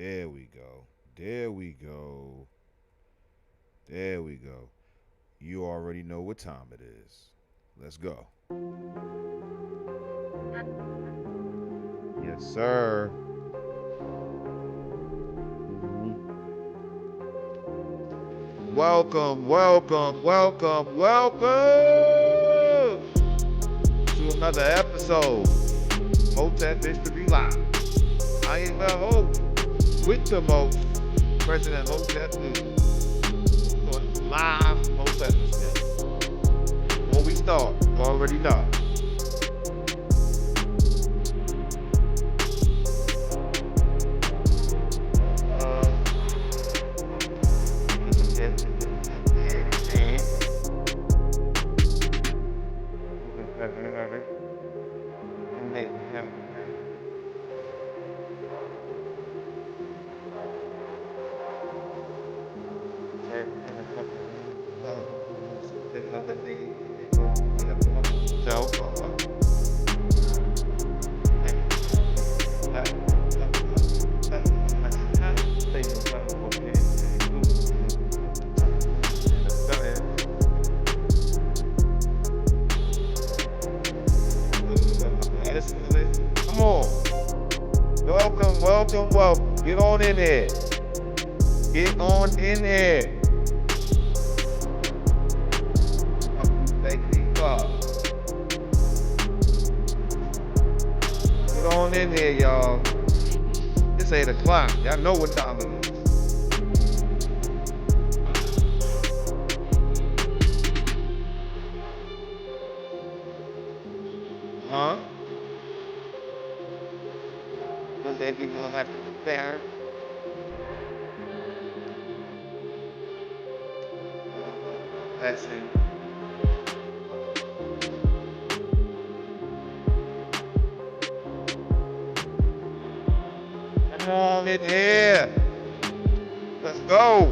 There we go. There we go. There we go. You already know what time it is. Let's go. Yes, sir. Welcome, welcome, welcome, welcome to another episode. Hotep History Live. I am the host with the most, President Hotep News. Live from Hotep History. When we start, you already know. Come on. Welcome, welcome, welcome. Get on in here. Get on in here. Thank you, God. Get on in here, y'all. It's 8 o'clock. Y'all know what time it is. Huh? One day we gonna have to prepare. That's it. Come on in here. Let's go.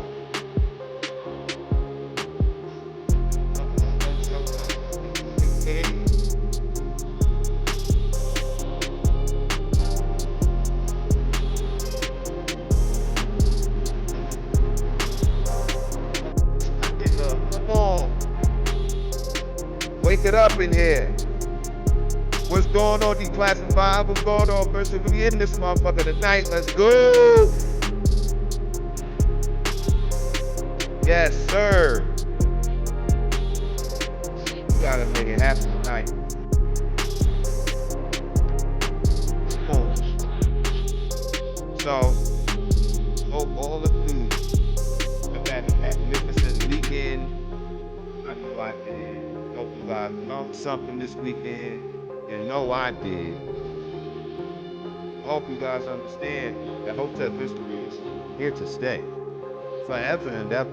Come on. Wake it up in here. What's going on, declassified? What's going on, person? We in this motherfucker tonight. Let's go. Yes, sir. We gotta make it happen tonight. Boom. So, hope all of you have had a magnificent weekend. I know I did. Hope you guys learned something this weekend. You know I did. I hope you guys understand that Hotep History is here to stay forever and ever.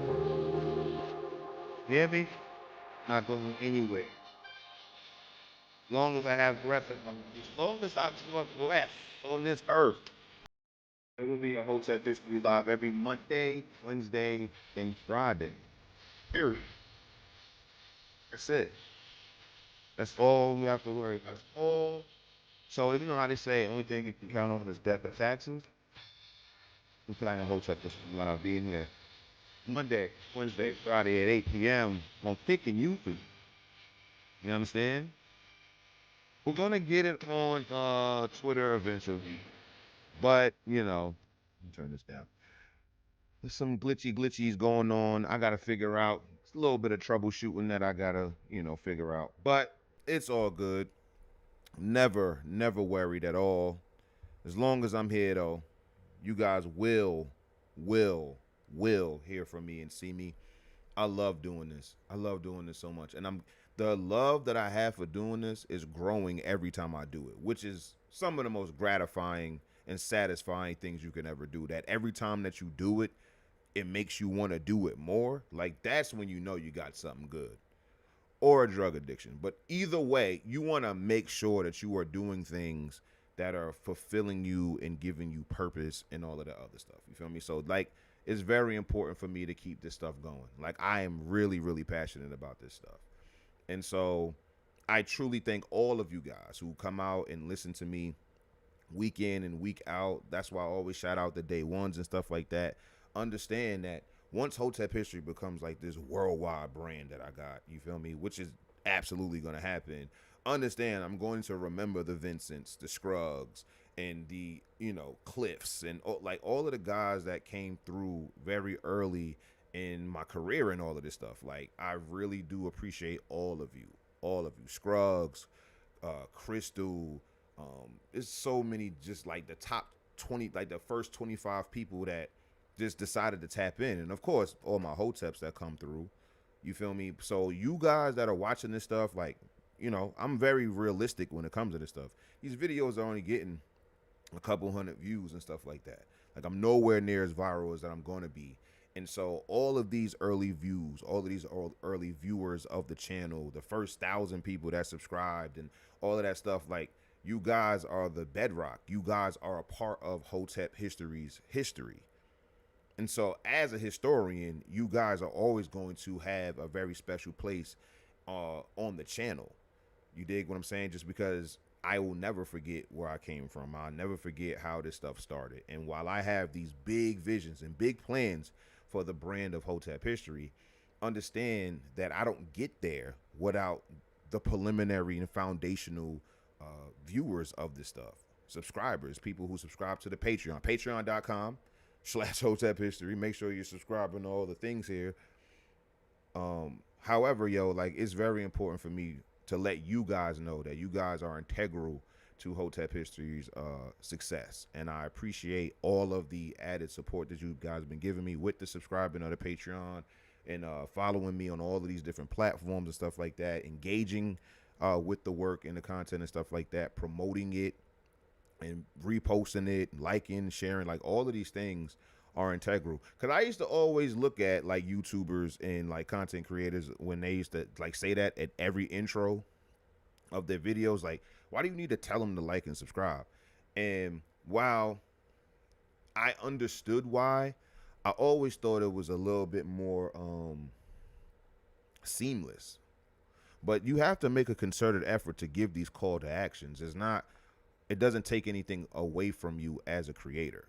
You hear me? Not going anywhere. As long as I have breath in my as long as I have breath on this earth. It will be a Hotep History Live every Monday, Wednesday, and Friday. Period. That's it. That's all we have to worry about. That's all. So you know how they say only thing you can count on is death and taxes? We plan to Hotep History Live being here Monday, Wednesday, Friday at 8 p.m. on Thick and YouTube. You understand? We're gonna get it on Twitter eventually. But, let me turn this down. There's some glitchies going on. I gotta figure out. It's a little bit of troubleshooting that I gotta, figure out. But it's all good. Never, never worried at all. As long as I'm here though, you guys will hear from me and see me. I love doing this. I love doing this so much. And the love that I have for doing this is growing every time I do it, which is some of the most gratifying and satisfying things you can ever do. That every time that you do it, it makes you want to do it more. Like that's when you know you got something good. Or a drug addiction. But either way, you want to make sure that you are doing things that are fulfilling you and giving you purpose and all of the other stuff. You feel me? So like it's very important for me to keep this stuff going. Like I am really, really passionate about this stuff. And so I truly thank all of you guys who come out and listen to me week in and week out. That's why I always shout out the day ones and stuff like that. Understand that once Hotep History becomes like this worldwide brand that I got, you feel me, which is absolutely going to happen. Understand, I'm going to remember the Vincents, the Scruggs, and the Cliffs, and like all of the guys that came through very early in my career and all of this stuff. Like I really do appreciate all of you, Scruggs, Crystal. There's so many, just like the top 20, like the first 25 people that just decided to tap in, and of course all my hoteps that come through. You feel me? So you guys that are watching this stuff, like, I'm very realistic when it comes to this stuff. These videos are only getting a couple hundred views and stuff like that. Like I'm nowhere near as viral as that I'm going to be. And so all of these early views, all of these early viewers of the channel, the first 1,000 people that subscribed and all of that stuff, like you guys are the bedrock. You guys are a part of Hotep History's history. And so as a historian, you guys are always going to have a very special place on the channel. You dig what I'm saying? Just because I will never forget where I came from. I'll never forget how this stuff started. And while I have these big visions and big plans for the brand of Hotep History, understand that I don't get there without the preliminary and foundational viewers of this stuff. Subscribers, people who subscribe to the Patreon. Patreon.com/Hotep History. Make sure you're subscribing to all the things here. However, like it's very important for me to let you guys know that you guys are integral to Hotep History's success. And I appreciate all of the added support that you guys have been giving me with the subscribing of the Patreon and following me on all of these different platforms and stuff like that, engaging with the work and the content and stuff like that, promoting it and reposting it, liking, sharing, like all of these things are integral. Because I used to always look at like YouTubers and like content creators when they used to like say that at every intro of their videos, like, why do you need to tell them to like and subscribe? And while I understood why, I always thought it was a little bit more seamless. But you have to make a concerted effort to give these call to actions. It doesn't take anything away from you as a creator.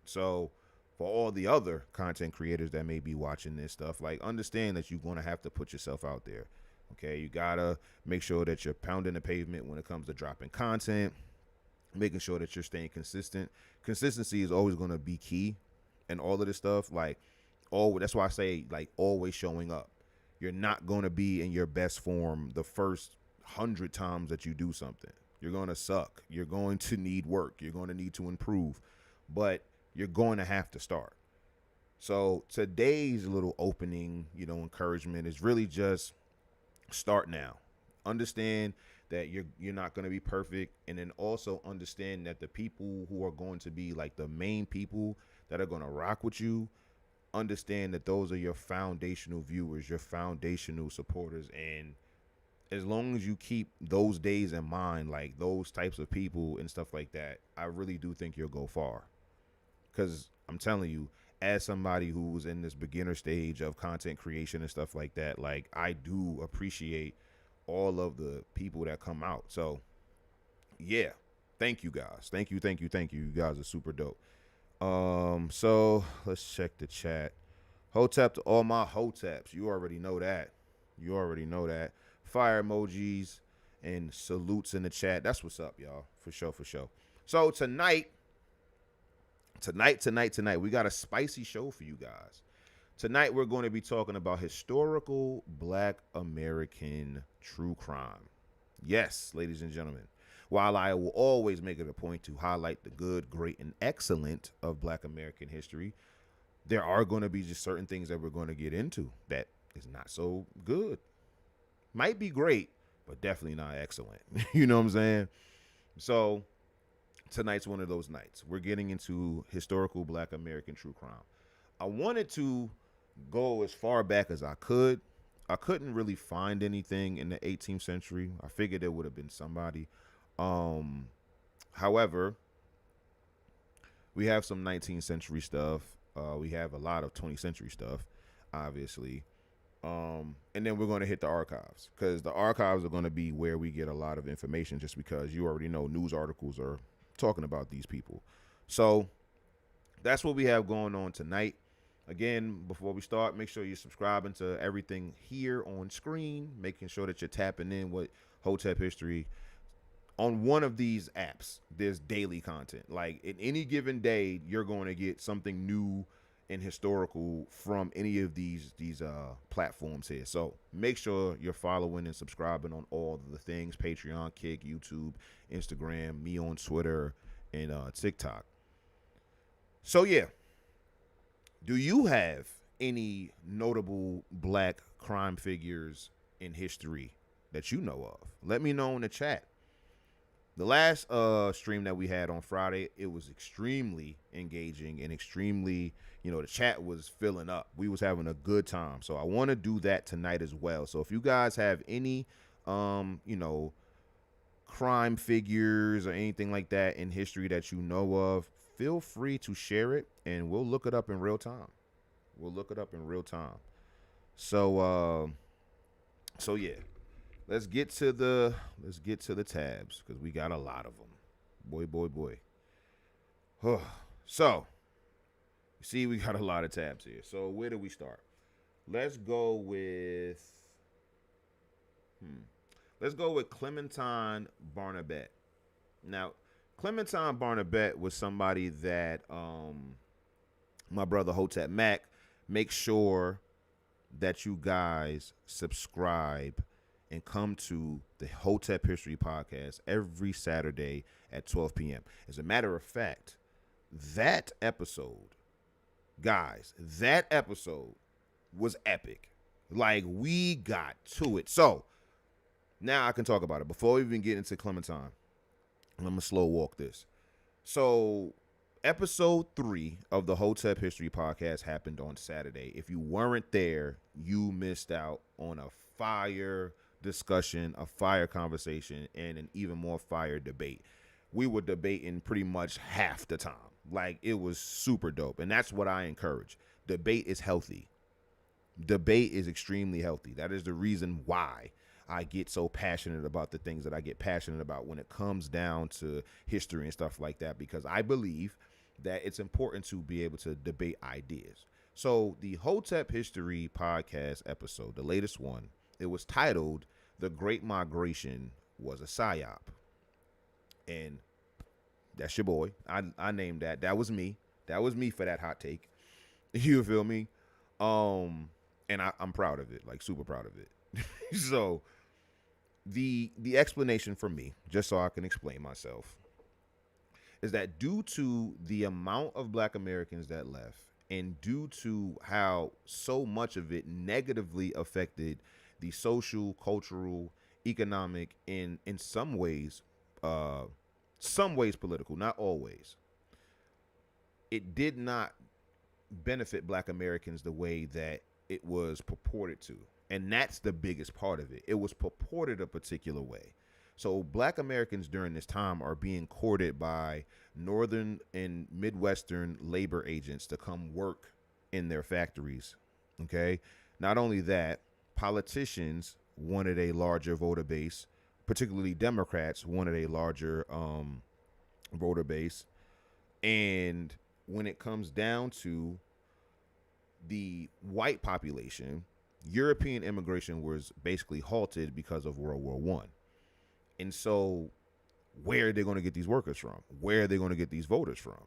So for all the other content creators that may be watching this stuff, like understand that you're going to have to put yourself out there. Okay, you gotta make sure that you're pounding the pavement when it comes to dropping content, making sure that you're staying consistent. Consistency is always going to be key and all of this stuff. Like, that's why I say, like, always showing up. You're not going to be in your best form the first 100 times that you do something. You're going to suck. You're going to need work. You're going to need to improve, but you're going to have to start. So today's little opening, encouragement is really just start now. Understand that you're not going to be perfect, and then also understand that the people who are going to be like the main people that are going to rock with you, understand that those are your foundational viewers, your foundational supporters. And as long as you keep those days in mind, like those types of people and stuff like that, I really do think you'll go far. Because I'm telling you, as somebody who's in this beginner stage of content creation and stuff like that, like I do appreciate all of the people that come out. So yeah, thank you guys. Thank you. You guys are super dope. So let's check the chat. Hotep to all my hoteps. You already know that. Fire emojis and salutes in the chat. That's what's up, y'all. For sure. So tonight, we got a spicy show for you guys. Tonight, we're going to be talking about historical Black American true crime. Yes, ladies and gentlemen. While I will always make it a point to highlight the good, great, and excellent of Black American history, there are going to be just certain things that we're going to get into that is not so good. Might be great, but definitely not excellent. You know what I'm saying? So tonight's one of those nights. We're getting into historical Black American true crime. I wanted to go as far back as I could. I couldn't really find anything in the 18th century. I figured there would have been somebody. However, we have some 19th century stuff. We have a lot of 20th century stuff, obviously. And then we're going to hit the archives, because the archives are going to be where we get a lot of information, just because you already know news articles are talking about these people. So that's what we have going on tonight. Again, before we start, make sure you're subscribing to everything here on screen, making sure that you're tapping in with Hotep History on one of these apps. There's daily content. Like in any given day, you're going to get something new and historical from any of these platforms here. So make sure you're following and subscribing on all of the things: Patreon, Kick, YouTube, Instagram, me on Twitter, and TikTok. So yeah, do you have any notable black crime figures in history that you know of? Let me know in the chat. The last stream that we had on Friday, it was extremely engaging and extremely, the chat was filling up. We was having a good time. So I want to do that tonight as well. So if you guys have any crime figures or anything like that in history that you know of, feel free to share it and we'll look it up in real time. We'll look it up in real time. So yeah. Let's get to the tabs because we got a lot of them. Boy. So, you see, we got a lot of tabs here. So, where do we start? Let's go with Clementine Barnabet. Now, Clementine Barnabet was somebody that my brother Hotep Mac makes sure that you guys subscribe and come to the Hotep History Podcast every Saturday at 12 p.m. As a matter of fact, that episode was epic. Like, we got to it. So, now I can talk about it. Before we even get into Clementine, I'm going to slow walk this. So, episode 3 of the Hotep History Podcast happened on Saturday. If you weren't there, you missed out on a fire discussion, a fire conversation, and an even more fire debate. We were debating pretty much half the time. Like, it was super dope. And that's what I encourage. Debate is healthy. Debate is extremely healthy. That is the reason why I get so passionate about the things that I get passionate about when it comes down to history and stuff like that, because I believe that it's important to be able to debate ideas. So the Hotep History Podcast episode, the latest one, it was titled "The Great Migration Was a Psyop." And that's your boy. I named that. That was me. That was me for that hot take. You feel me? And I'm proud of it, like super proud of it. So the explanation for me, just so I can explain myself, is that due to the amount of black Americans that left and due to how so much of it negatively affected the social, cultural, economic, and in some ways political, not always, it did not benefit black Americans the way that it was purported to. And that's the biggest part of it. It was purported a particular way. So black Americans during this time are being courted by northern and midwestern labor agents to come work in their factories. Okay. Not only that, politicians wanted a larger voter base, particularly Democrats wanted a larger voter base. And when it comes down to the white population, European immigration was basically halted because of World War One. And so where are they going to get these workers from? Where are they going to get these voters from?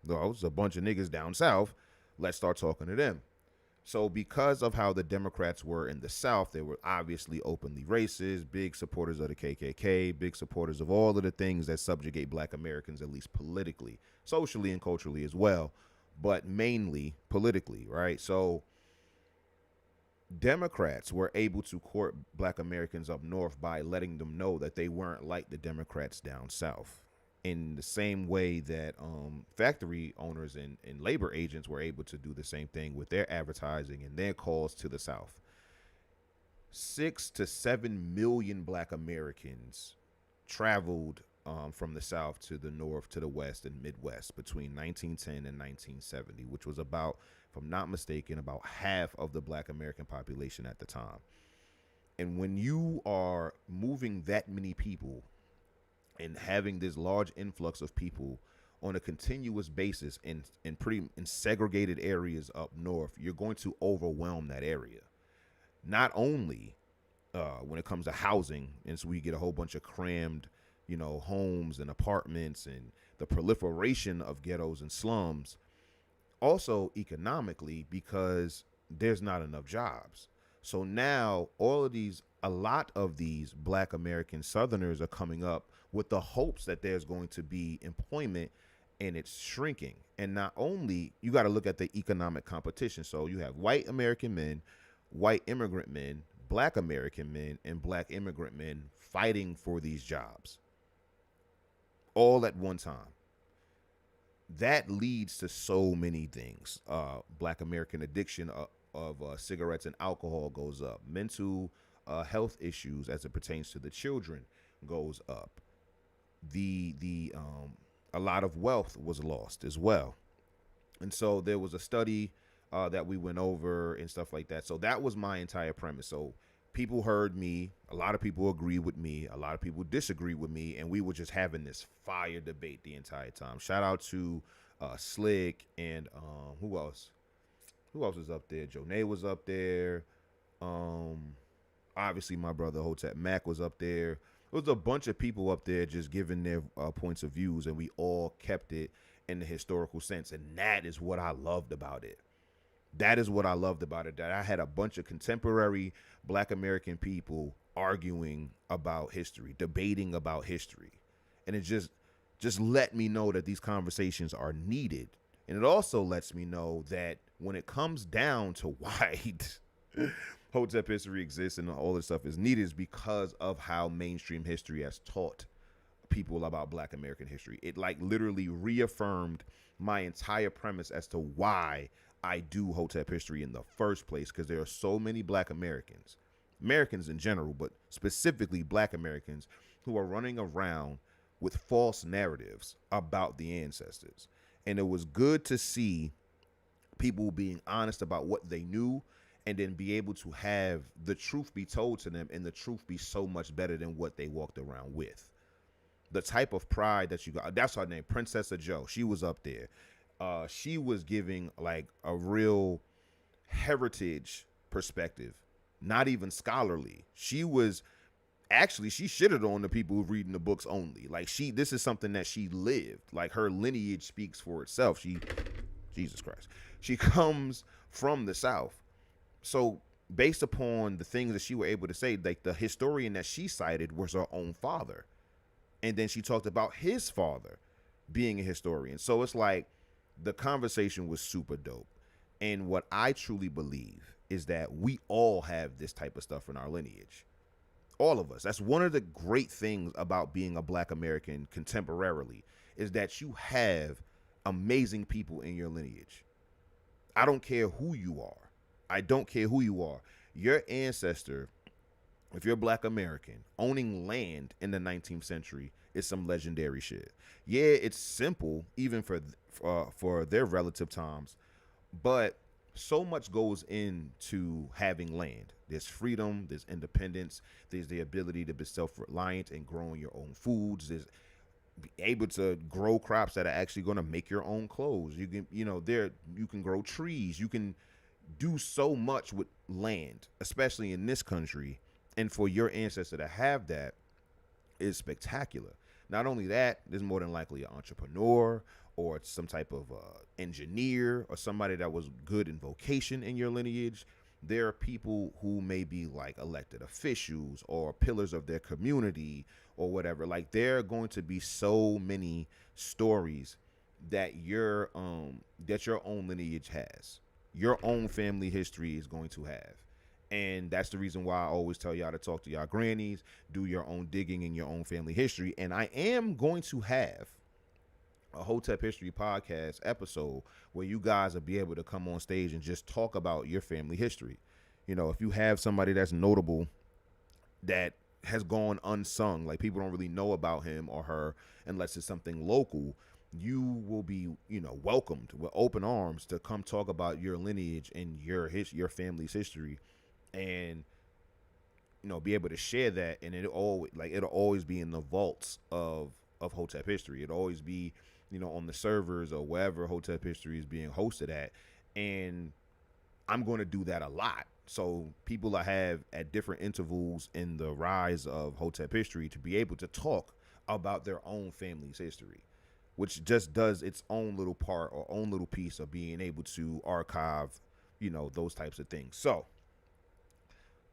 Well, it's a bunch of niggas down south. Let's start talking to them. So because of how the Democrats were in the South, they were obviously openly racist, big supporters of the KKK, big supporters of all of the things that subjugate black Americans, at least politically, socially, and culturally as well, but mainly politically, right? So Democrats were able to court black Americans up north by letting them know that they weren't like the Democrats down south, in the same way that factory owners and labor agents were able to do the same thing with their advertising and their calls to the South. 6 to 7 million black Americans traveled from the South to the North, to the West and Midwest between 1910 and 1970, which was about, if I'm not mistaken, about half of the black American population at the time. And when you are moving that many people and having this large influx of people on a continuous basis in segregated areas up north, you're going to overwhelm that area. Not only when it comes to housing, and so we get a whole bunch of crammed, homes and apartments and the proliferation of ghettos and slums, also economically because there's not enough jobs. So now a lot of these black American Southerners are coming up with the hopes that there's going to be employment, and it's shrinking. And not only, you got to look at the economic competition. So you have white American men, white immigrant men, black American men, and black immigrant men fighting for these jobs all at one time. That leads to so many things. Black American addiction of cigarettes and alcohol goes up. Mental health issues as it pertains to the children goes up. The A lot of wealth was lost as well. And so there was a study that we went over and stuff like that. So that was my entire premise. So people heard me. A lot of people agree with me. A lot of people disagree with me. And we were just having this fire debate the entire time. Shout out to Slick and who else? Who else was up there? Jonay was up there. Obviously, my brother Hotep Mac was up there. There was a bunch of people up there just giving their points of views, and we all kept it in the historical sense. And that is what I loved about it. That is what I loved about it, that I had a bunch of contemporary black American people arguing about history, debating about history. And it just let me know that these conversations are needed. And it also lets me know that when it comes down to why Hotep history exists and all this stuff is needed, is because of how mainstream history has taught people about black American history. It like literally reaffirmed my entire premise as to why I do Hotep history in the first place, because there are so many black Americans, Americans in general, but specifically black Americans, who are running around with false narratives about the ancestors. And it was good to see people being honest about what they knew, and then be able to have the truth be told to them, and the truth be so much better than what they walked around with. The type of pride that you got, that's her name, Princess of Joe. She was up there. She was giving like a real heritage perspective, not even scholarly. She was actually, she shitted on the people who reading the books only. Like this is something that she lived. Like her lineage speaks for itself. Jesus Christ, she comes from the South. So based upon the things that she were able to say, like the historian that she cited was her own father. And then she talked about his father being a historian. So it's like the conversation was super dope. And what I truly believe is that we all have this type of stuff in our lineage. All of us. That's one of the great things about being a black American contemporarily, is that you have amazing people in your lineage. I don't care who you are. I don't care who you are. Your ancestor, if you're black American, owning land in the 19th century is some legendary shit. Yeah, it's simple, even for their relative times, but so much goes into having land. There's freedom, there's independence, there's the ability to be self-reliant and growing your own foods. There's be able to grow crops that are actually going to make your own clothes. You can, you can grow trees. You can do so much with land, especially in this country. And for your ancestor to have that is spectacular. Not only that, there's more than likely an entrepreneur or some type of engineer or somebody that was good in vocation in your lineage. There are people who may be like elected officials or pillars of their community or whatever. Like there are going to be so many stories that your own lineage has. Your own family history is going to have. And that's the reason why I always tell y'all to talk to y'all grannies, do your own digging in your own family history. And I am going to have a Hotep History podcast episode where you guys will be able to come on stage and just talk about your family history. If you have somebody that's notable that has gone unsung, like people don't really know about him or her unless it's something local, you will be, welcomed with open arms to come talk about your lineage and your family's history. And be able to share that, and it'll always be in the vaults of Hotep History. It'll always be, on the servers or wherever Hotep History is being hosted at, and I'm going to do that a lot. So people I have at different intervals in the rise of Hotep History to be able to talk about their own family's history, which just does its own little part or own little piece of being able to archive, those types of things. So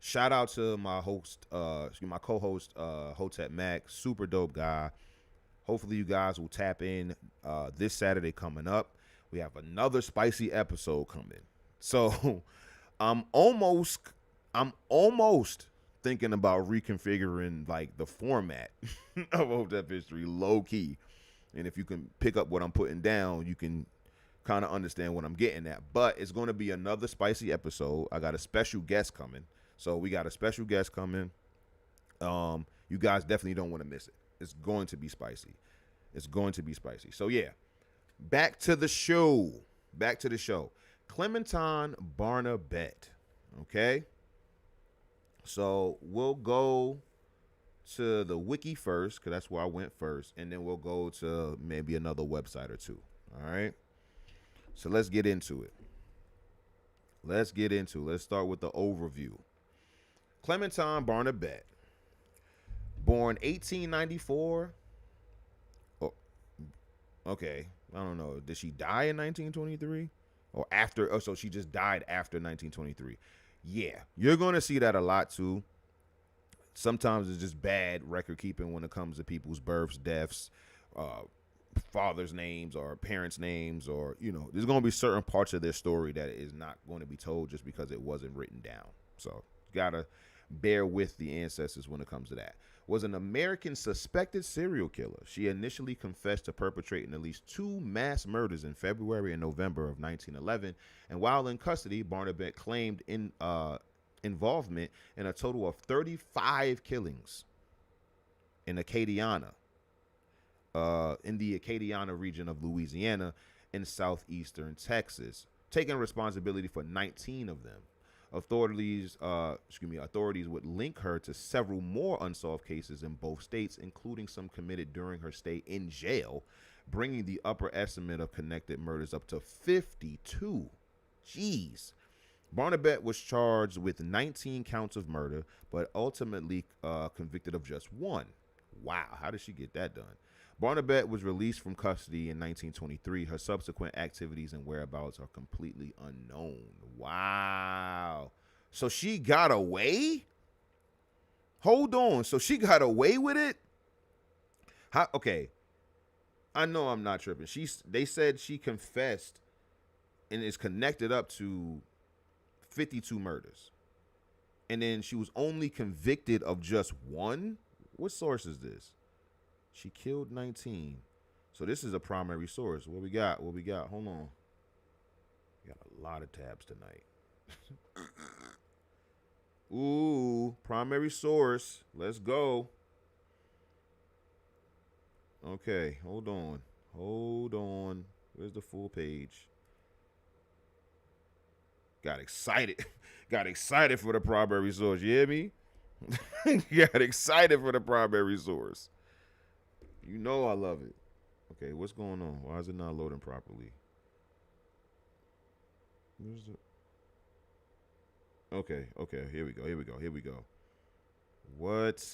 shout out to my host, my co-host, Hotep Mac, super dope guy. Hopefully you guys will tap in this Saturday coming up. We have another spicy episode coming. So I'm almost thinking about reconfiguring like the format of Hotep History low key. And if you can pick up what I'm putting down, you can kind of understand what I'm getting at. But it's going to be another spicy episode. I got a special guest coming. So we got a special guest coming. You guys definitely don't want to miss it. It's going to be spicy. It's going to be spicy. So yeah, back to the show. Clementine Barnabette. Okay. So we'll go to the wiki first, because that's where I went first, and then we'll go to maybe another website or two. All right. So let's get into it. Let's start with the overview. Clementine Barnabette, born 1894. Oh, okay. I don't know. Did she die in 1923? Or after? Oh, so she just died after 1923. Yeah, you're going to see that a lot too. Sometimes it's just bad record keeping when it comes to people's births, deaths, fathers' names or parents' names, or there's going to be certain parts of their story that is not going to be told just because it wasn't written down. So you gotta bear with the ancestors when it comes to that. Was an American suspected serial killer. She initially confessed to perpetrating at least 2 mass murders in February and November of 1911, and while in custody, Barnabette claimed involvement in a total of 35 killings in Acadiana, in the Acadiana region of Louisiana in southeastern Texas, taking responsibility for 19 of them. Authorities would link her to several more unsolved cases in both states, including some committed during her stay in jail, bringing the upper estimate of connected murders up to 52. Jeez. Barnabette was charged with 19 counts of murder, but ultimately convicted of just 1. Wow, how did she get that done? Barnabette was released from custody in 1923. Her subsequent activities and whereabouts are completely unknown. Wow. So she got away? Hold on. So she got away with it? How? Okay. I know I'm not tripping. They said she confessed and is connected up to 52 murders. And then she was only convicted of just 1? What source is this? She killed 19. So this is a primary source. What we got? Hold on. We got a lot of tabs tonight. Ooh, primary source. Let's go. Okay, hold on. Where's the full page? Got excited. Got excited for the primary source. You hear me? Got excited for the primary source. You know I love it. Okay, what's going on? Why is it not loading properly? Where's the... Okay, here we go. What?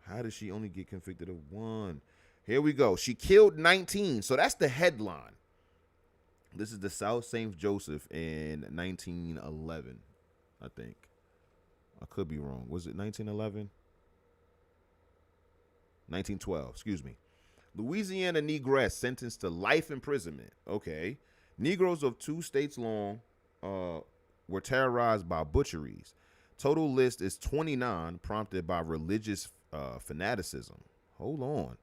How did she only get convicted of 1? Here we go. She killed 19. So that's the headline. This is the South St. Joseph in 1911, I think. I could be wrong. Was it 1911? 1912, excuse me. Louisiana Negress sentenced to life imprisonment. Okay. Negroes of 2 states long were terrorized by butcheries. Total list is 29, prompted by religious fanaticism. Hold on.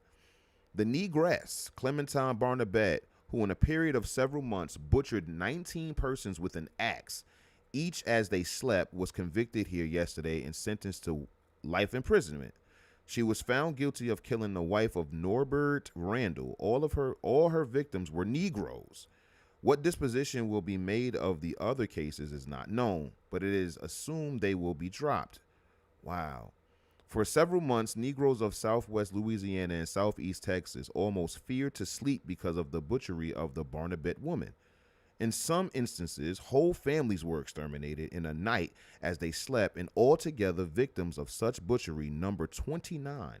The Negress, Clementine Barnabette, who in a period of several months butchered 19 persons with an axe, each as they slept, was convicted here yesterday and sentenced to life imprisonment. She was found guilty of killing the wife of Norbert Randall. All her victims were Negroes. What disposition will be made of the other cases is not known, but it is assumed they will be dropped. Wow. For several months, Negroes of southwest Louisiana and southeast Texas almost feared to sleep because of the butchery of the Barnabette woman. In some instances, whole families were exterminated in a night as they slept, and altogether, victims of such butchery numbered 29.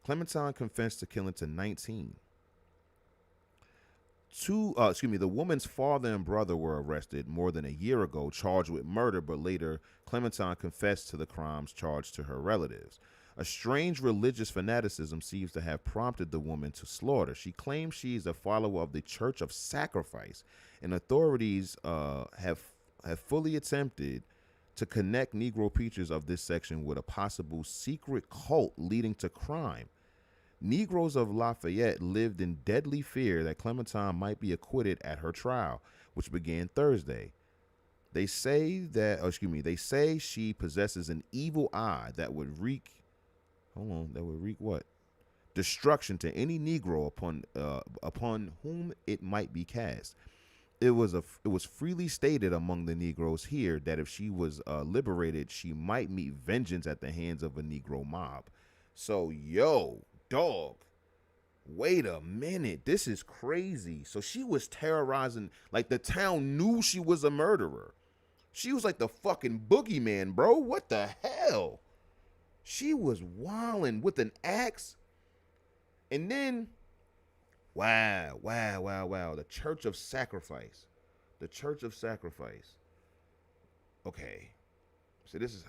Clementine confessed to killing to 19. The woman's father and brother were arrested more than a year ago, charged with murder, but later Clementine confessed to the crimes charged to her relatives. A strange religious fanaticism seems to have prompted the woman to slaughter. She claims she is a follower of the Church of Sacrifice, and authorities have fully attempted to connect Negro preachers of this section with a possible secret cult leading to crime. Negroes of Lafayette lived in deadly fear that Clementine might be acquitted at her trial, which began Thursday. They say she possesses an evil eye that would wreak what? Destruction to any Negro upon whom it might be cast. It was freely stated among the Negroes here that if she was liberated, she might meet vengeance at the hands of a Negro mob. So, yo, dog, wait a minute, this is crazy. So she was terrorizing, like the town knew she was a murderer. She was like the fucking boogeyman, bro. What the hell? She was wilding with an axe. And then, wow. The Church of Sacrifice. The Church of Sacrifice. Okay. So this is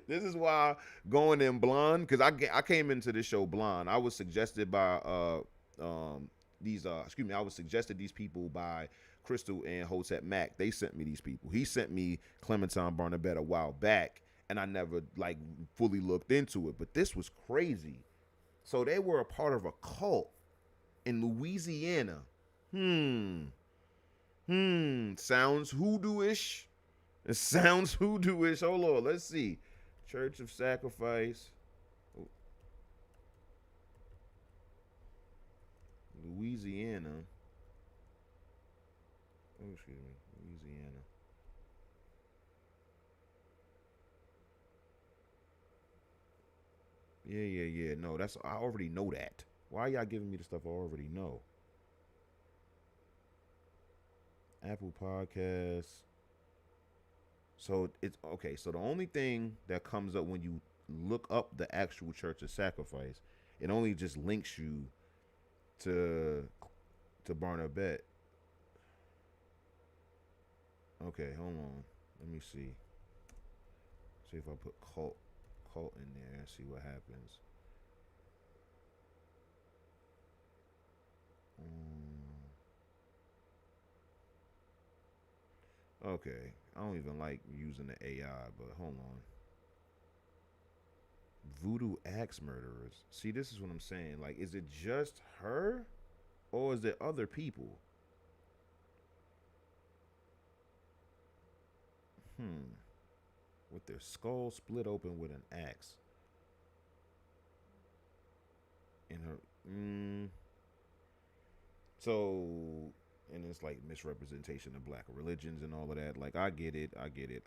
this is why going in blind, because I came into this show blind. I was suggested by I was suggested these people by Crystal and Hotep Mac. They sent me these people. He sent me Clementine Barnabette a while back, and I never like fully looked into it. But this was crazy. So they were a part of a cult in Louisiana. Sounds hoodoo-ish. It sounds hoodoo-ish. Hold on, let's see. Church of Sacrifice. Louisiana. Oh, excuse me. Louisiana. Yeah. No, I already know that. Why y'all giving me the stuff I already know? Apple Podcasts. So it's okay. So the only thing that comes up when you look up the actual Church of Sacrifice, it only just links you to Barnabette. Okay, hold on. Let me see. See if I put cult in there and see what happens. Okay, I don't even like using the AI, but hold on. Voodoo axe murderers. See, this is what I'm saying. Like, is it just her, or is it other people? With their skull split open with an axe in her. So, and it's like misrepresentation of black religions and all of that. Like, I get it.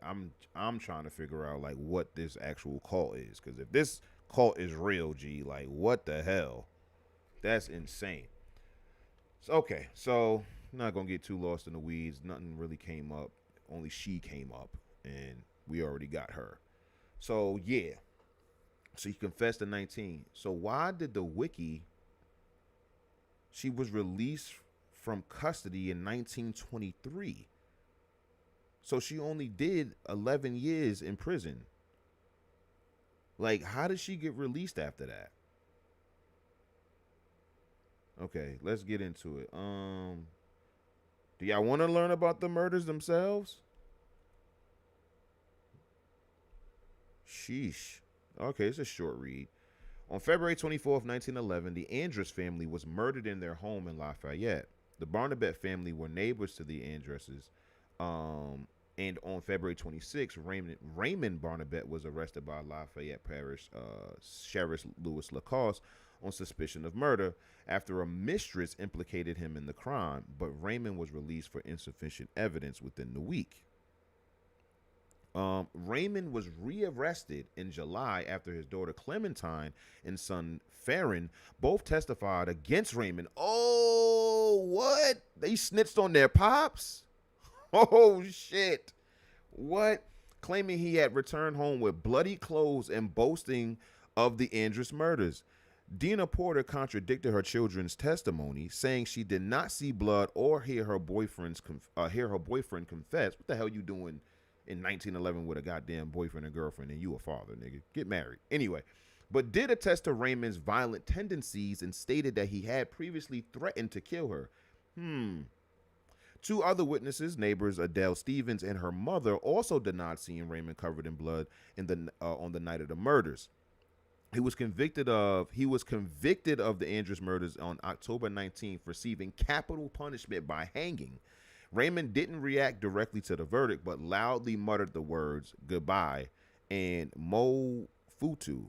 I'm trying to figure out like what this actual cult is, because if this cult is real, G, like what the hell? That's insane. So, okay, so I'm not gonna get too lost in the weeds. Nothing really came up. Only she came up, and we already got her. So yeah. So he confessed to 19. So why did the wiki? She was released from custody in 1923. So she only did 11 years in prison. Like, how did she get released after that? Okay, let's get into it. Do y'all want to learn about the murders themselves? Sheesh. Okay, it's a short read. On February 24th, 1911, the Andrus family was murdered in their home in Lafayette. The Barnabette family were neighbors to the Andruses. And on February 26th, Raymond Barnabette was arrested by Lafayette Parish Sheriff Louis Lacoste on suspicion of murder after a mistress implicated him in the crime, but Raymond was released for insufficient evidence within the week. Raymond was rearrested in July after his daughter Clementine and son Farron both testified against Raymond. Oh, what? They snitched on their pops? Oh, shit. What? Claiming he had returned home with bloody clothes and boasting of the Andrus murders. Dina Porter contradicted her children's testimony, saying she did not see blood or hear her boyfriend confess. What the hell you doing in 1911 with a goddamn boyfriend and girlfriend and you a father, nigga? Get married. Anyway, but did attest to Raymond's violent tendencies and stated that he had previously threatened to kill her. Two other witnesses, neighbors Adele Stevens and her mother, also denied seeing Raymond covered in blood on the night of the murders. He was convicted of the Andrus murders on October 19th, receiving capital punishment by hanging. Raymond didn't react directly to the verdict, but loudly muttered the words "goodbye" and "mo futu."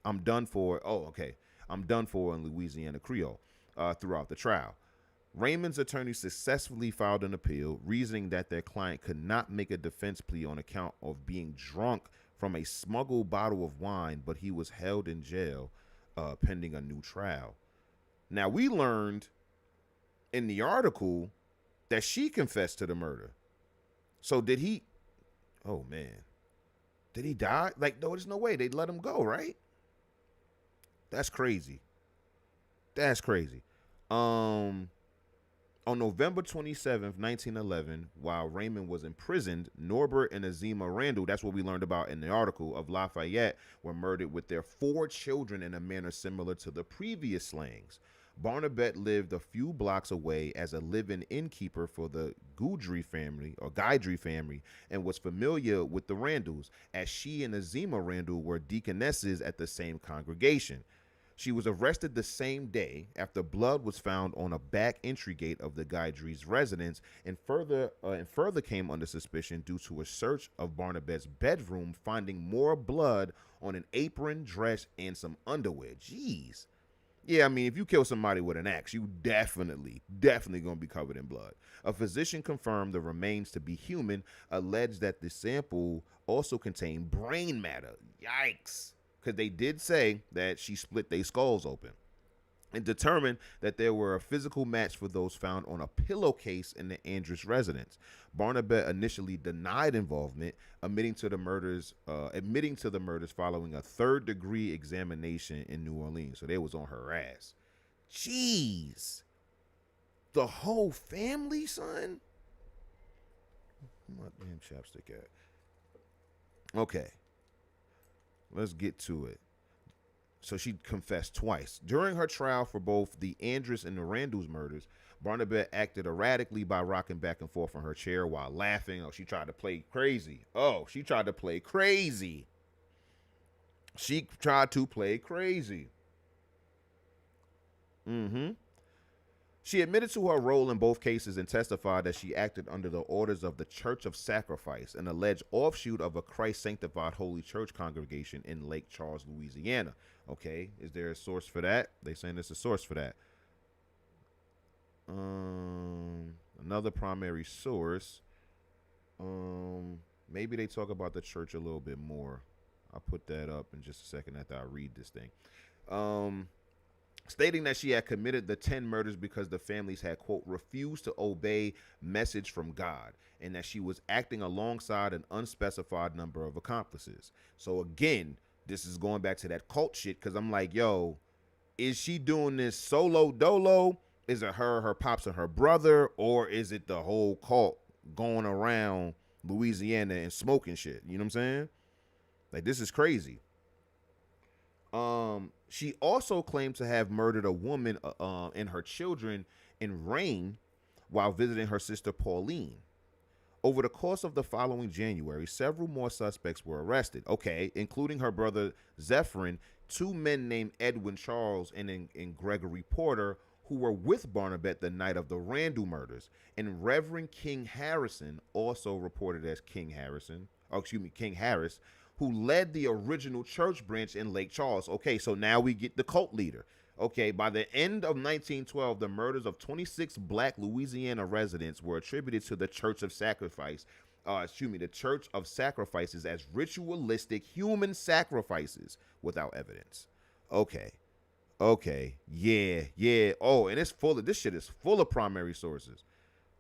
I'm done for. Oh, okay. I'm done for in Louisiana Creole throughout the trial. Raymond's attorney successfully filed an appeal, reasoning that their client could not make a defense plea on account of being drunk from a smuggled bottle of wine, but he was held in jail pending a new trial. Now, we learned in the article that she confessed to the murder. So did he? Oh, man. Did he die? Like, no, there's no way. They'd let him go, right? That's crazy. That's crazy. On November 27th, 1911, while Raymond was imprisoned, Norbert and Azima Randall, that's what we learned about in the article, of Lafayette, were murdered with their 4 children in a manner similar to the previous slayings. Barnabette lived a few blocks away as a live-in innkeeper for the Guidry family, and was familiar with the Randalls, as she and Azima Randall were deaconesses at the same congregation. She was arrested the same day after blood was found on a back entry gate of the Guidry's residence, and further came under suspicion due to a search of Barnabette's bedroom, finding more blood on an apron, dress, and some underwear. Jeez. Yeah, I mean, if you kill somebody with an axe, you definitely gonna be covered in blood. A physician confirmed the remains to be human, alleged that the sample also contained brain matter. Yikes. Because they did say that she split their skulls open, and determined that there were a physical match for those found on a pillowcase in the Andrus residence. Barnabette initially denied involvement, admitting to the murders following a third-degree examination in New Orleans. So they was on her ass. Jeez, the whole family, son. Where my damn chapstick at? Okay, let's get to it. So she confessed twice. During her trial for both the Andrus and the Randalls murders, Barnabette acted erratically by rocking back and forth in her chair while laughing. Oh, she tried to play crazy. She tried to play crazy. She admitted to her role in both cases and testified that she acted under the orders of the Church of Sacrifice, an alleged offshoot of a Christ-sanctified Holy Church congregation in Lake Charles, Louisiana. Okay, is there a source for that? They saying there's a source for that. Another primary source. Maybe they talk about the church a little bit more. I'll put that up in just a second after I read this thing. Stating that she had committed the 10 murders because the families had, quote, refused to obey message from God, and that she was acting alongside an unspecified number of accomplices. So again, this is going back to that cult shit, because I'm like, yo, is she doing this solo dolo? Is it her pops, and her brother, or is it the whole cult going around Louisiana and smoking shit? You know what I'm saying? Like, this is crazy. She also claimed to have murdered a woman and her children in Rain while visiting her sister Pauline. Over the course of the following January, several more suspects were arrested, including her brother Zephyrin, 2 men named Edwin Charles and Gregory Porter, who were with Barnabette the night of the Randall murders, and Reverend King Harrison, also reported as King Harris, who led the original church branch in Lake Charles. Okay, so now we get the cult leader. Okay, by the end of 1912, the murders of 26 black Louisiana residents were attributed to the Church of Sacrifice, the Church of Sacrifices as ritualistic human sacrifices without evidence. Okay. Okay. Yeah. Yeah. Oh, and it's full of this shit is full of primary sources.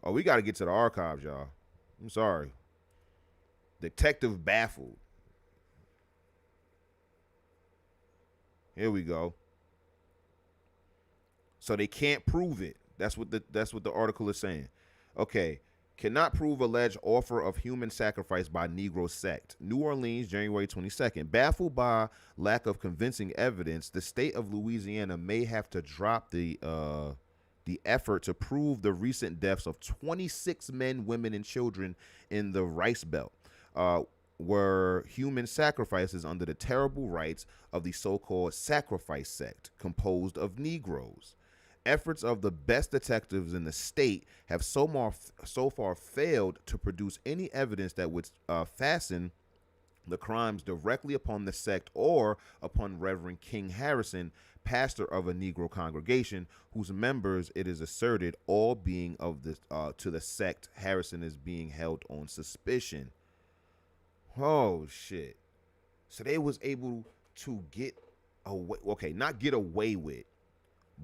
Oh, we got to get to the archives, y'all. I'm sorry. Detective baffled. Here we go. So they can't prove it. That's what the article is saying. Okay. Cannot prove alleged offer of human sacrifice by Negro sect. New Orleans, January 22nd. Baffled by lack of convincing evidence, the state of Louisiana may have to drop the effort to prove the recent deaths of 26 men, women, and children in the Rice Belt were human sacrifices under the terrible rites of the so-called sacrifice sect, composed of Negroes. Efforts of the best detectives in the state have so far failed to produce any evidence that would fasten the crimes directly upon the sect or upon Reverend King Harrison, pastor of a Negro congregation, whose members, it is asserted, all being of the to the sect Harrison is being held on suspicion. Oh shit! So they was able to get away. Okay, not get away with,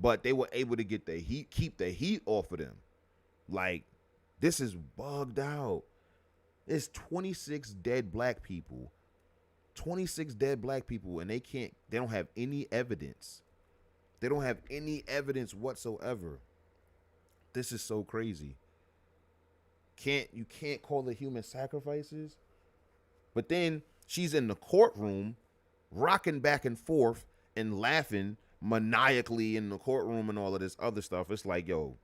but they were able to get the heat, keep the heat off of them. Like, this is bugged out. There's 26 dead black people. 26 dead black people, and they don't have any evidence. They don't have any evidence whatsoever. This is so crazy. You can't call it human sacrifices? But then she's in the courtroom, rocking back and forth and laughing maniacally in the courtroom and all of this other stuff. It's like, yo,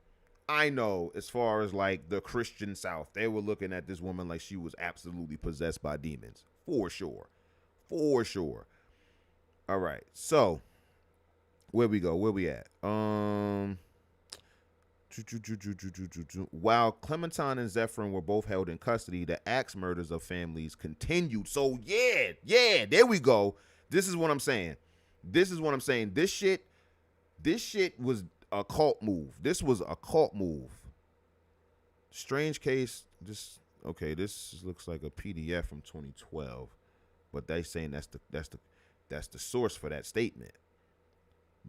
I know as far as like the Christian South, they were looking at this woman like she was absolutely possessed by demons. For sure. For sure. All right. So, where we go? Where we at? While Clementine and Zephyrin were both held in custody, the axe murders of families continued. So yeah, there we go. This is what I'm saying. This shit was a cult move. This was a cult move. Strange case. This looks like a PDF from 2012, but they saying that's the source for that statement.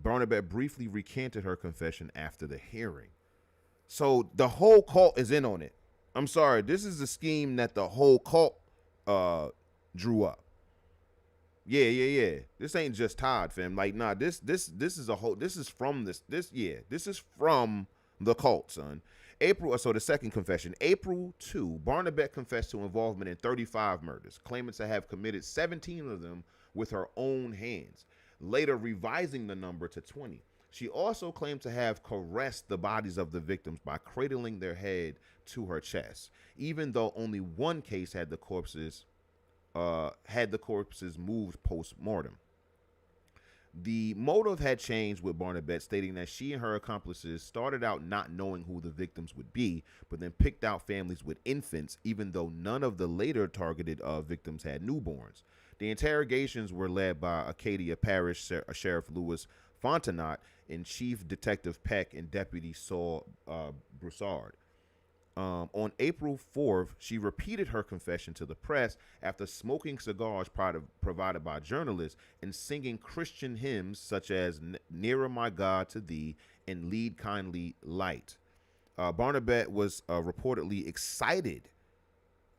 Barnabette briefly recanted her confession after the hearing. So the whole cult is in on it. I'm sorry, this is a scheme that the whole cult drew up. Yeah. This ain't just Todd, fam. Like, nah, this is a whole. This is from This is from the cult, son. So the second confession, April 2, Barnabette confessed to involvement in 35 murders, claiming to have committed 17 of them with her own hands, later revising the number to 20. She also claimed to have caressed the bodies of the victims by cradling their head to her chest, even though only one case had the corpses moved post-mortem. The motive had changed, with Barnabette stating that she and her accomplices started out not knowing who the victims would be, but then picked out families with infants, even though none of the later targeted victims had newborns. The interrogations were led by Acadia Parish Sheriff Louis Fontenot and Chief Detective Peck and Deputy Saul Broussard. On April 4th, she repeated her confession to the press after smoking cigars provided by journalists and singing Christian hymns such as Nearer My God to Thee and Lead Kindly Light. Barnabette was reportedly excited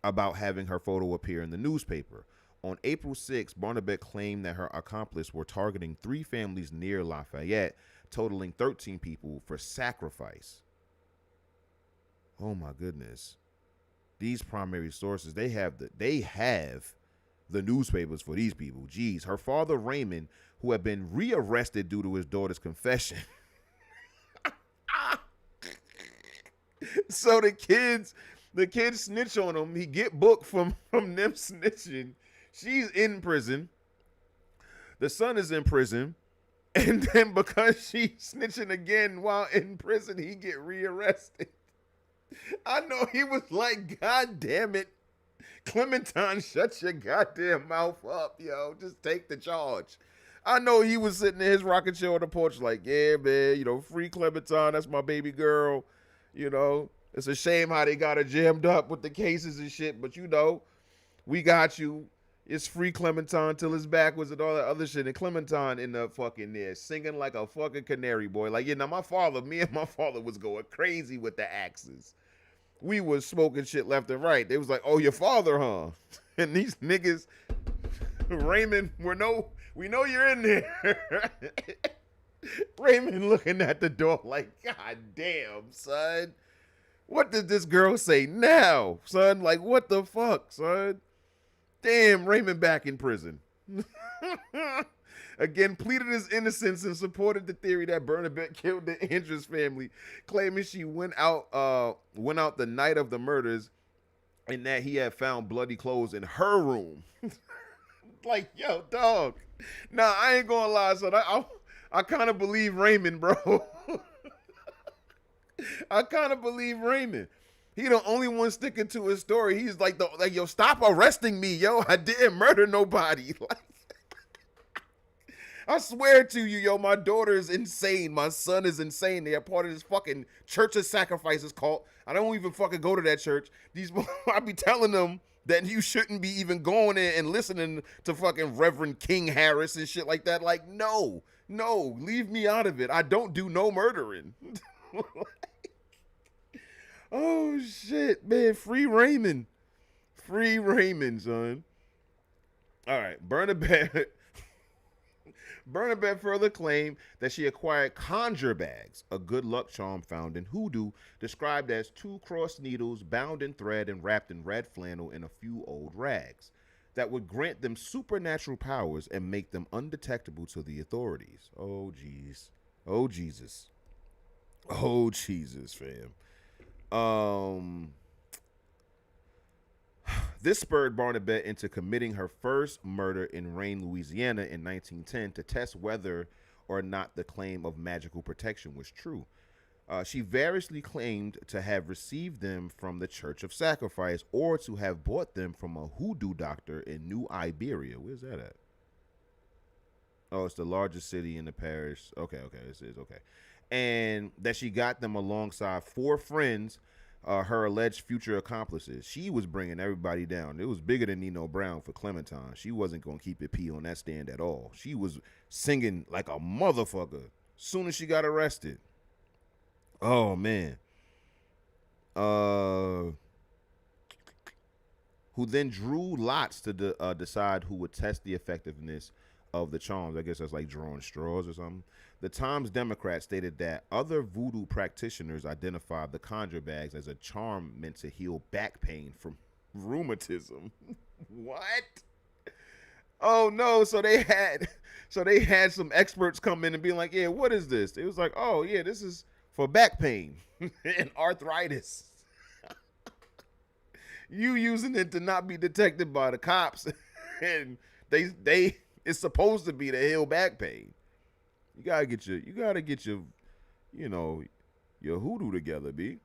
about having her photo appear in the newspaper. On April 6th, Barnabette claimed that her accomplice were targeting 3 families near Lafayette, totaling 13 people for sacrifice. Oh my goodness. These primary sources, they have the newspapers for these people. Jeez. Her father, Raymond, who had been rearrested due to his daughter's confession. So the kids snitch on him. He get booked from them snitching. She's in prison. The son is in prison. And then because she's snitching again while in prison, he get rearrested. I know he was like, God damn it. Clementine, shut your goddamn mouth up, yo. Just take the charge. I know he was sitting in his rocking chair on the porch like, yeah, man, free Clementine. That's my baby girl. It's a shame how they got her jammed up with the cases and shit, but we got you. It's free Clementine till it's backwards and all that other shit. And Clementine in the fucking there singing like a fucking canary boy. Like, yeah, now me and my father was going crazy with the axes. We was smoking shit left and right. They was like, oh, your father, huh? And these niggas, Raymond, we know you're in there. Raymond looking at the door like, God damn, son. What did this girl say now, son? Like, what the fuck, son? Damn, Raymond back in prison. Again, pleaded his innocence and supported the theory that Bernadette killed the Andrews family, claiming she went out the night of the murders and that he had found bloody clothes in her room. Like, yo, dog. Nah, I ain't gonna lie, son. I kind of believe Raymond, bro. I kind of believe Raymond. He the only one sticking to his story. He's like, yo, stop arresting me, yo. I didn't murder nobody. Like, I swear to you, yo, my daughter is insane. My son is insane. They are part of this fucking Church of Sacrifices cult. I don't even fucking go to that church. I be telling them that you shouldn't be even going in and listening to fucking Reverend King Harris and shit like that. Like, no, leave me out of it. I don't do no murdering. Oh shit, man. Free Raymond, son. All right, Bernadette further claimed that she acquired conjure bags, a good luck charm found in hoodoo, described as 2 crossed needles bound in thread and wrapped in red flannel in a few old rags, that would grant them supernatural powers and make them undetectable to the authorities. Oh, jeez. Oh, Jesus. Oh, Jesus, fam. This spurred Barnabette into committing her first murder in Rain, Louisiana in 1910 to test whether or not the claim of magical protection was true. She variously claimed to have received them from the Church of Sacrifice or to have bought them from a hoodoo doctor in New Iberia. Where's that at? Oh, it's the largest city in the parish. Okay, this is okay. And that she got them alongside 4 friends, her alleged future accomplices. She was bringing everybody down. It was bigger than Nino Brown for Clementine. She wasn't going to keep it P on that stand at all. She was singing like a motherfucker soon as she got arrested. Oh, man. Who then drew lots to decide who would test the effectiveness of the charms. I guess that's like drawing straws or something. The Times Democrat stated that other voodoo practitioners identified the conjure bags as a charm meant to heal back pain from rheumatism. What? Oh no! So they had some experts come in and be like, "Yeah, what is this?" It was like, "Oh yeah, this is for back pain and arthritis." You using it to not be detected by the cops, and they it's supposed to be to heal back pain. You gotta get your your hoodoo together, B.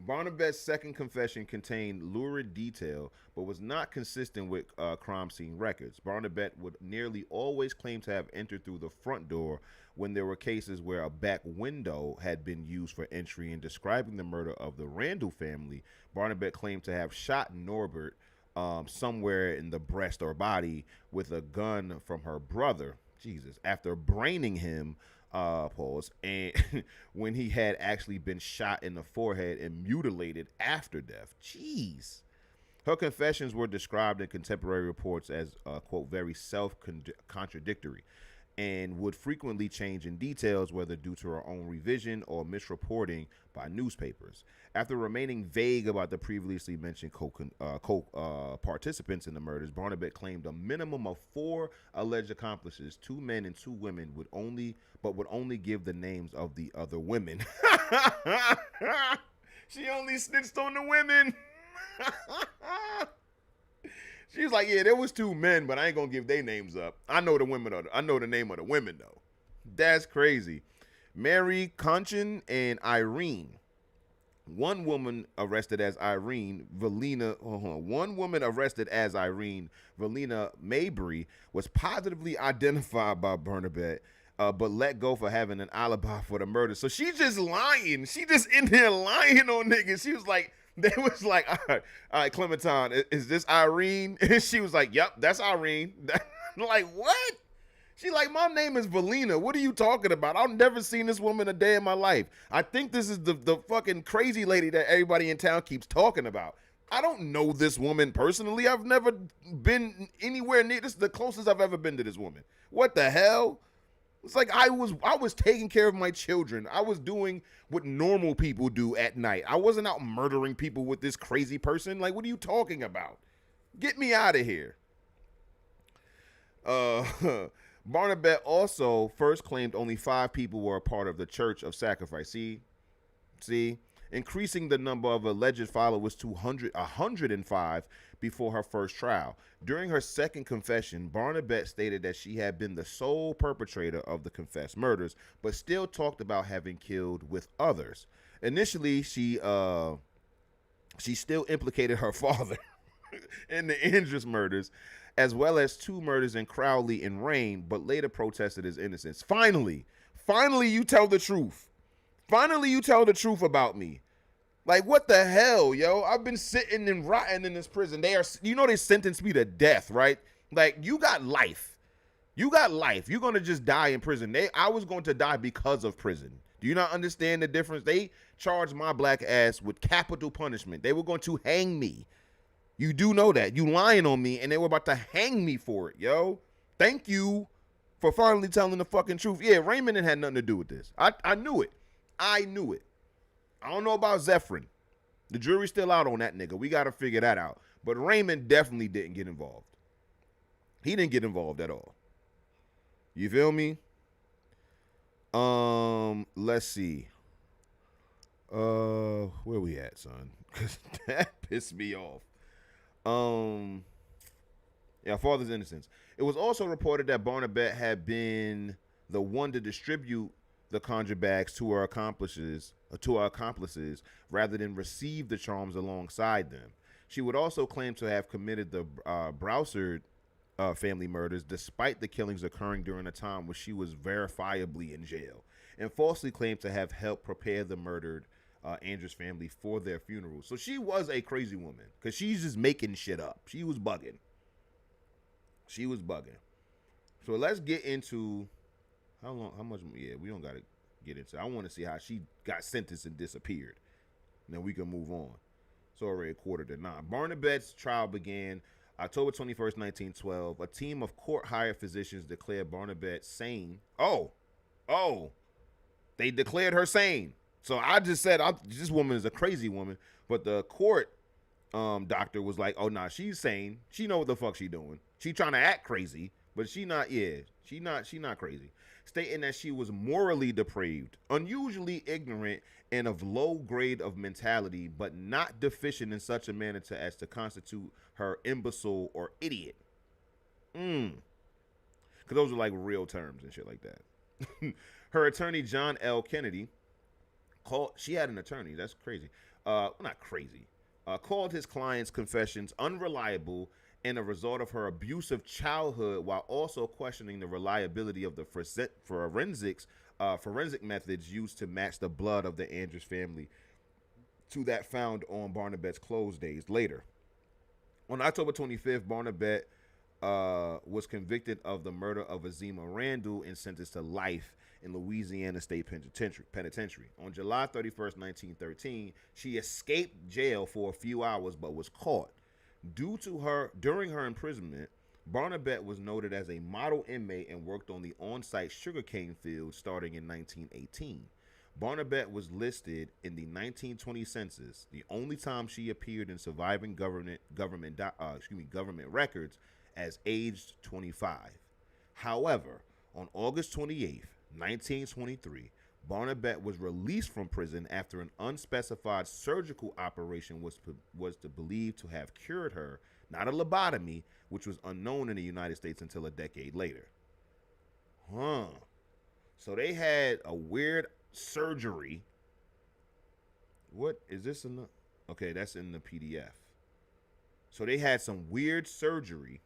Barnabette's second confession contained lurid detail, but was not consistent with crime scene records. Barnabette would nearly always claim to have entered through the front door when there were cases where a back window had been used for entry. In describing the murder of the Randall family, Barnabette claimed to have shot Norbert somewhere in the breast or body with a gun from her brother. Jesus, after braining him, and when he had actually been shot in the forehead and mutilated after death. Jeez. Her confessions were described in contemporary reports as, quote, very self-contradictory and would frequently change in details, whether due to her own revision or misreporting by newspapers. After remaining vague about the previously mentioned participants in the murders, Barnabette claimed a minimum of 4 alleged accomplices, 2 men and 2 women, would only give the names of the other women. She only snitched on the women. She's like, yeah, there was 2 men, but I ain't gonna give their names up. I know the name of the women though. That's crazy. Mary, Conchin, and Irene. One woman arrested as Irene, Valina Mabry, was positively identified by Barnabette but let go for having an alibi for the murder. So she's just lying. She just in there lying on niggas. She was like, they was like, all right, Clementine, is this Irene? And she was like, yep, that's Irene. Like, what? She like, my name is Valina. What are you talking about? I've never seen this woman a day in my life. I think this is the fucking crazy lady that everybody in town keeps talking about. I don't know this woman personally. I've never been anywhere near. This is the closest I've ever been to this woman. What the hell? It's like I was taking care of my children. I was doing what normal people do at night. I wasn't out murdering people with this crazy person. Like, what are you talking about? Get me out of here. Uh Barnabette also first claimed only 5 people were a part of the Church of Sacrifice. See, increasing the number of alleged followers to 105 before her first trial. During her second confession, Barnabette stated that she had been the sole perpetrator of the confessed murders, but still talked about having killed with others. Initially, she still implicated her father in the Andrews murders, as well as 2 murders in Crowley and Rain, but later protested his innocence. Finally, you tell the truth. Finally, you tell the truth about me. Like, what the hell, yo? I've been sitting and rotting in this prison. They sentenced me to death, right? Like, you got life. You got life. You're going to just die in prison. I was going to die because of prison. Do you not understand the difference? They charged my black ass with capital punishment. They were going to hang me. You do know that. You lying on me, and they were about to hang me for it, yo. Thank you for finally telling the fucking truth. Yeah, Raymond had nothing to do with this. I knew it. I knew it. I don't know about Zephyrin. The jury's still out on that nigga. We got to figure that out. But Raymond definitely didn't get involved. He didn't get involved at all. You feel me? Let's see. Where we at, son? Cause that pissed me off. Yeah, father's innocence. It was also reported that Barnabette had been the one to distribute the conjure bags to her accomplices, rather than receive the charms alongside them. She would also claim to have committed the Broussard family murders, despite the killings occurring during a time when she was verifiably in jail, and falsely claimed to have helped prepare the murdered Andrews family for their funerals. So she was a crazy woman, because she's just making shit up. She was bugging. So let's get into how much. Yeah, we don't got to get into. I want to see how she got sentenced and disappeared. And then we can move on. It's already 8:45. Barnabette's trial began October 21st, 1912. A team of court-hired physicians declared Barnabette sane. Oh, they declared her sane. So I just said, this woman is a crazy woman. But the court doctor was like, oh, nah, she's sane. She know what the fuck she doing. She trying to act crazy, but she not crazy. Stating that she was morally depraved, unusually ignorant, and of low grade of mentality, but not deficient in such a manner as to constitute her imbecile or idiot. Because those are like real terms and shit like that. Her attorney, John L. Kennedy, she had an attorney. That's crazy. Not crazy. Called his client's confessions unreliable and a result of her abusive childhood, while also questioning the reliability of the forensic methods used to match the blood of the Andrews family to that found on Barnabette's closed days later. On October 25th, Barnabette was convicted of the murder of Azima Randall and sentenced to life in Louisiana State Penitentiary. On July 31st, 1913, she escaped jail for a few hours but was caught. During her imprisonment, Barnabette was noted as a model inmate and worked on the on-site sugarcane field starting in 1918. Barnabette was listed in the 1920 census, the only time she appeared in surviving government records, as aged 25. However, on August 28th, 1923, Barnabette was released from prison after an unspecified surgical operation was believed to have cured her, not a lobotomy, which was unknown in the United States until a decade later. So they had a weird surgery. What is this in the... Okay, that's in the PDF. So they had some weird surgery,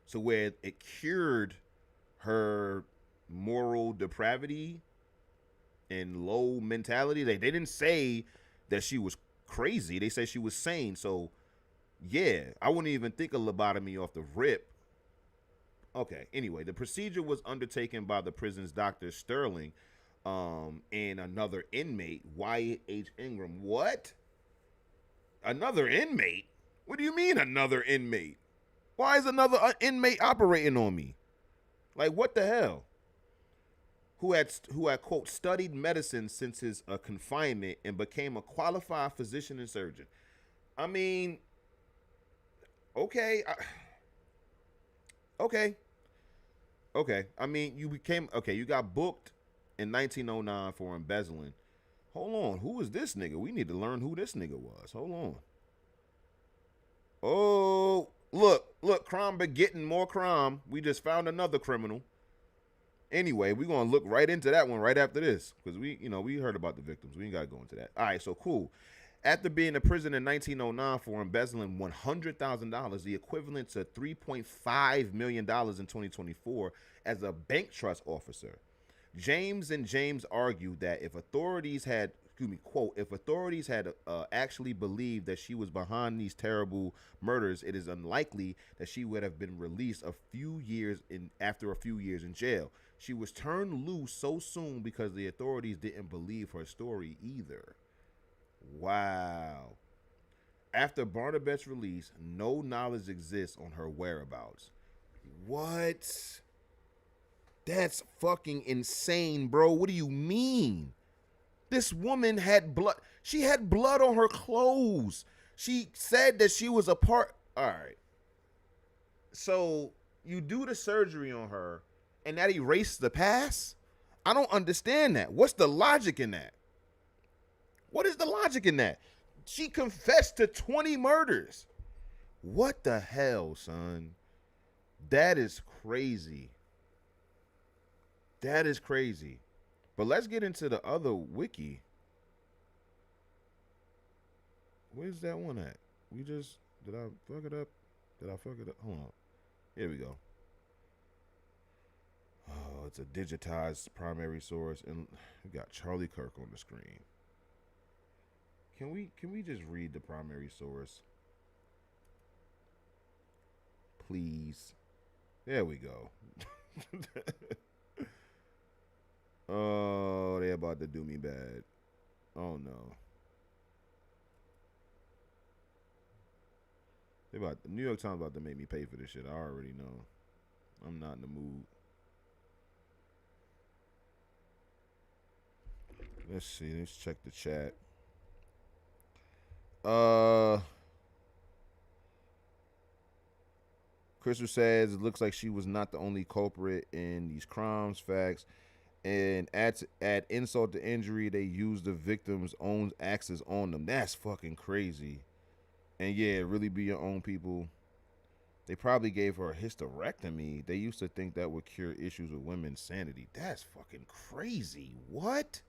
so where it cured her moral depravity and low mentality. They didn't say that she was crazy. They said she was sane. So yeah, I wouldn't even think of lobotomy off the rip. Okay. Anyway, the procedure was undertaken by the prison's Dr. Sterling, and another inmate, Wyatt H. Ingram. What? Another inmate? What do you mean another inmate? Why is another inmate operating on me? Like what the hell? Who had quote studied medicine since his confinement and became a qualified physician and surgeon. I mean, okay, okay, okay. I mean, you became okay. You got booked in 1909 for embezzling. Hold on, who is this nigga? We need to learn who this nigga was. Hold on. Oh, look, crime begetting more crime. We just found another criminal. Anyway, we're gonna look right into that one right after this because we heard about the victims. We ain't gotta go into that. All right, so cool. After being in prison in 1909 for embezzling $100,000, the equivalent to $3.5 million in 2024, as a bank trust officer, James and James argued that if authorities had, excuse me, quote, if authorities had actually believed that she was behind these terrible murders, it is unlikely that she would have been released after a few years in jail. She was turned loose so soon because the authorities didn't believe her story either. Wow. After Barnabet's release, no knowledge exists on her whereabouts. What? That's fucking insane, bro. What do you mean? This woman had blood. She had blood on her clothes. She said that she was a part. All right. So you do the surgery on her and that erased the past? I don't understand that. What's the logic in that? What is the logic in that? She confessed to 20 murders. What the hell, son? That is crazy. That is crazy. But let's get into the other wiki. Where's that one at? Did I fuck it up? Did I fuck it up? Hold on. Here we go. Oh, it's a digitized primary source, and we got Charlie Kirk on the screen. Can we just read the primary source? Please. There we go. Oh, they about to do me bad. Oh no. The New York Times about to make me pay for this shit. I already know. I'm not in the mood. Let's see. Let's check the chat. Crystal says it looks like she was not the only culprit in these crimes. Facts. And add insult to injury, they used the victim's own axes on them. That's fucking crazy. And yeah, really be your own people. They probably gave her a hysterectomy. They used to think that would cure issues with women's sanity. That's fucking crazy. What?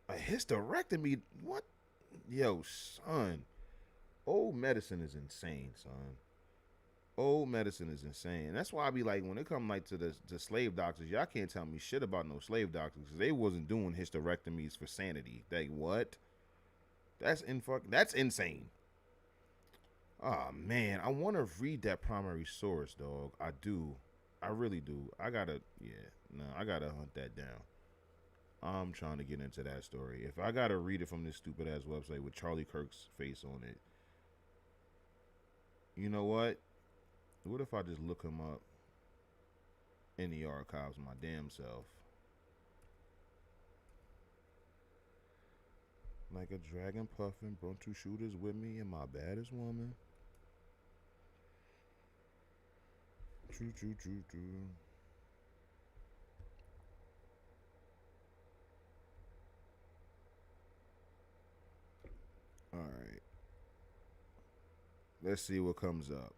A hysterectomy? What? Yo, son. Old medicine is insane, son. Old medicine is insane. That's why I be like, when it come like to the slave doctors, y'all can't tell me shit about no slave doctors because they wasn't doing hysterectomies for sanity. Like what? That's insane. Oh man, I want to read that primary source, dog. I do. I really do. I gotta hunt that down. I'm trying to get into that story. If I gotta read it from this stupid ass website with Charlie Kirk's face on it, you know what? What if I just look him up in the archives my damn self? Like a dragon puffin', brought two shooters with me and my baddest woman. True, true, true, true. All right. Let's see what comes up.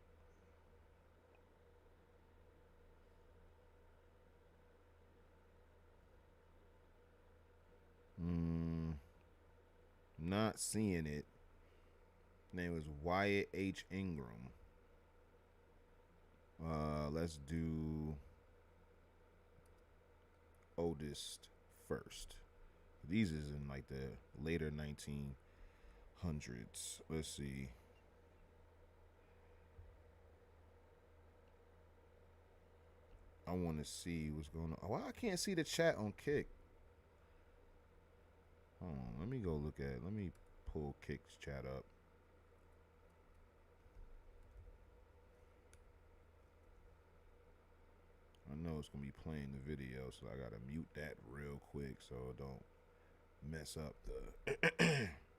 Not seeing it. Name was Wyatt H. Ingram. Let's do oldest first. These is in like the later 1900s. Let's see. I want to see what's going on. Why I can't see the chat on Kick? Hold on. Let me go look at it. Let me pull Kick's chat up. I know it's gonna be playing the video, so I gotta mute that real quick so it don't mess up the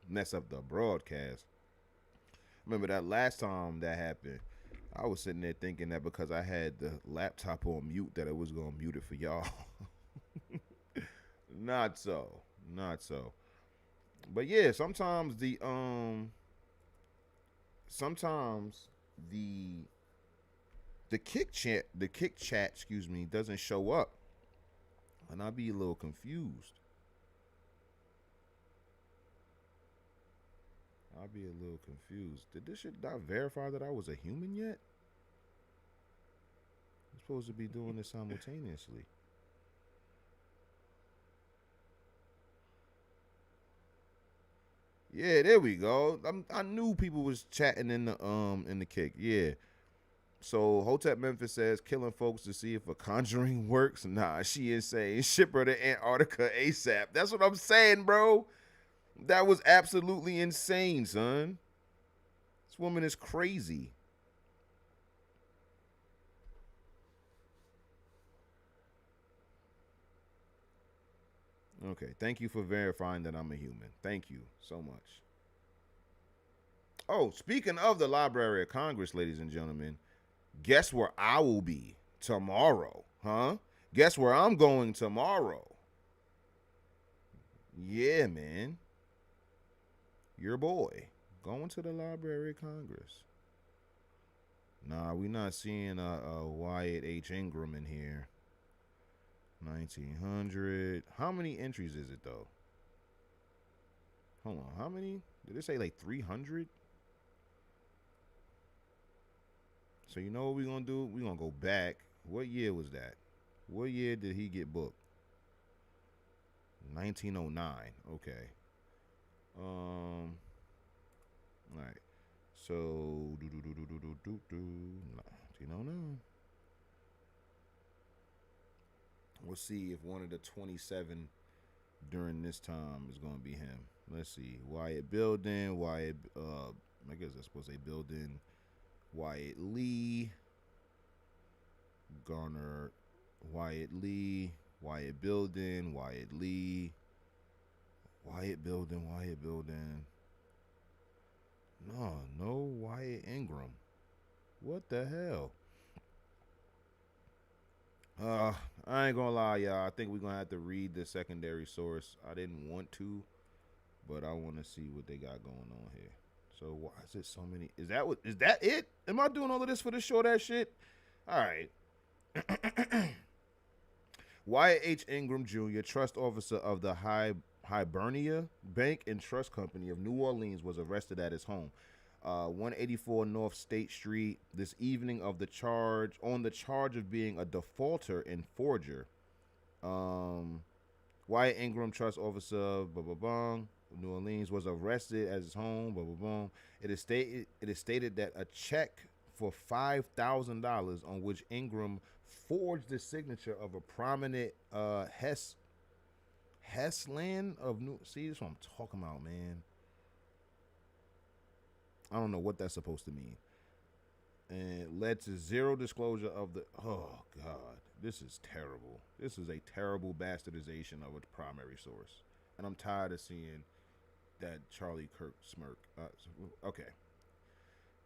mess up the broadcast. Remember that last time that happened, I was sitting there thinking that because I had the laptop on mute that it was gonna mute it for y'all. Not so. Not so. But yeah, sometimes the kick chat, excuse me, doesn't show up. And I'll be a little confused. I'll be a little confused. Did this shit not verify that I was a human yet? I'm supposed to be doing this simultaneously. Yeah, there we go. I knew people was chatting in the kick. Yeah. So Hotep Memphis says killing folks to see if a conjuring works. Nah, she insane. Ship her to Antarctica ASAP. That's what I'm saying, bro. That was absolutely insane, son. This woman is crazy. Okay, thank you for verifying that I'm a human. Thank you so much. Oh, speaking of the Library of Congress, ladies and gentlemen, guess where I will be tomorrow, huh? Guess where I'm going tomorrow? Yeah, man. Your boy. Going to the Library of Congress. Nah, we not seeing a Wyatt H. Ingram in here. 1900. How many entries is it, though? Hold on. How many? Did it say like 300? So you know what we're going to do? We're going to go back. What year was that? What year did he get booked? 1909. Okay. All right. So 1909. We'll see if one of the 27 during this time is going to be him. Let's see. Wyatt Building. Wyatt. I guess that's supposed to say Building. Wyatt Lee. Garner. Wyatt Lee. Wyatt Building. Wyatt Lee. Wyatt Building. Wyatt Building. No Wyatt Ingram. What the hell? I ain't gonna lie, y'all. I think we're gonna have to read the secondary source. I didn't want to, but I want to see what they got going on here. So why is it so many? Is that what? Is that it? Am I doing all of this for this short ass shit? All right. Wyatt H. Ingram Jr., trust officer of the Hibernia Bank and Trust Company of New Orleans, was arrested at his home, 184 North State Street, this evening on the charge of being a defaulter and forger. Wyatt Ingram, trust officer, blah blah blah, New Orleans, was arrested at his home, blah blah blah. It is stated that a check for $5,000 on which Ingram forged the signature of a prominent Hessland of New. See, this is what I'm talking about, man. I don't know what that's supposed to mean. And it led to zero disclosure of the. Oh God, this is terrible. This is a terrible bastardization of a primary source, and I'm tired of seeing that Charlie Kirk smirk. Okay,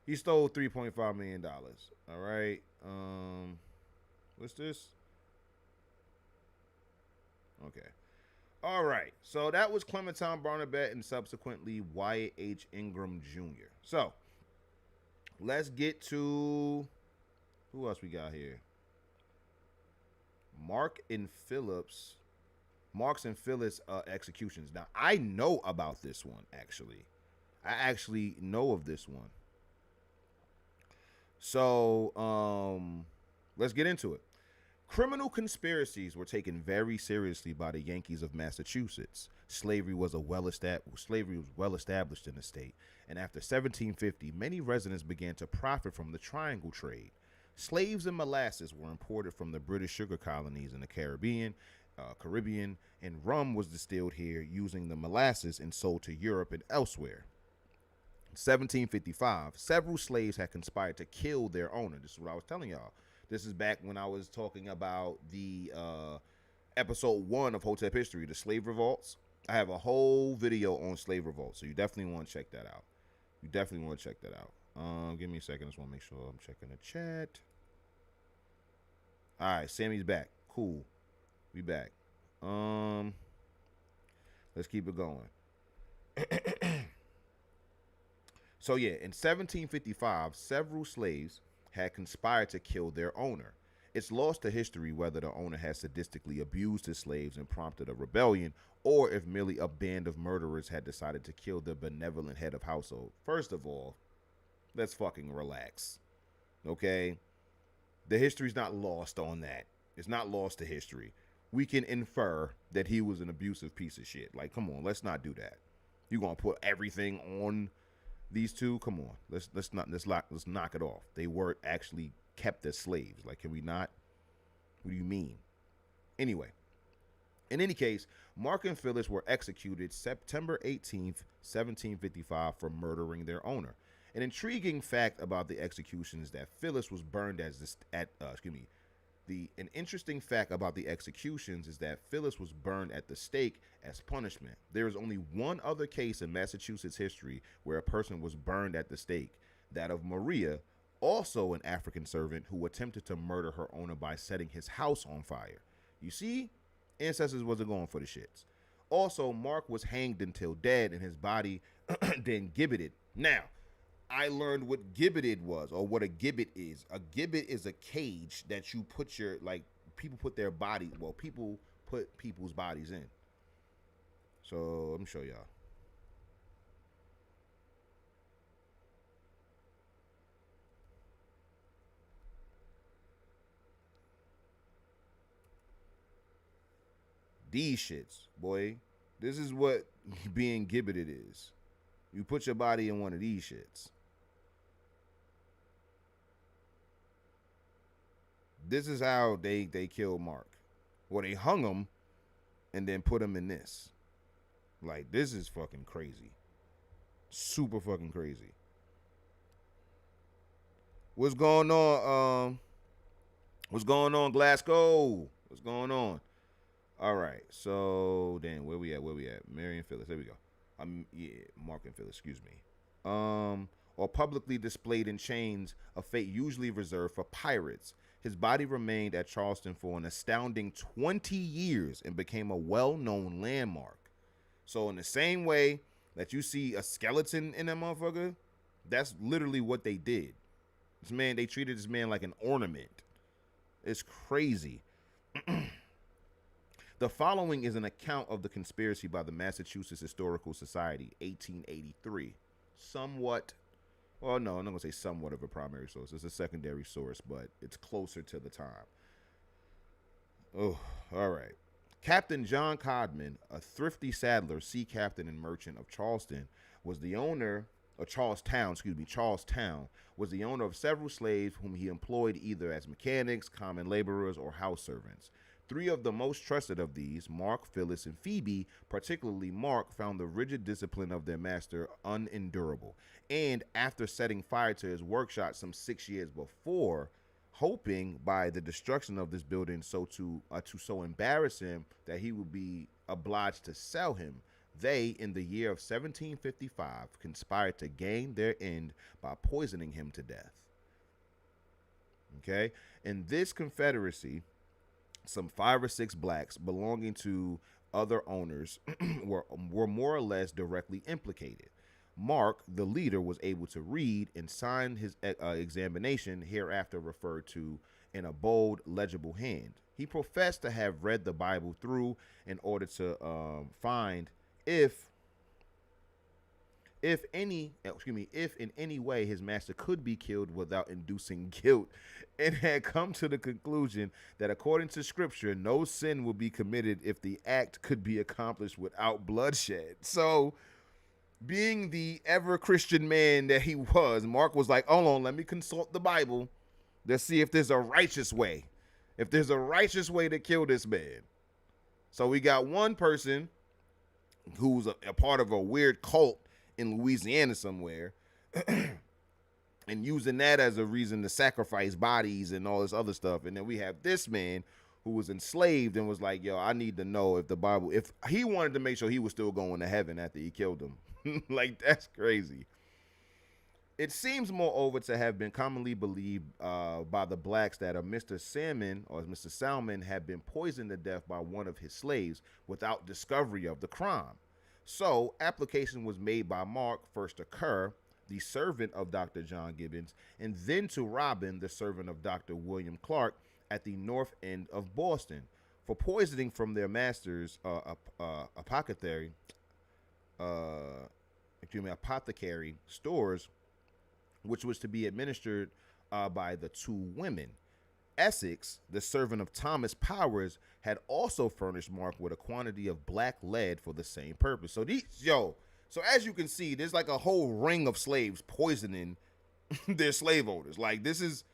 he stole $3.5 million. All right. What's this? Okay. All right. So that was Clementine Barnabette and subsequently Wyatt H. Ingram Jr. So let's get to who else we got here. Marks and Phillips executions. Now I know about this one actually. I actually know of this one. So let's get into it. Criminal conspiracies were taken very seriously by the Yankees of Massachusetts. Slavery was well established in the state, and after 1750, many residents began to profit from the triangle trade. Slaves and molasses were imported from the British sugar colonies in the Caribbean, and rum was distilled here using the molasses and sold to Europe and elsewhere. 1755, several slaves had conspired to kill their owner. This is what I was telling y'all. This is back when I was talking about the episode 1 of Hotep History, the slave revolts. I have a whole video on slave revolts, so you definitely want to check that out. Give me a second. I just want to make sure I'm checking the chat. All right, Sammy's back. Cool. We back. Let's keep it going. So yeah, in 1755, several slaves had conspired to kill their owner. It's lost to history whether the owner had sadistically abused his slaves and prompted a rebellion, or if merely a band of murderers had decided to kill the benevolent head of household. First of all, let's fucking relax. Okay? The history's not lost on that. It's not lost to history. We can infer that he was an abusive piece of shit. Like, come on, let's not do that. You gonna put everything on these two? Come on, let's knock it off. They were actually kept as slaves. Like, can we not? What do you mean? Anyway, in any case, Mark and Phyllis were executed September 18th, 1755 for murdering their owner. An intriguing fact about the execution is that Phyllis was burned an interesting fact about the executions is that Phyllis was burned at the stake as punishment. There is only one other case in Massachusetts history where a person was burned at the stake, that of Maria, also an African servant who attempted to murder her owner by setting his house on fire. You see, ancestors wasn't going for the shits. Also, Mark was hanged until dead and his body then gibbeted. Now, I learned what gibbeted was, or what a gibbet is. A gibbet is a cage that you put people put their body, people put people's bodies in. So let me show y'all. These shits, boy. This is what being gibbeted is. You put your body in one of these shits. This is how they killed Mark. Well, they hung him and then put him in this. Like, this is fucking crazy. Super fucking crazy. What's going on? What's going on, Glasgow? What's going on? All right. So, damn, where we at? Mary and Phyllis. There we go. Mark and Phyllis, excuse me. Or publicly displayed in chains, a fate usually reserved for pirates. His body remained at Charleston for an astounding 20 years and became a well-known landmark. So in the same way that you see a skeleton in that motherfucker, that's literally what they did. They treated this man like an ornament. It's crazy. The following is an account of the conspiracy by the Massachusetts Historical Society, 1883. I'm not going to say somewhat of a primary source. It's a secondary source, but it's closer to the time. Oh, all right. Captain John Codman, a thrifty saddler, sea captain, and merchant of Charlestown, was the owner of several slaves whom he employed either as mechanics, common laborers, or house servants. 3 of the most trusted of these, Mark, Phyllis, and Phoebe, particularly Mark, found the rigid discipline of their master unendurable. And after setting fire to his workshop some 6 years before, hoping by the destruction of this building to so embarrass him that he would be obliged to sell him, they, in the year of 1755, conspired to gain their end by poisoning him to death. Okay? In this confederacy, some 5 or 6 blacks belonging to other owners were more or less directly implicated. Mark, the leader, was able to read and sign his examination, hereafter referred to, in a bold, legible hand. He professed to have read the Bible through in order to find if if in any way his master could be killed without inducing guilt, and had come to the conclusion that according to scripture, no sin will be committed if the act could be accomplished without bloodshed. So, being the ever Christian man that he was, Mark was like, hold on, let me consult the Bible to see if there's a righteous way. If there's a righteous way to kill this man. So we got one person who's a part of a weird cult in Louisiana somewhere, and using that as a reason to sacrifice bodies and all this other stuff. And then we have this man who was enslaved and was like, yo, I need to know if the Bible, if he wanted to make sure he was still going to heaven after he killed him. Like, that's crazy. It seems, moreover, to have been commonly believed by the blacks that a Mr. Salmon had been poisoned to death by one of his slaves without discovery of the crime. So, application was made by Mark first to Kerr, the servant of Dr. John Gibbons, and then to Robin, the servant of Dr. William Clark, at the north end of Boston, for poisoning from their master's apothecary, apothecary stores, which was to be administered by the two women. Essex, the servant of Thomas Powers, had also furnished Mark with a quantity of black lead for the same purpose. So as you can see, there's like a whole ring of slaves poisoning their slave owners. Like, it's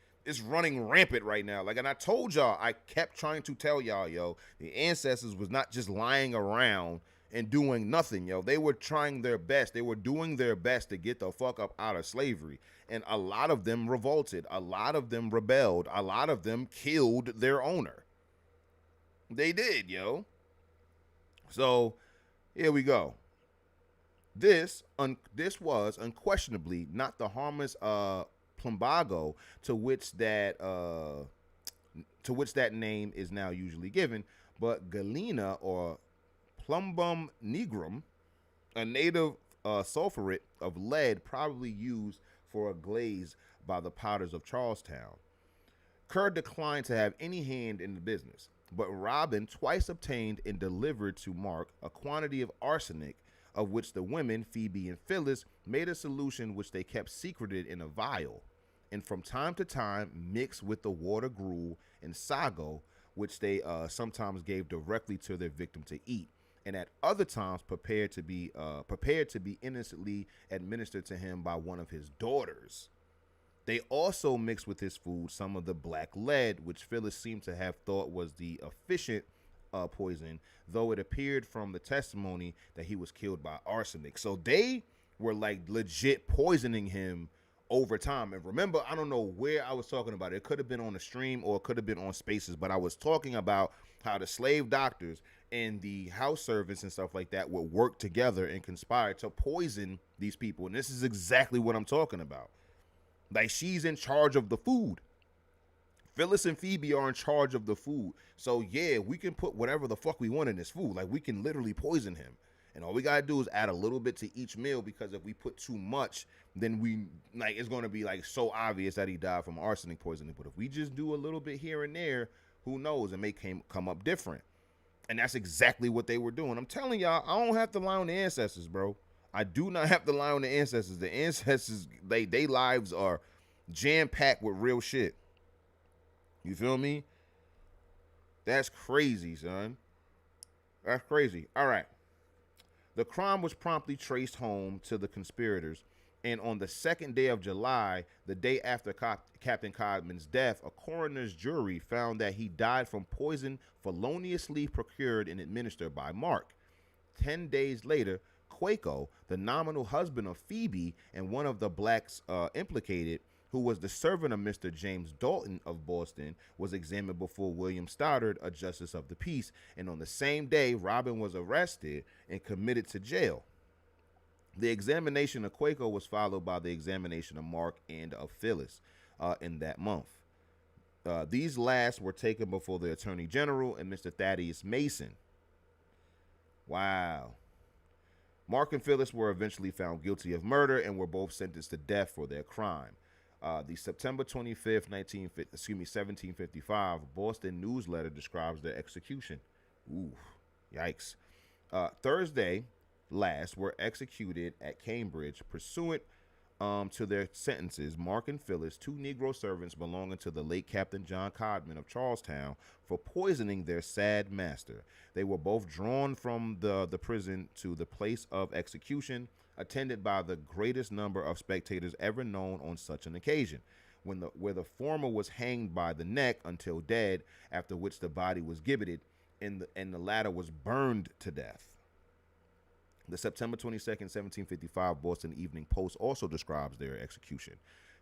running rampant right now. Like, and I told y'all, I kept trying to tell y'all, yo, the ancestors was not just lying around and doing nothing, yo. They were trying their best. They were doing their best to get the fuck up out of slavery. And a lot of them revolted. A lot of them rebelled. A lot of them killed their owner. They did, yo. So, here we go. This was unquestionably not the harmless plumbago to which that name is now usually given, but galena or plumbum nigrum, a native sulfuret of lead probably used for a glaze by the potters of Charlestown. Kerr declined to have any hand in the business, but Robin twice obtained and delivered to Mark a quantity of arsenic, of which the women, Phoebe and Phyllis, made a solution which they kept secreted in a vial, and from time to time mixed with the water gruel and sago, which they sometimes gave directly to their victim to eat, and at other times prepared to be innocently administered to him by one of his daughters. They also mixed with his food some of the black lead, which Phyllis seemed to have thought was the efficient poison, though it appeared from the testimony that he was killed by arsenic. So they were like legit poisoning him over time. And remember, I don't know where I was talking about it. It could have been on the stream or it could have been on Spaces, but I was talking about how the slave doctors and the house servants and stuff like that would work together and conspire to poison these people. And this is exactly what I'm talking about. Like, she's in charge of the food. Phyllis and Phoebe are in charge of the food. So yeah, we can put whatever the fuck we want in this food. Like, we can literally poison him. And all we gotta do is add a little bit to each meal, because if we put too much, then it's gonna be like so obvious that he died from arsenic poisoning. But if we just do a little bit here and there, who knows? It may come up different. And that's exactly what they were doing. I'm telling y'all, I don't have to lie on the ancestors, bro. I do not have to lie on the ancestors. The ancestors, they lives are jam-packed with real shit. You feel me? That's crazy, son. That's crazy. All right. The crime was promptly traced home to the conspirators, and on the second day of July, the day after Captain Codman's death, a coroner's jury found that he died from poison feloniously procured and administered by Mark. 10 days later, Quaco, the nominal husband of Phoebe and one of the blacks implicated, who was the servant of Mr. James Dalton of Boston, was examined before William Stoddard, a justice of the peace, and on the same day, Robin was arrested and committed to jail. The examination of Quaco was followed by the examination of Mark and of Phyllis in that month. These last were taken before the Attorney General and Mr. Thaddeus Mason. Wow. Mark and Phyllis were eventually found guilty of murder and were both sentenced to death for their crime. The September 25th, 1755 Boston Newsletter describes their execution. Ooh, yikes. Thursday, last were executed at Cambridge pursuant to their sentences, Mark and Phyllis, two Negro servants belonging to the late Captain John Codman of Charlestown, for poisoning their sad master. They were both drawn from the prison to the place of execution, attended by the greatest number of spectators ever known on such an occasion. Where the former was hanged by the neck until dead, after which the body was gibbeted, and the latter was burned to death. The September 22nd, 1755 Boston Evening Post also describes their execution.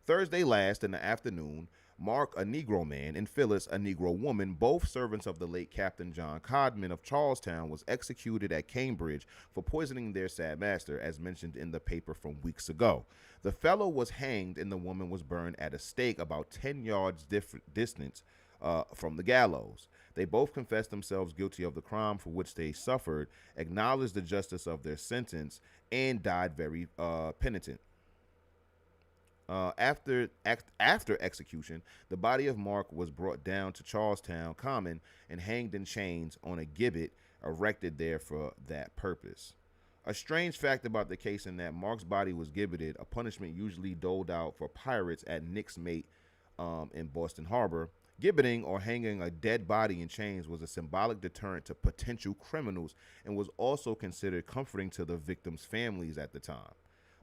Thursday last in the afternoon, Mark, a Negro man, and Phyllis, a Negro woman, both servants of the late Captain John Codman of Charlestown, was executed at Cambridge for poisoning their sad master, as mentioned in the paper from weeks ago. The fellow was hanged and the woman was burned at a stake about 10 yards distance from the gallows. They both confessed themselves guilty of the crime for which they suffered, acknowledged the justice of their sentence, and died very penitent. After execution, the body of Mark was brought down to Charlestown Common and hanged in chains on a gibbet erected there for that purpose. A strange fact about the case in that Mark's body was gibbeted, a punishment usually doled out for pirates at Nick's Mate in Boston Harbor. Gibbeting, or hanging a dead body in chains, was a symbolic deterrent to potential criminals and was also considered comforting to the victims' families at the time.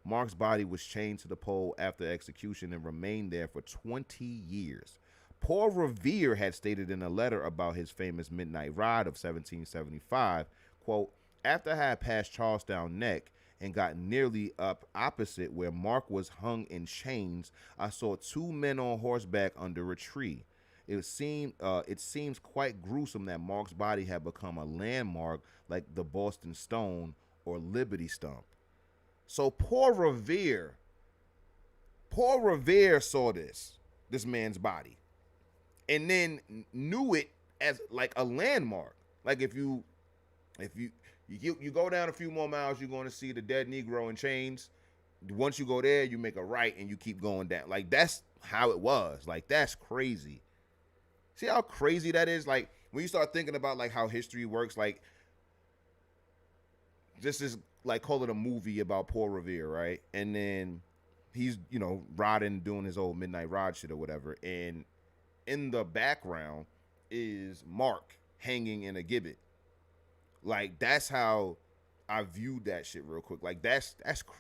Mark's body was chained to the pole after execution and remained there for 20 years. Paul Revere had stated in a letter about his famous midnight ride of 1775, quote, "After I had passed Charlestown Neck and got nearly up opposite where Mark was hung in chains, I saw two men on horseback under a tree. It seems quite gruesome that Mark's body had become a landmark like the Boston Stone or Liberty Stump." So Paul Revere saw this man's body, and then knew it as like a landmark. Like if you go down a few more miles, you're going to see the dead Negro in chains. Once you go there, you make a right and you keep going down. Like that's how it was. Like that's crazy. See how crazy that is? Like when you start thinking about like how history works, like this is like call it a movie about Paul Revere, right? And then he's, riding, doing his old midnight ride shit or whatever. And in the background is Mark hanging in a gibbet. Like that's how I viewed that shit real quick. Like that's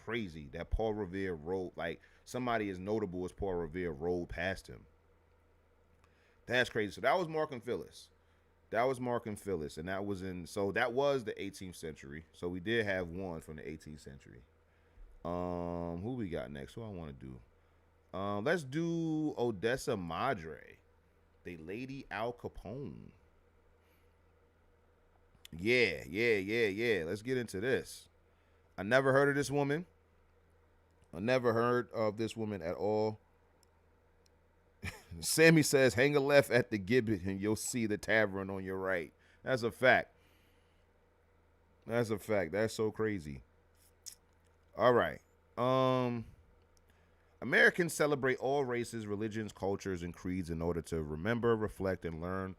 crazy that Paul Revere rode, like somebody as notable as Paul Revere rode past him. That's crazy. So that was Mark and Phyllis. And that was that was the 18th century. So we did have one from the 18th century. Who we got next? Who I want to do? Let's do Odessa Madre, the Lady Al Capone. Yeah. Let's get into this. I never heard of this woman. I never heard of this woman at all. Sammy says, hang a left at the gibbet and you'll see the tavern on your right. That's a fact. That's so crazy. All right. Americans celebrate all races, religions, cultures, and creeds in order to remember, reflect, and learn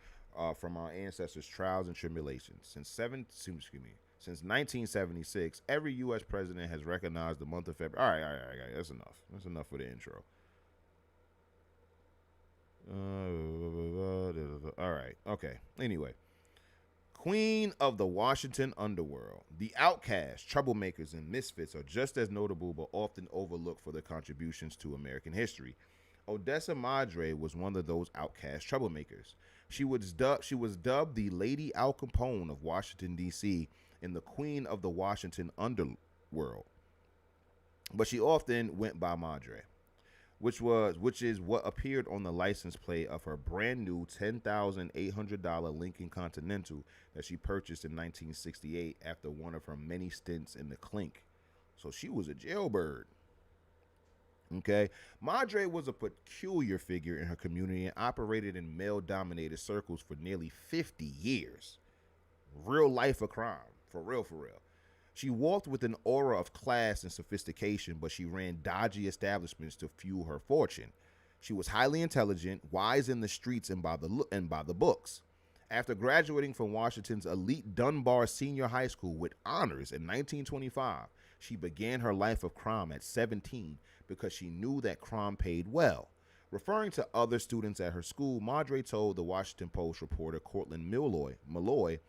from our ancestors' trials and tribulations. Since 1976, every U.S. president has recognized the month of February. All right. That's enough. That's enough for the intro. All right. Okay. Anyway, Queen of the Washington underworld. The outcasts, troublemakers, and misfits are just as notable but often overlooked for their contributions to American history. Odessa Madre was one of those outcast troublemakers. She was dubbed the Lady Al Capone of Washington, D.C., and the Queen of the Washington underworld. But she often went by Madre, which is what appeared on the license plate of her brand new $10,800 Lincoln Continental that she purchased in 1968 after one of her many stints in the clink. So she was a jailbird. Okay, Madre was a peculiar figure in her community and operated in male-dominated circles for nearly 50 years. Real life of crime, for real. She walked with an aura of class and sophistication, but she ran dodgy establishments to fuel her fortune. She was highly intelligent, wise in the streets and by the books. After graduating from Washington's elite Dunbar Senior High School with honors in 1925, she began her life of crime at 17 because she knew that crime paid well. Referring to other students at her school, Madre told the Washington Post reporter Cortland Malloy,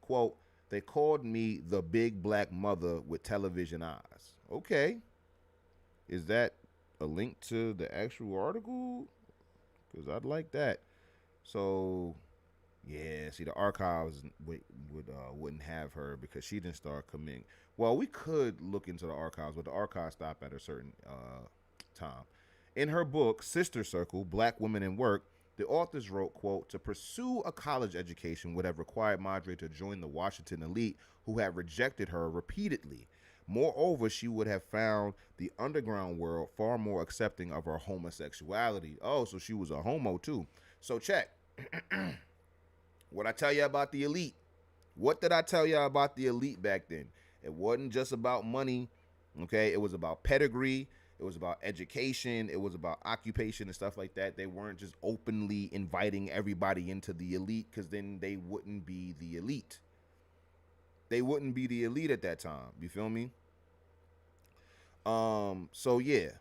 quote, "They called me the big black mother with television eyes." Okay. Is that a link to the actual article? Because I'd like that. So, yeah, see, the archives wouldn't have her because she didn't start committing. Well, we could look into the archives, but the archives stop at a certain time. In her book, Sister Circle, Black Women in Work, the authors wrote, quote, "To pursue a college education would have required Madre to join the Washington elite who had rejected her repeatedly. Moreover, she would have found the underground world far more accepting of her homosexuality." Oh, so she was a homo too. So check. What I tell you about the elite? What did I tell you about the elite back then? It wasn't just about money, okay? It was about pedigree. It was about education. It was about occupation and stuff like that. They weren't just openly inviting everybody into the elite because then they wouldn't be the elite. They wouldn't be the elite at that time. You feel me? So yeah.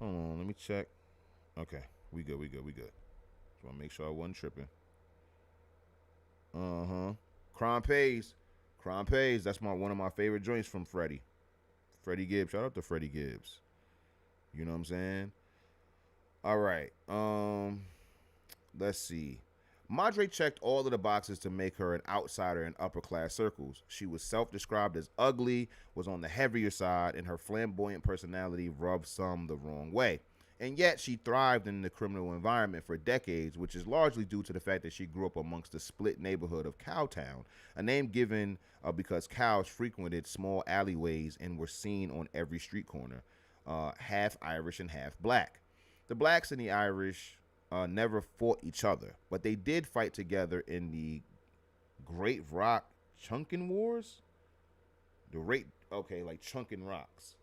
Hold on, let me check. Okay, we good. Just want to make sure I wasn't tripping. Uh-huh. Crime pays. Crime pays. That's one of my favorite joints from Freddie. Freddie Gibbs. Shout out to Freddie Gibbs. You know what I'm saying? All right. Let's see. Madre checked all of the boxes to make her an outsider in upper class circles. She was self-described as ugly, was on the heavier side, and her flamboyant personality rubbed some the wrong way. And yet she thrived in the criminal environment for decades, which is largely due to the fact that she grew up amongst the split neighborhood of Cowtown, a name given because cows frequented small alleyways and were seen on every street corner, half Irish and half black. The blacks and the Irish never fought each other, but they did fight together in the Great Rock Chunkin Wars. Like Chunkin Rocks.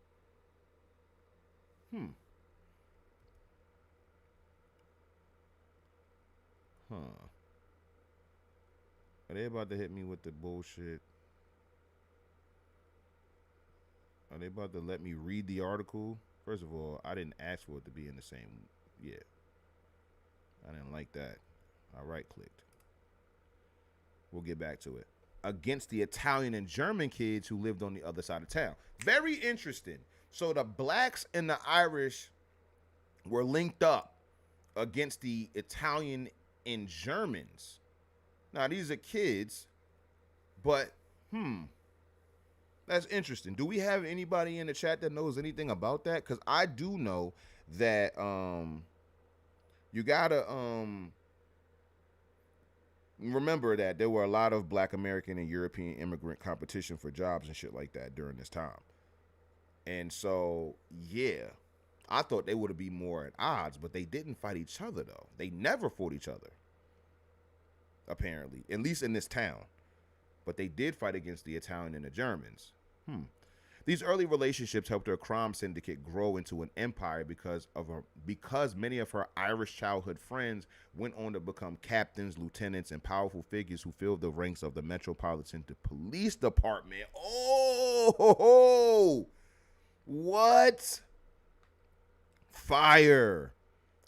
Huh. Are they about to hit me with the bullshit? Are they about to let me read the article? First of all, I didn't ask for it to be in the same. Yeah. I didn't like that. I right clicked. We'll get back to it. Against the Italian and German kids who lived on the other side of town. Very interesting. So the blacks and the Irish were linked up against the Italian and Germans. Now these are kids, but that's interesting. Do we have anybody in the chat that knows anything about that? Because I do know that you gotta remember that there were a lot of Black American and European immigrant competition for jobs and shit like that during this time. And so, yeah, I thought they would be more at odds, but they didn't fight each other, though. They never fought each other, apparently, at least in this town. But they did fight against the Italian and the Germans. These early relationships helped her crime syndicate grow into an empire because many of her Irish childhood friends went on to become captains, lieutenants, and powerful figures who filled the ranks of the Metropolitan Police Department. Oh, what? Fire.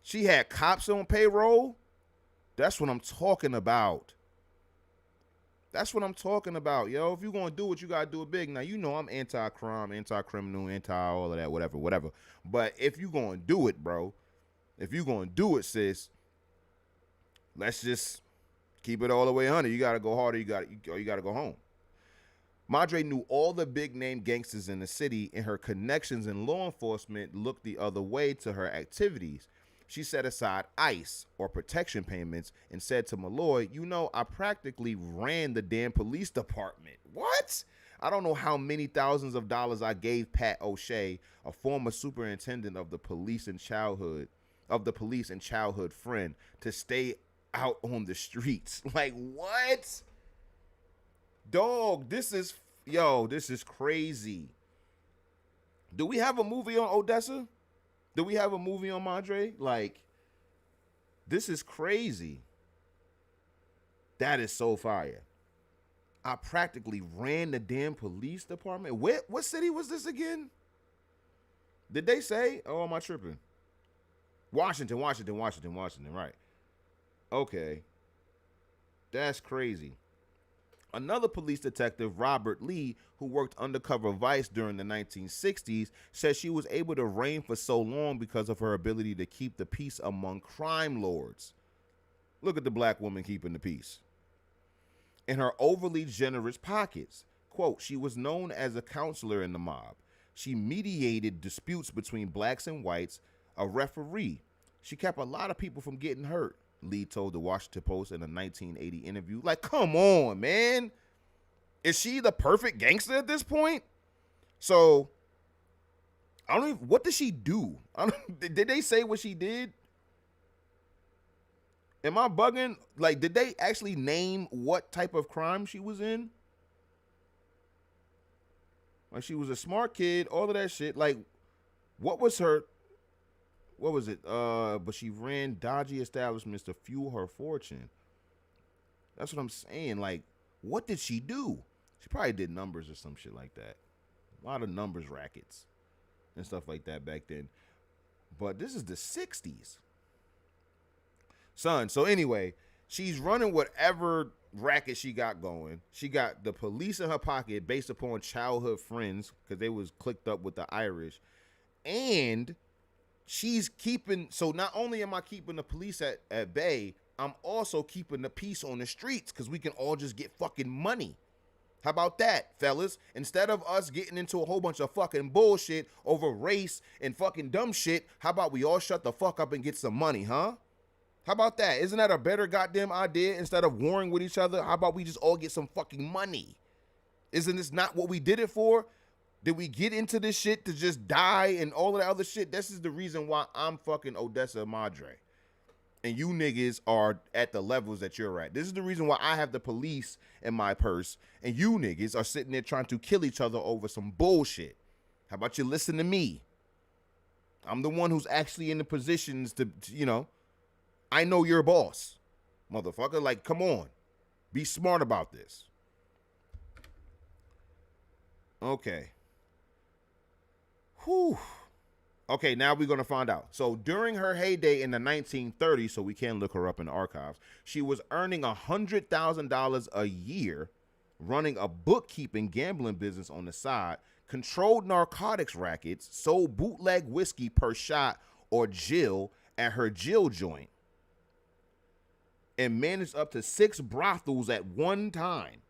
She had cops on payroll? That's what I'm talking about. That's what I'm talking about, yo. If you're going to do it, you got to do it big. Now, you know I'm anti-crime, anti-criminal, anti-all of that, whatever. But if you're going to do it, bro, if you're going to do it, sis, let's just keep it all the way 100. You got to go harder, you got to go home. Madre knew all the big-name gangsters in the city, and her connections in law enforcement looked the other way to her activities. She set aside ICE, or protection payments, and said to Malloy, "You know, I practically ran the damn police department." What? I don't know how many thousands of dollars I gave Pat O'Shea, a former superintendent of the police and childhood friend, to stay out on the streets. Like, what? Dog, this is crazy. Do we have a movie on Odessa? Do we have a movie on Madre? Like, this is crazy. That is so fire. I practically ran the damn police department. What city was this again? Did they say? Oh, am I tripping? Washington. Right. Okay. That's crazy. Another police detective, Robert Lee, who worked undercover Vice during the 1960s, said she was able to reign for so long because of her ability to keep the peace among crime lords. Look at the black woman keeping the peace. In her overly generous pockets. Quote, she was known as a counselor in the mob. She mediated disputes between blacks and whites, a referee. She kept a lot of people from getting hurt, Lee told the Washington Post in a 1980 interview. Like, come on, man. Is she the perfect gangster at this point? So, I don't even, what did she do? Did they say what she did? Am I bugging? Like, did they actually name what type of crime she was in? Like, she was a smart kid, all of that shit. Like, what was her, what was it? But she ran dodgy establishments to fuel her fortune. That's what I'm saying. Like, what did she do? She probably did numbers or some shit like that. A lot of numbers rackets and stuff like that back then. But this is the 60s. Son, so anyway, she's running whatever racket she got going. She got the police in her pocket based upon childhood friends because they was clicked up with the Irish. And she's keeping, so not only am I keeping the police at bay, I'm also keeping the peace on the streets because we can all just get fucking money. How about that, fellas? Instead of us getting into a whole bunch of fucking bullshit over race and fucking dumb shit, how about we all shut the fuck up and get some money, huh? How about that? Isn't that a better goddamn idea? Instead of warring with each other, how about we just all get some fucking money? Isn't this not what we did it for? Did we get into this shit to just die and all of that other shit? This is the reason why I'm fucking Odessa Madre. And you niggas are at the levels that you're at. This is the reason why I have the police in my purse and you niggas are sitting there trying to kill each other over some bullshit. How about you listen to me? I'm the one who's actually in the positions to you know, I know your boss, motherfucker. Like, come on. Be smart about this. Okay. Whew. Okay, now we're going to find out. So during her heyday in the 1930s, so we can look her up in the archives, she was earning $100,000 a year, running a bookkeeping gambling business on the side, controlled narcotics rackets, sold bootleg whiskey per shot or Jill at her Jill joint, and managed up to 6 brothels at one time.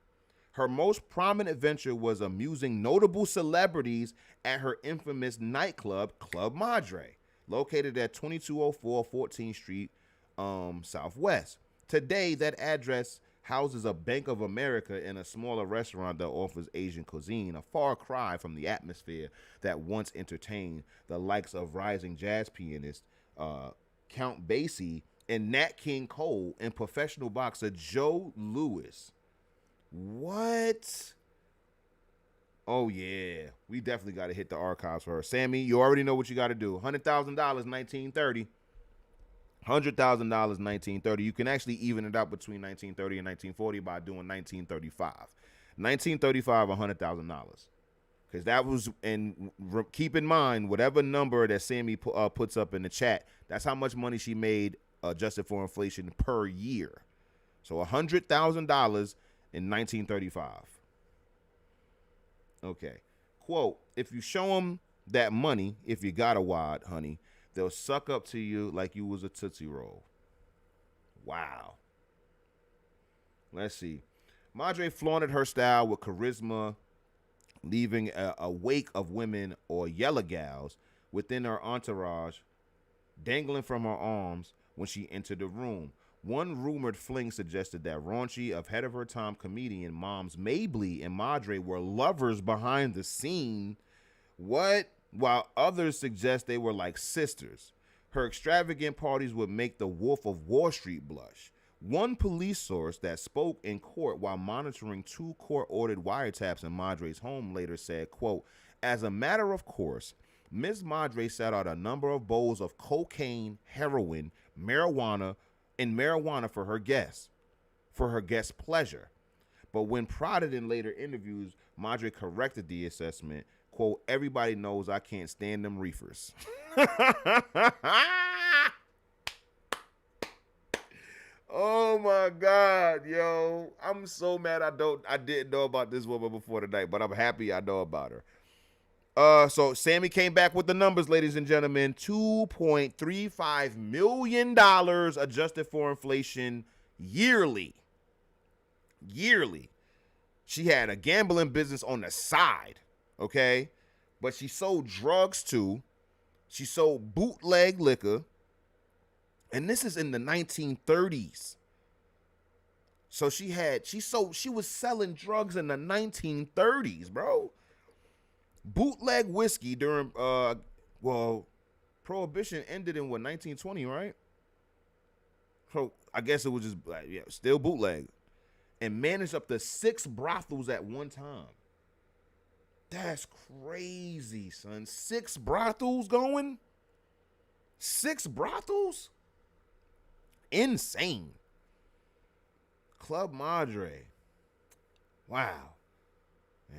Her most prominent venture was amusing notable celebrities at her infamous nightclub, Club Madre, located at 2204 14th Street Southwest. Today, that address houses a Bank of America and a smaller restaurant that offers Asian cuisine, a far cry from the atmosphere that once entertained the likes of rising jazz pianist Count Basie and Nat King Cole and professional boxer Joe Louis. What? Oh, yeah. We definitely got to hit the archives for her. Sammy, you already know what you got to do. $100,000, 1930. $100,000, 1930. You can actually even it out between 1930 and 1940 by doing 1935. 1935, $100,000. Because that was, and keep in mind, whatever number that Sammy puts up in the chat, that's how much money she made adjusted for inflation per year. So $100,000 in 1935. Okay. Quote, if you show them that money, if you got a wad, honey, they'll suck up to you like you was a Tootsie Roll. Wow. Let's see. Madre flaunted her style with charisma, leaving a wake of women or yellow gals within her entourage dangling from her arms when she entered the room. One rumored fling suggested that raunchy, ahead-of-her-time comedian Moms Mabley and Madre were lovers behind the scene. What? While others suggest they were like sisters. Her extravagant parties would make the Wolf of Wall Street blush. One police source that spoke in court while monitoring 2 court-ordered wiretaps in Madre's home later said, quote, as a matter of course, Ms. Madre set out a number of bowls of cocaine, heroin, marijuana for her guests. for her guest's pleasure. But when prodded in later interviews, Madre corrected the assessment. Quote, everybody knows I can't stand them reefers. Oh my God, yo. I'm so mad I didn't know about this woman before tonight, but I'm happy I know about her. So Sammy came back with the numbers, ladies and gentlemen. $2.35 million adjusted for inflation yearly. Yearly. She had a gambling business on the side, okay? But she sold drugs too. She sold bootleg liquor. And this is in the 1930s. So she was selling drugs in the 1930s, bro. Bootleg whiskey during Prohibition ended in what, 1920, right? So I guess it was just still bootleg. And managed up to 6 brothels at one time. That's crazy, son. 6 brothels going? 6 brothels? Insane. Club Madre. Wow.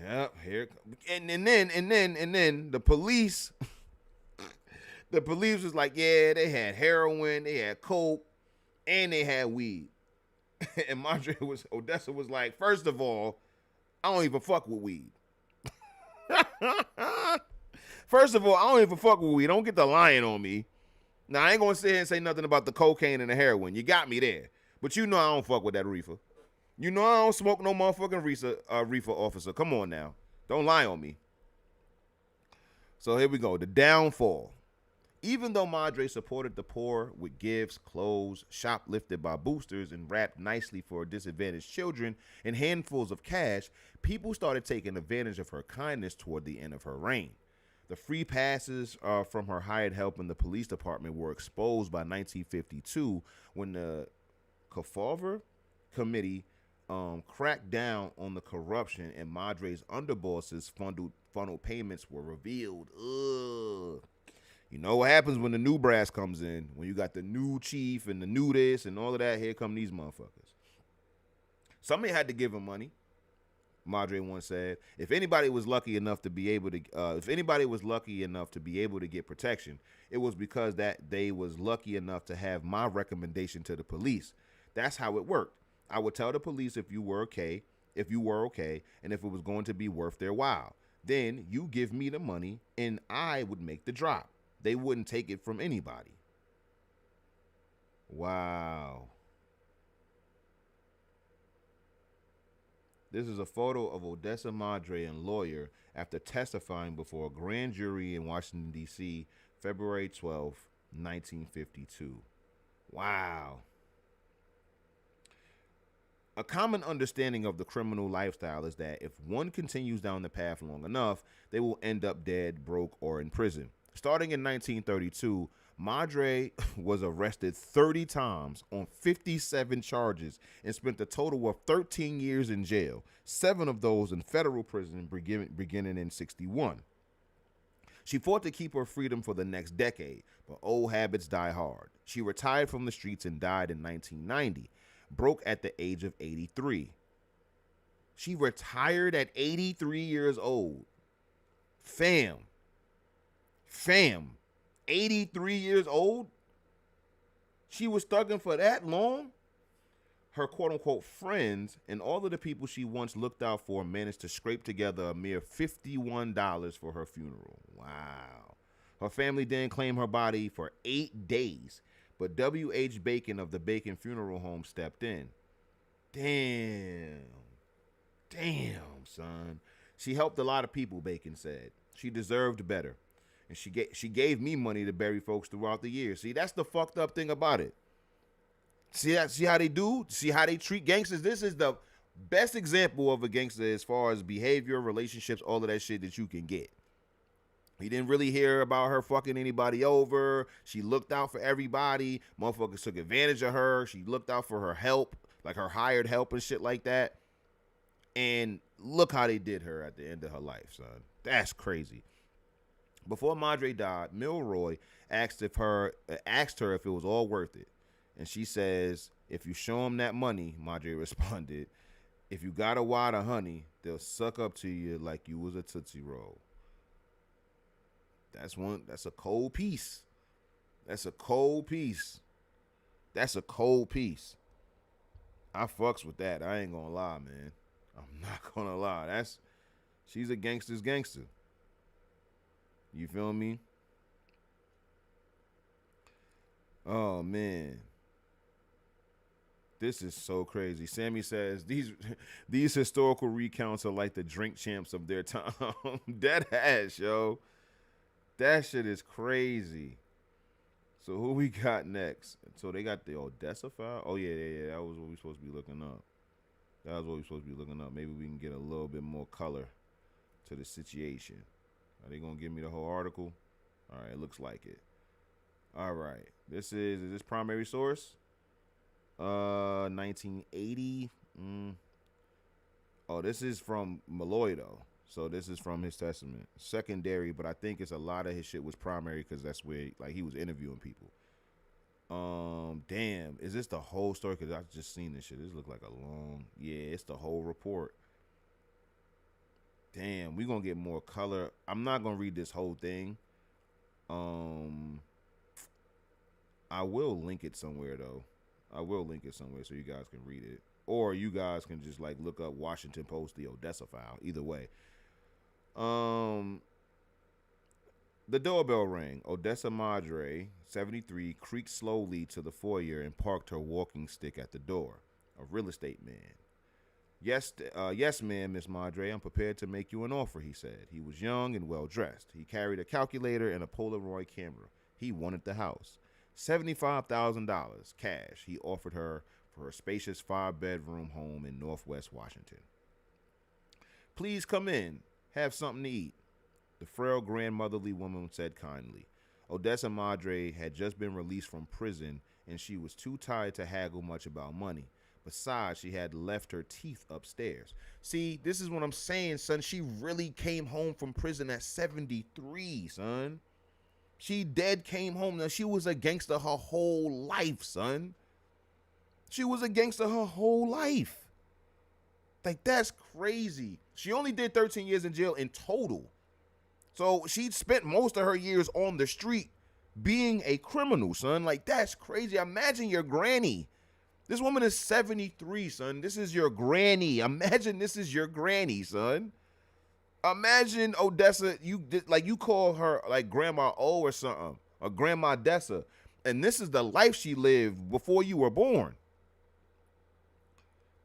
Yep, here and then the police the police was like, yeah, they had heroin, they had coke, and they had weed. And Odessa was like, first of all, I don't even fuck with weed. First of all, I don't even fuck with weed. Don't get the lying on me. Now, I ain't gonna sit here and say nothing about the cocaine and the heroin. You got me there. But you know I don't fuck with that reefer. You know I don't smoke no motherfucking reefer, officer. Come on now. Don't lie on me. So here we go. The downfall. Even though Madre supported the poor with gifts, clothes, shoplifted by boosters, and wrapped nicely for disadvantaged children, and handfuls of cash, people started taking advantage of her kindness toward the end of her reign. The free passes from her hired help in the police department were exposed by 1952 when the Kefauver Committee cracked down on the corruption and Madre's underbosses funneled payments were revealed. Ugh. You know what happens when the new brass comes in, when you got the new chief and the new this and all of that, here come these motherfuckers. Somebody had to give him money. Madre once said, if anybody was lucky enough to be able to get protection, it was because that they was lucky enough to have my recommendation to the police. That's how it worked. I would tell the police if you were okay, and if it was going to be worth their while. Then you give me the money and I would make the drop. They wouldn't take it from anybody. Wow. This is a photo of Odessa Madre and lawyer after testifying before a grand jury in Washington, D.C., February 12, 1952. Wow. A common understanding of the criminal lifestyle is that if one continues down the path long enough, they will end up dead, broke, or in prison. Starting in 1932, Madre was arrested 30 times on 57 charges and spent a total of 13 years in jail, 7 of those in federal prison beginning in 61. She fought to keep her freedom for the next decade, but old habits die hard. She retired from the streets and died in 1990, broke at the age of 83. She retired at 83 years old. Fam, 83 years old? She was thugging for that long? Her quote-unquote friends and all of the people she once looked out for managed to scrape together a mere $51 for her funeral. Wow. Her family didn't claim her body for 8 days, but W.H. Bacon of the Bacon Funeral Home stepped in. Damn, son. She helped a lot of people, Bacon said. She deserved better. And she gave me money to bury folks throughout the years. See, that's the fucked up thing about it. See how they do? See how they treat gangsters? This is the best example of a gangster as far as behavior, relationships, all of that shit that you can get. He didn't really hear about her fucking anybody over. She looked out for everybody. Motherfuckers took advantage of her. She looked out for her help, like her hired help and shit like that. And look how they did her at the end of her life, son. That's crazy. Before Madre died, Milroy asked her if it was all worth it. And she says, If you show them that money, Madre responded, if you got a wad of honey, they'll suck up to you like you was a Tootsie Roll. That's a cold piece. That's a cold piece. That's a cold piece. I fucks with that. I ain't gonna lie, man. I'm not gonna lie. She's a gangster's gangster. You feel me? Oh man. This is so crazy. Sammy says these historical recounts are like the drink champs of their time. Dead ass, yo. That shit is crazy. So who we got next? So they got the Odessa file. Oh yeah. That was what we supposed to be looking up. Maybe we can get a little bit more color to the situation. Are they gonna give me the whole article? All right, it looks like it. All right. Is this primary source? 1980. Oh, this is from Malloy though. So this is from his testament. Secondary, but I think it's a lot of his shit was primary because that's where like he was interviewing people. Damn, is this the whole story? Because I just seen this shit. This look like a long. Yeah, it's the whole report. Damn, we gonna get more color. I'm not gonna read this whole thing. I will link it somewhere though. I will link it somewhere so you guys can read it. Or you guys can just like look up Washington Post, the Odessa file. Either way. The doorbell rang. Odessa Madre, 73, creaked slowly to the foyer and parked her walking stick at the door. A real estate man. Yes, ma'am, Miss Madre. I'm prepared to make you an offer, he said. He was young and well dressed. He carried a calculator and a Polaroid camera. He wanted the house. $75,000 cash he offered her for her spacious 5-bedroom home in Northwest Washington. Please come in. Have something to eat, the frail grandmotherly woman said kindly. Odessa Madre had just been released from prison and she was too tired to haggle much about money. Besides, she had left her teeth upstairs. See, this is what I'm saying, son. She really came home from prison at 73, son. She dead came home. Now, she was a gangster her whole life, son. She was a gangster her whole life. Like, that's crazy. She only did 13 years in jail in total. So she spent most of her years on the street being a criminal, son. Like, that's crazy. Imagine your granny. This woman is 73, son. This is your granny. Imagine this is your granny, son. Imagine Odessa, you call her like Grandma O or something, or Grandma Dessa, and this is the life she lived before you were born.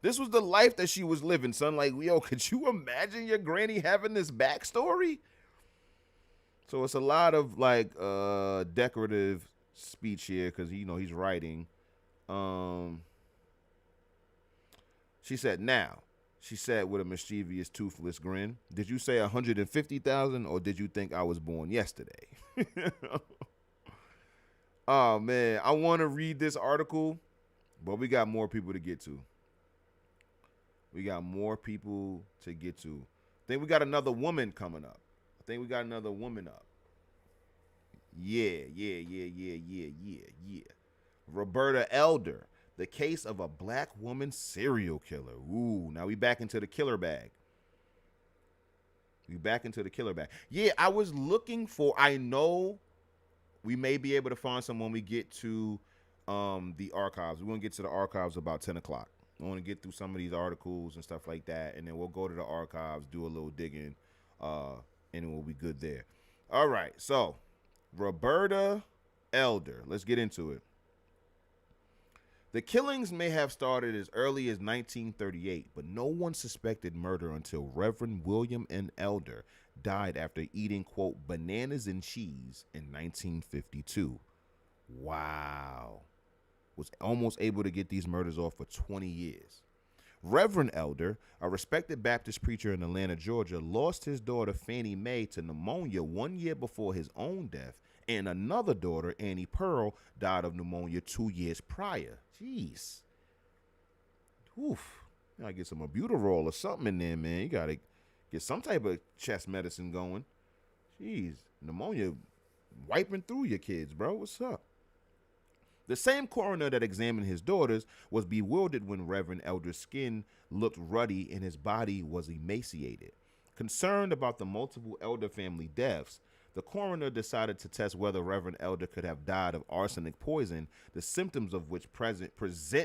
This was the life that she was living, son. Like, yo, could you imagine your granny having this backstory? So it's a lot of like decorative speech here because he's writing. She said with a mischievous, toothless grin, "Did you say 150,000 or did you think I was born yesterday?" Oh man, I want to read this article, but we got more people to get to. I think we got another woman coming up. Yeah. Roberta Elder, the case of a black woman serial killer. Ooh, now we back into the killer bag. Yeah, I was looking for, I know we may be able to find some when we get to the archives. We're going to get to the archives about 10 o'clock. I want to get through some of these articles and stuff like that, and then we'll go to the archives, do a little digging, and we'll be good there. All right, so Roberta Elder. Let's get into it. The killings may have started as early as 1938, but no one suspected murder until Reverend William N. Elder died after eating, quote, bananas and cheese in 1952. Wow. Was almost able to get these murders off for 20 years. Reverend Elder, a respected Baptist preacher in Atlanta, Georgia, lost his daughter Fannie Mae to pneumonia 1 year before his own death, and another daughter, Annie Pearl, died of pneumonia 2 years prior. Jeez. Oof. You gotta get some albuterol or something in there, man. You gotta get some type of chest medicine going. Jeez. Pneumonia wiping through your kids, bro. What's up? The same coroner that examined his daughters was bewildered when Reverend Elder's skin looked ruddy and his body was emaciated. Concerned about the multiple Elder family deaths, the coroner decided to test whether Reverend Elder could have died of arsenic poison, the symptoms of which present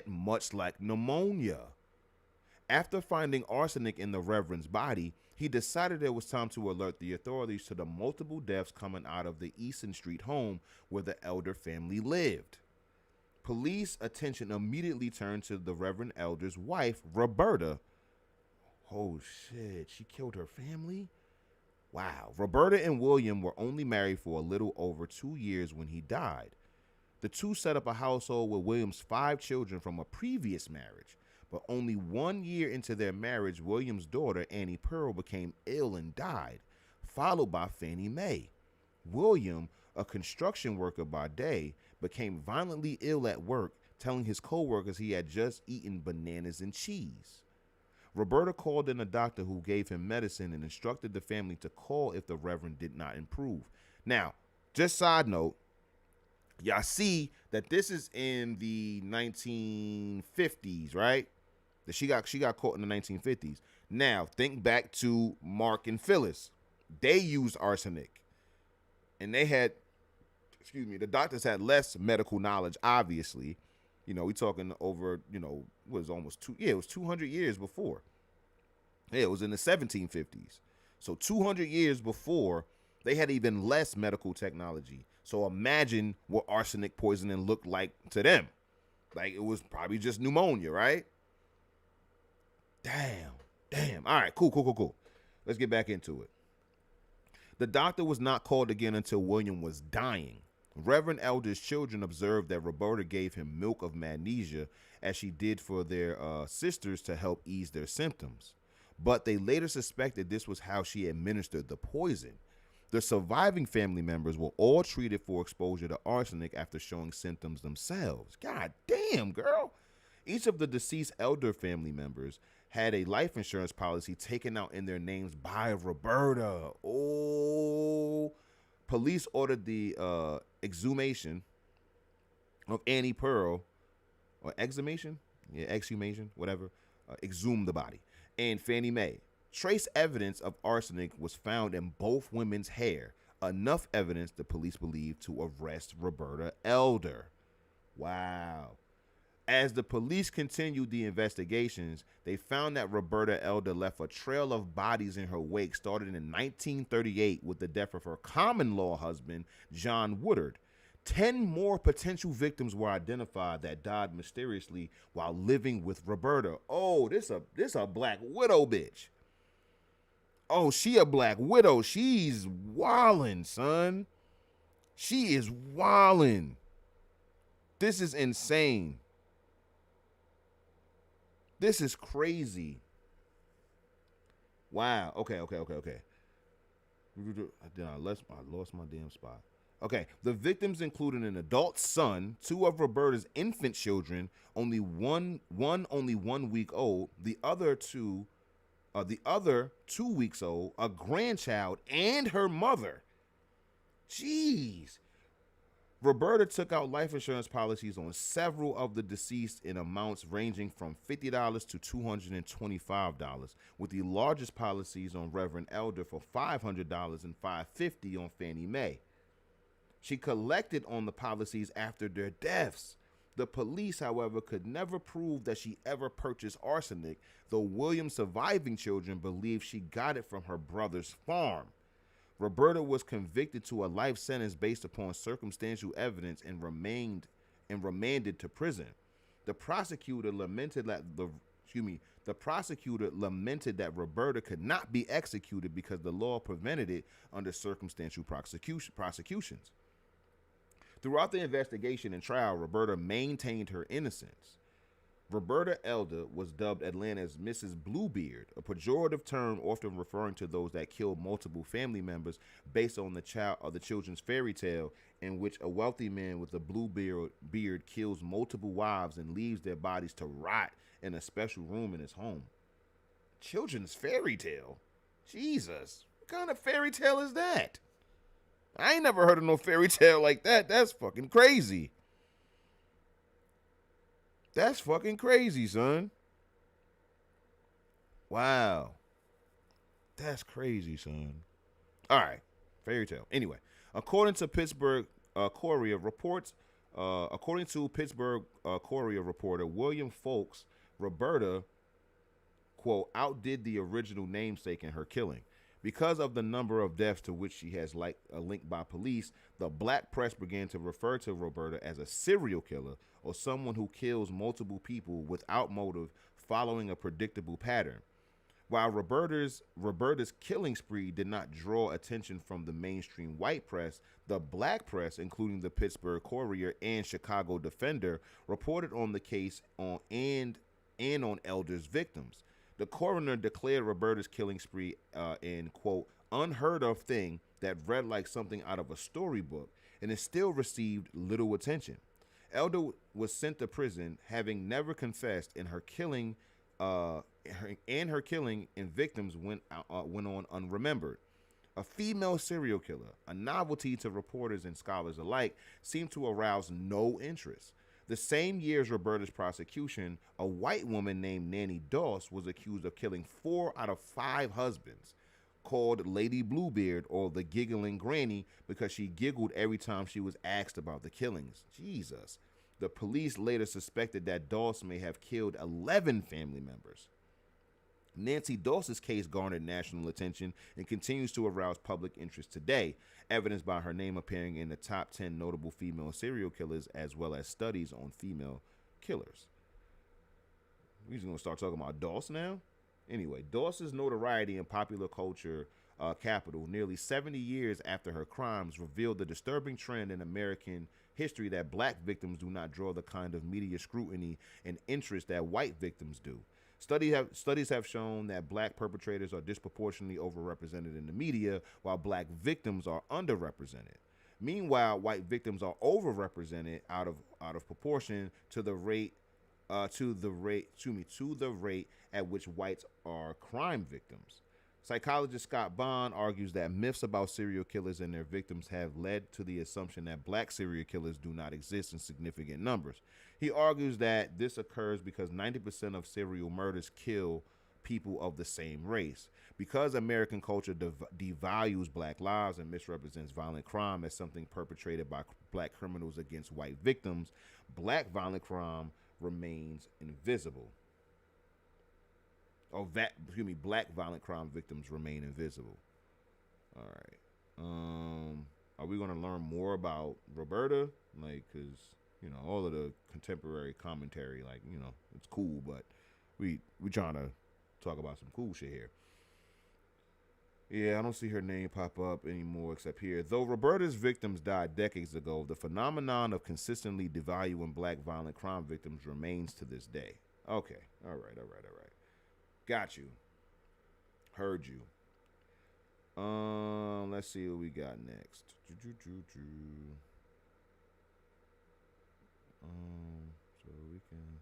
much like pneumonia. After finding arsenic in the Reverend's body, he decided it was time to alert the authorities to the multiple deaths coming out of the Easton Street home where the Elder family lived. Police attention immediately turned to the Reverend Elder's wife, Roberta. Oh shit, she killed her family? Wow. Roberta and William were only married for a little over 2 years when he died. The two set up a household with William's 5 children from a previous marriage. But only 1 year into their marriage, William's daughter, Annie Pearl, became ill and died, followed by Fannie Mae. William, a construction worker by day, became violently ill at work, telling his co-workers he had just eaten bananas and cheese. Roberta called in a doctor who gave him medicine and instructed the family to call if the Reverend did not improve. Now, just side note, y'all see that this is in the 1950s, right? That she got caught in the 1950s. Now, think back to Mark and Phyllis. They used arsenic. And they had, the doctors had less medical knowledge, obviously. We talking over, was almost it was 200 years before. Yeah, it was in the 1750s. So 200 years before, they had even less medical technology. So imagine what arsenic poisoning looked like to them. Like, it was probably just pneumonia, right? Damn. All right, cool. Let's get back into it. The doctor was not called again until William was dying. Reverend Elder's children observed that Roberta gave him milk of magnesia as she did for their sisters to help ease their symptoms. But they later suspected this was how she administered the poison. The surviving family members were all treated for exposure to arsenic after showing symptoms themselves. God damn, girl. Each of the deceased Elder family members had a life insurance policy taken out in their names by Roberta. Oh. Police ordered the exhumation of Annie Pearl, or exhumation? Yeah, exhumation, whatever. Exhumed the body. And Fannie Mae. Trace evidence of arsenic was found in both women's hair. Enough evidence the police believed to arrest Roberta Elder. Wow. As the police continued the investigations, they found that Roberta Elder left a trail of bodies in her wake started in 1938 with the death of her common-law husband, John Woodard. 10 more potential victims were identified that died mysteriously while living with Roberta. Oh, this a black widow bitch. Oh, she a black widow. She's wildin', son. She is wildin'. This is insane. This is crazy. Wow. Okay. I lost my damn spot. Okay. The victims included an adult son, 2 of Roberta's infant children, only 1 week old, the other 2 weeks old, a grandchild, and her mother. Jeez. Roberta took out life insurance policies on several of the deceased in amounts ranging from $50 to $225, with the largest policies on Reverend Elder for $500 and $550 on Fannie Mae. She collected on the policies after their deaths. The police, however, could never prove that she ever purchased arsenic, though William's surviving children believe she got it from her brother's farm. Roberta was convicted to a life sentence based upon circumstantial evidence and remanded to prison. The prosecutor lamented that Roberta could not be executed because the law prevented it under circumstantial prosecutions. Throughout the investigation and trial, Roberta maintained her innocence. Roberta Elder was dubbed Atlanta's Mrs. Bluebeard, a pejorative term often referring to those that killed multiple family members based on the children's fairy tale in which a wealthy man with a blue beard kills multiple wives and leaves their bodies to rot in a special room in his home. Children's fairy tale? Jesus, what kind of fairy tale is that? I ain't never heard of no fairy tale like that. That's fucking crazy. That's fucking crazy, son. Wow. That's crazy, son. All right. Fairy tale. Anyway, according to Pittsburgh Courier reports, according to Pittsburgh Courier reporter William Folks, Roberta, quote, outdid the original namesake in her killing. Because of the number of deaths to which she has linked by police, the black press began to refer to Roberta as a serial killer or someone who kills multiple people without motive following a predictable pattern. While Roberta's killing spree did not draw attention from the mainstream white press, the black press, including the Pittsburgh Courier and Chicago Defender, reported on the case and on Elder's victims. The coroner declared Roberta's killing spree an quote unheard of thing that read like something out of a storybook, and it still received little attention. Elder was sent to prison, having never confessed, and her killing and victims went on unremembered. A female serial killer, a novelty to reporters and scholars alike, seemed to arouse no interest. The same year as Roberta's prosecution, a white woman named Nanny Doss was accused of killing 4 out of 5 husbands, called Lady Bluebeard or the Giggling Granny because she giggled every time she was asked about the killings. Jesus. The police later suspected that Doss may have killed 11 family members. Nancy Doss's case garnered national attention and continues to arouse public interest today, evidenced by her name appearing in the top 10 notable female serial killers as well as studies on female killers. We're just going to start talking about Doss now? Anyway, Doss's notoriety in popular culture capital nearly 70 years after her crimes revealed the disturbing trend in American history that black victims do not draw the kind of media scrutiny and interest that white victims do. Studies have shown that black perpetrators are disproportionately overrepresented in the media, while black victims are underrepresented. Meanwhile, white victims are overrepresented out of proportion to the rate at which whites are crime victims. Psychologist Scott Bond argues that myths about serial killers and their victims have led to the assumption that black serial killers do not exist in significant numbers. He argues that this occurs because 90% of serial murders kill people of the same race. Because American culture devalues black lives and misrepresents violent crime as something perpetrated by black criminals against white victims, black violent crime remains invisible. Black violent crime victims remain invisible. All right. Are we going to learn more about Roberta? Like, because, all of the contemporary commentary, like, it's cool, but we trying to talk about some cool shit here. Yeah, I don't see her name pop up anymore except here. Though Roberta's victims died decades ago, the phenomenon of consistently devaluing black violent crime victims remains to this day. Okay. All right. Got you. Heard you. Let's see what we got next. So we can.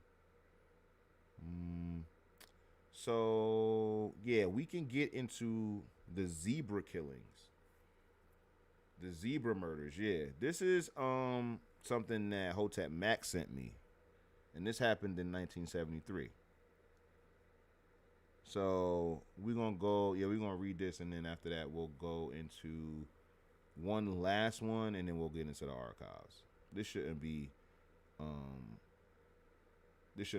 So yeah, we can get into the zebra killings, the zebra murders. Yeah, this is something that Hotep Max sent me, and this happened in 1973. So we're gonna read this, and then after that we'll go into one last one, and then we'll get into the archives. This shouldn't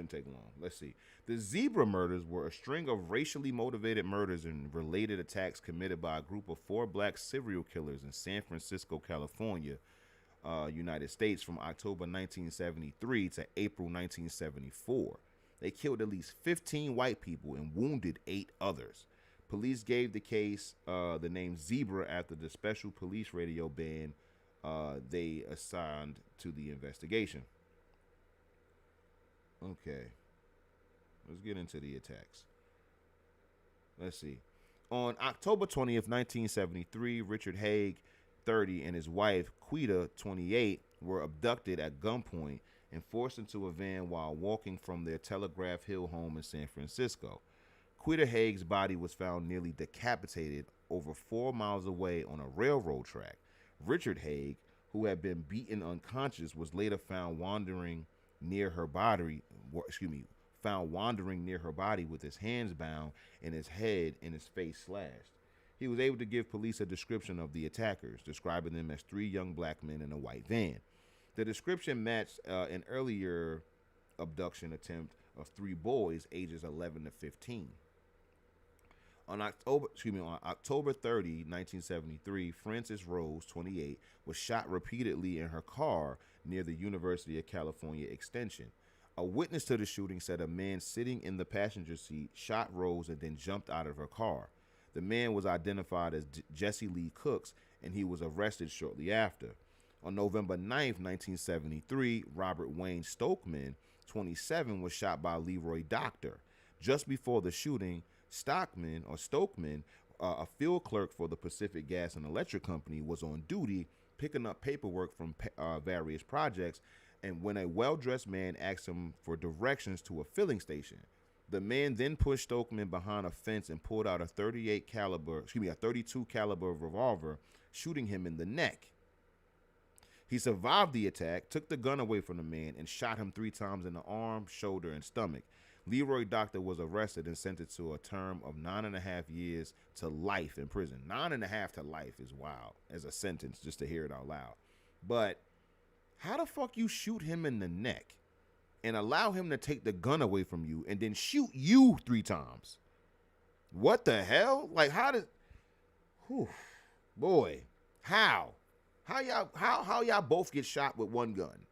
take long. Let's see. The zebra murders were a string of racially motivated murders and related attacks committed by a group of 4 black serial killers in San Francisco, California, United States, from October 1973 to April 1974. They killed at least 15 white people and wounded 8 others. Police gave the case the name Zebra after the special police radio band they assigned to the investigation. Okay. Let's get into the attacks. Let's see. On October 20th, 1973, Richard Haig, 30, and his wife, Quita, 28, were abducted at gunpoint and forced into a van while walking from their Telegraph Hill home in San Francisco. Quita Haig's body was found nearly decapitated over 4 miles away on a railroad track. Richard Haig, who had been beaten unconscious, was later found wandering near her body. Excuse me, found wandering near her body with his hands bound and his head and his face slashed. He was able to give police a description of the attackers, describing them as three young black men in a white van. The description matched an earlier abduction attempt of three boys ages 11 to 15. On October 30, 1973, Frances Rose, 28, was shot repeatedly in her car near the University of California Extension. A witness to the shooting said a man sitting in the passenger seat shot Rose and then jumped out of her car. The man was identified as Jesse Lee Cooks, and he was arrested shortly after. On November 9th, 1973, Robert Wayne Stokeman, 27, was shot by Leroy Doctor. Just before the shooting, Stokeman, a field clerk for the Pacific Gas and Electric Company, was on duty picking up paperwork from various projects, and when a well-dressed man asked him for directions to a filling station, the man then pushed Stokeman behind a fence and pulled out a 32 caliber revolver, shooting him in the neck. He survived the attack, took the gun away from the man, and shot him 3 times in the arm, shoulder, and stomach. Leroy Doctor was arrested and sentenced to a term of 9.5 years to life in prison. 9.5 to life is wild as a sentence, just to hear it out loud. But how the fuck you shoot him in the neck and allow him to take the gun away from you and then shoot you 3 times? What the hell? Like, how did... Whew, boy, how? How y'all both get shot with one gun?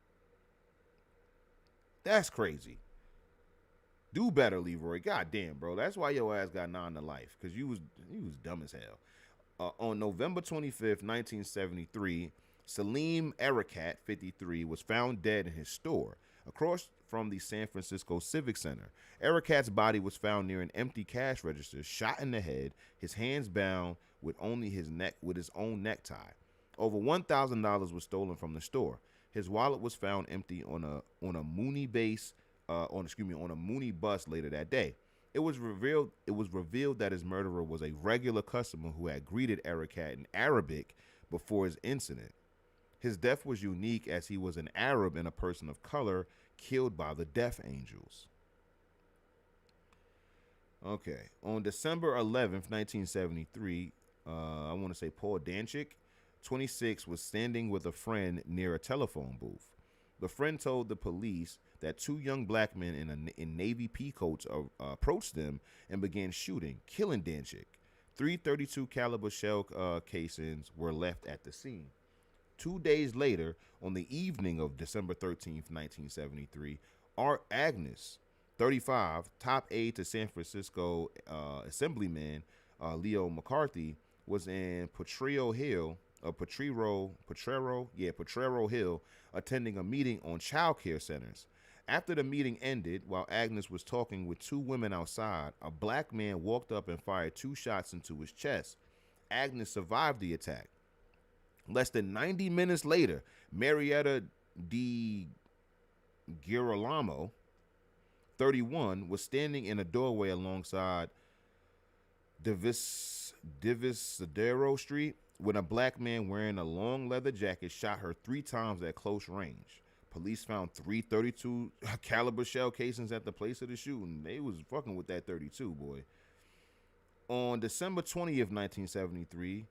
That's crazy. Do better, Leroy. God damn, bro. That's why your ass got 9 to life, because you was dumb as hell. On November 25th, 1973, Salim Erekat, 53, was found dead in his store across from the San Francisco Civic Center. Erekat's body was found near an empty cash register, shot in the head, his hands bound with only his own necktie. Over $1,000 was stolen from the store. His wallet was found empty on a Mooney bus later that day. It was revealed that his murderer was a regular customer who had greeted Erekat in Arabic before his incident. His death was unique as he was an Arab and a person of color killed by the Death Angels. Okay, on December 11th, 1973, I want to say Paul Danchik, 26, was standing with a friend near a telephone booth. The friend told the police that 2 young black men in navy pea coats approached them and began shooting, killing Danchik. 3 .32 caliber shell casings were left at the scene. 2 days later, on the evening of December 13th, 1973, Art Agnes, 35, top aide to San Francisco Assemblyman Leo McCarthy, was in Potrero Hill, attending a meeting on child care centers. After the meeting ended, while Agnes was talking with 2 women outside, a black man walked up and fired 2 shots into his chest. Agnes survived the attack. Less than 90 minutes later, Marietta D. Girolamo, 31, was standing in a doorway alongside Divisadero Street when a black man wearing a long leather jacket shot her 3 times at close range. Police found 3 .32 caliber shell casings at the place of the shooting. They was fucking with that 32, boy. On December 20th, 1973,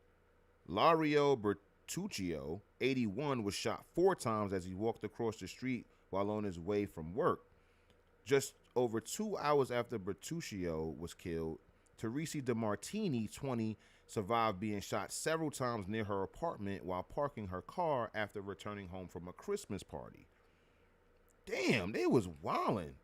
Lario Bertuccio, 81, was shot 4 times as he walked across the street while on his way from work. Just over 2 hours after Bertuccio was killed, Teresi DeMartini, 20, survived being shot several times near her apartment while parking her car after returning home from a Christmas party. Damn, they was wildin'.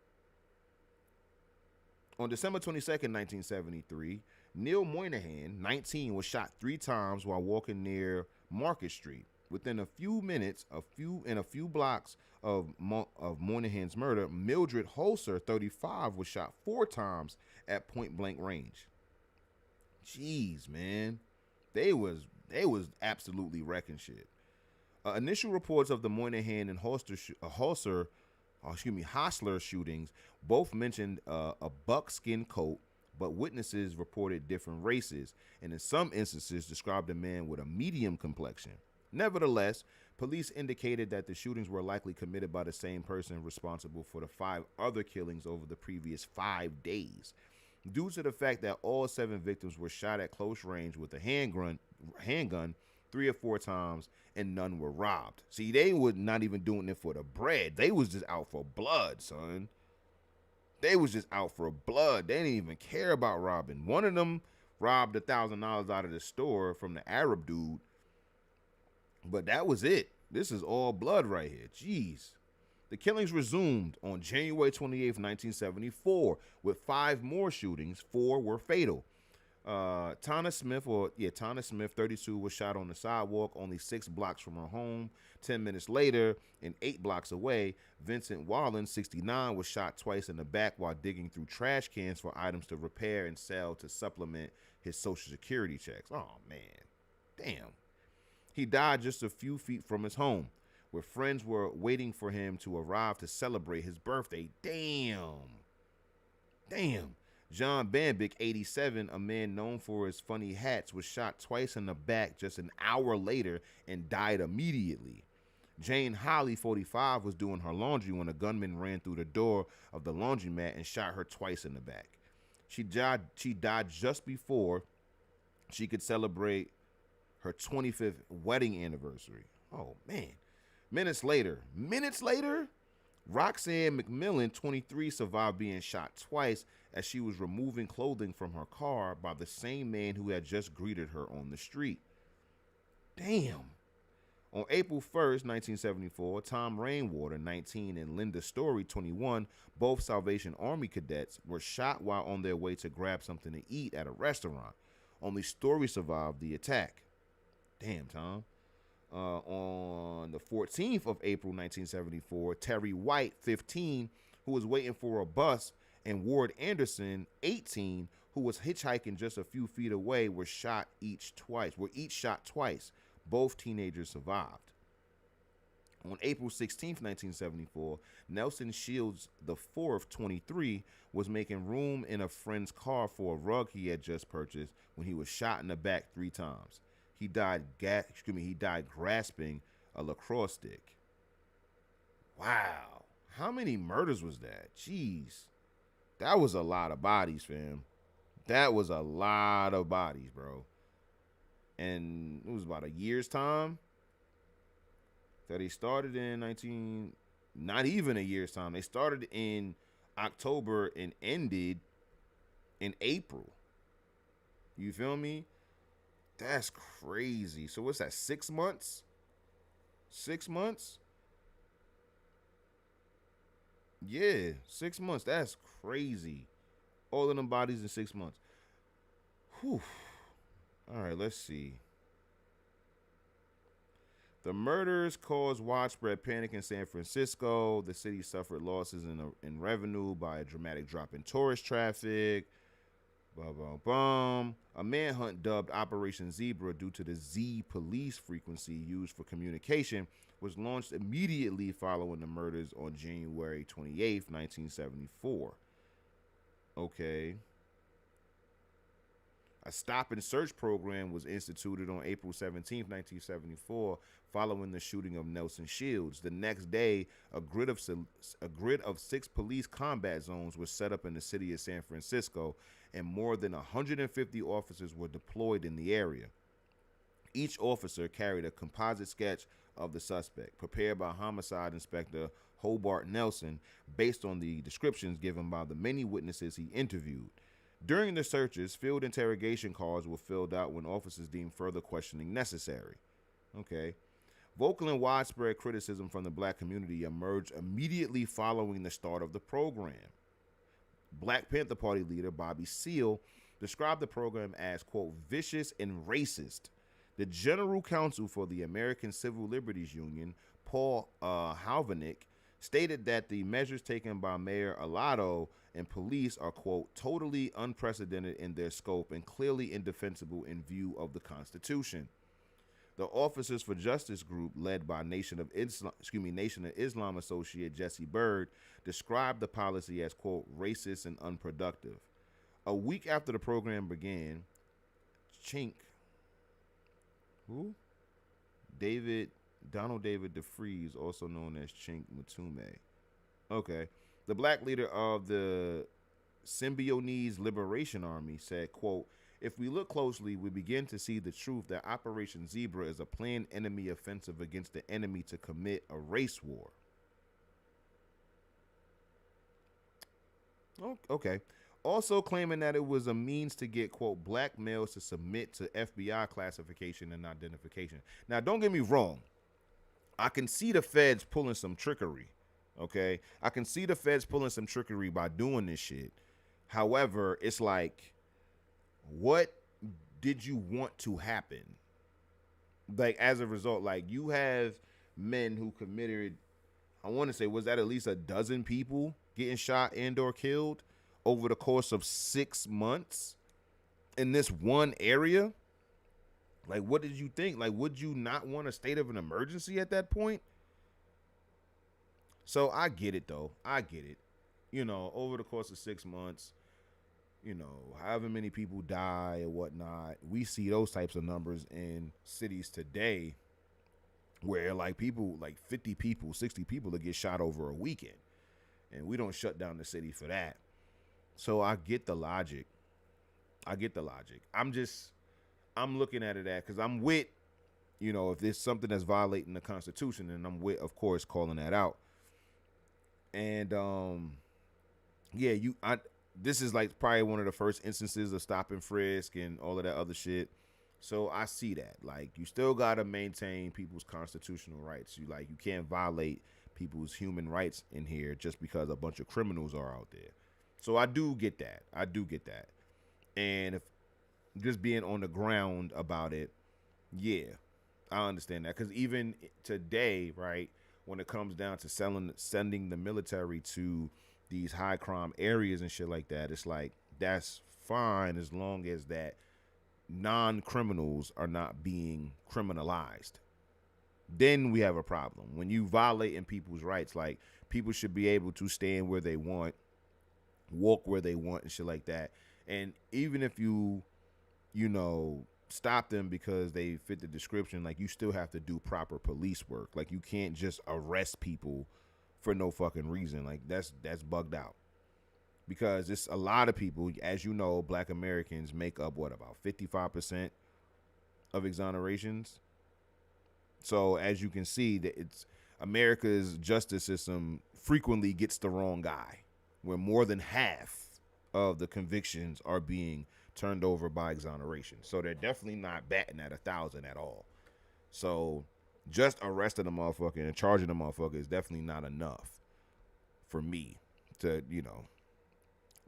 On December 22nd, 1973, Neil Moynihan, 19, was shot 3 times while walking near Market Street. Within a few minutes, a few blocks of Moynihan's murder, Mildred Holzer, 35, was shot 4 times at point blank range. Jeez, man, they was absolutely wrecking shit. Initial reports of the Moynihan and Hostler shootings both mentioned a buckskin coat, but witnesses reported different races, and in some instances described a man with a medium complexion. Nevertheless, Police indicated that the shootings were likely committed by the same person responsible for the 5 other killings over the previous 5 days. Due to the fact that all 7 victims were shot at close range with a handgun 3 or 4 times, and none were robbed. See, they were not even doing it for the bread. They was just out for blood, son. They was just out for blood. They didn't even care about robbing. One of them robbed $1,000 out of the store from the Arab dude, but that was it. This is all blood right here. Jeez. The killings resumed on January 28th, 1974, with 5 more shootings. 4 were fatal. Tana Smith, 32, was shot on the sidewalk only 6 blocks from her home. 10 minutes later, and 8 blocks away, Vincent Wallen, 69, was shot twice in the back while digging through trash cans for items to repair and sell to supplement his Social Security checks. Oh, man. Damn. He died just a few feet from his home, where friends were waiting for him to arrive to celebrate his birthday. Damn. John Bambick, 87, a man known for his funny hats, was shot twice in the back just an hour later and died immediately. Jane Holly, 45, was doing her laundry when a gunman ran through the door of the laundromat and shot her twice in the back. She died just before she could celebrate her 25th wedding anniversary. Oh, man. Minutes later, Roxanne McMillan, 23, survived being shot twice as she was removing clothing from her car by the same man who had just greeted her on the street. Damn. On April 1st, 1974, Tom Rainwater, 19, and Linda Story, 21, both Salvation Army cadets, were shot while on their way to grab something to eat at a restaurant. Only Story survived the attack. Damn, Tom. On the 14th of April, 1974, Terry White, 15, who was waiting for a bus, and Ward Anderson, 18, who was hitchhiking just a few feet away, were each shot twice. Both teenagers survived. On April 16th, 1974, Nelson Shields IV, 23, was making room in a friend's car for a rug he had just purchased when he was shot in the back 3 times. He died grasping a lacrosse stick. Wow. How many murders was that? Jeez. That was a lot of bodies, fam. That was a lot of bodies, bro. And it was about a year's time that he started in not even a year's time. They started in October and ended in April. You feel me? That's crazy. So what's that, 6 months? 6 months? Yeah, 6 months. That's crazy. All of them bodies in 6 months. Whew. All right, let's see. The murders caused widespread panic in San Francisco. The city suffered losses in revenue by a dramatic drop in tourist traffic. A manhunt dubbed Operation Zebra due to the Z police frequency used for communication was launched immediately following the murders on January 28th, 1974. Okay. A stop and search program was instituted on April 17th, 1974, following the shooting of Nelson Shields. The next day, a grid of 6 police combat zones was set up in the city of San Francisco, and more than 150 officers were deployed in the area. Each officer carried a composite sketch of the suspect, prepared by Homicide Inspector Hobart Nelson, based on the descriptions given by the many witnesses he interviewed. During the searches, field interrogation cards were filled out when officers deemed further questioning necessary. Okay. Vocal and widespread criticism from the black community emerged immediately following the start of the program. Black Panther Party leader Bobby Seale described the program as, quote, vicious and racist. The General Counsel for the American Civil Liberties Union, Paul Halvenick, stated that the measures taken by Mayor Alado and police are, quote, totally unprecedented in their scope and clearly indefensible in view of the Constitution. The Officers for Justice group, led by Nation of Islam associate Jesse Byrd, described the policy as, quote, racist and unproductive. A week after the program began, David Donald David DeFreeze, also known as Chink Matume. Okay. The black leader of the Symbionese Liberation Army said, quote, if we look closely, we begin to see the truth that Operation Zebra is a planned enemy offensive against the enemy to commit a race war. Okay. Also claiming that it was a means to get, quote, black males to submit to FBI classification and identification. Now, don't get me wrong. I can see the feds pulling some trickery. Okay. I can see the feds pulling some trickery by doing this shit. However, it's like, what did you want to happen? Like, as a result, like, you have men who committed, I want to say, was that at least a dozen people getting shot and or killed over the course of 6 months in this one area? Like, what did you think? Like, would you not want a state of an emergency at that point? So I get it, though. I get it. You know, over the course of 6 months, you know, however many people die and whatnot, we see those types of numbers in cities today where, like, people, like 50 people, 60 people that get shot over a weekend. And we don't shut down the city for that. So I get the logic. I get the logic. I'm looking at it at, because I'm with, you know, if there's something that's violating the Constitution, and I'm with, of course, calling that out. And yeah, this is like probably one of the first instances of stop and frisk and all of that other shit. So I see that. Like, you still gotta maintain people's constitutional rights. You can't violate people's human rights in here just because a bunch of criminals are out there. So I do get that. I do get that. And if just being on the ground about it, yeah, I understand that. Because even today, right, when it comes down to sending the military to these high crime areas and shit like that, it's like, that's fine as long as that non-criminals are not being criminalized. Then we have a problem. When you violating people's rights, like, people should be able to stand where they want, walk where they want and shit like that. And even if you know, stop them because they fit the description, like, you still have to do proper police work. Like, you can't just arrest people for no fucking reason. Like, that's bugged out. Because it's a lot of people, as you know, black Americans make up what, about 55% of exonerations. So as you can see, that it's America's justice system frequently gets the wrong guy, where more than half of the convictions are being turned over by exoneration. So they're definitely not batting at 1,000 at all. So just arresting a motherfucker and charging a motherfucker is definitely not enough for me to, you know,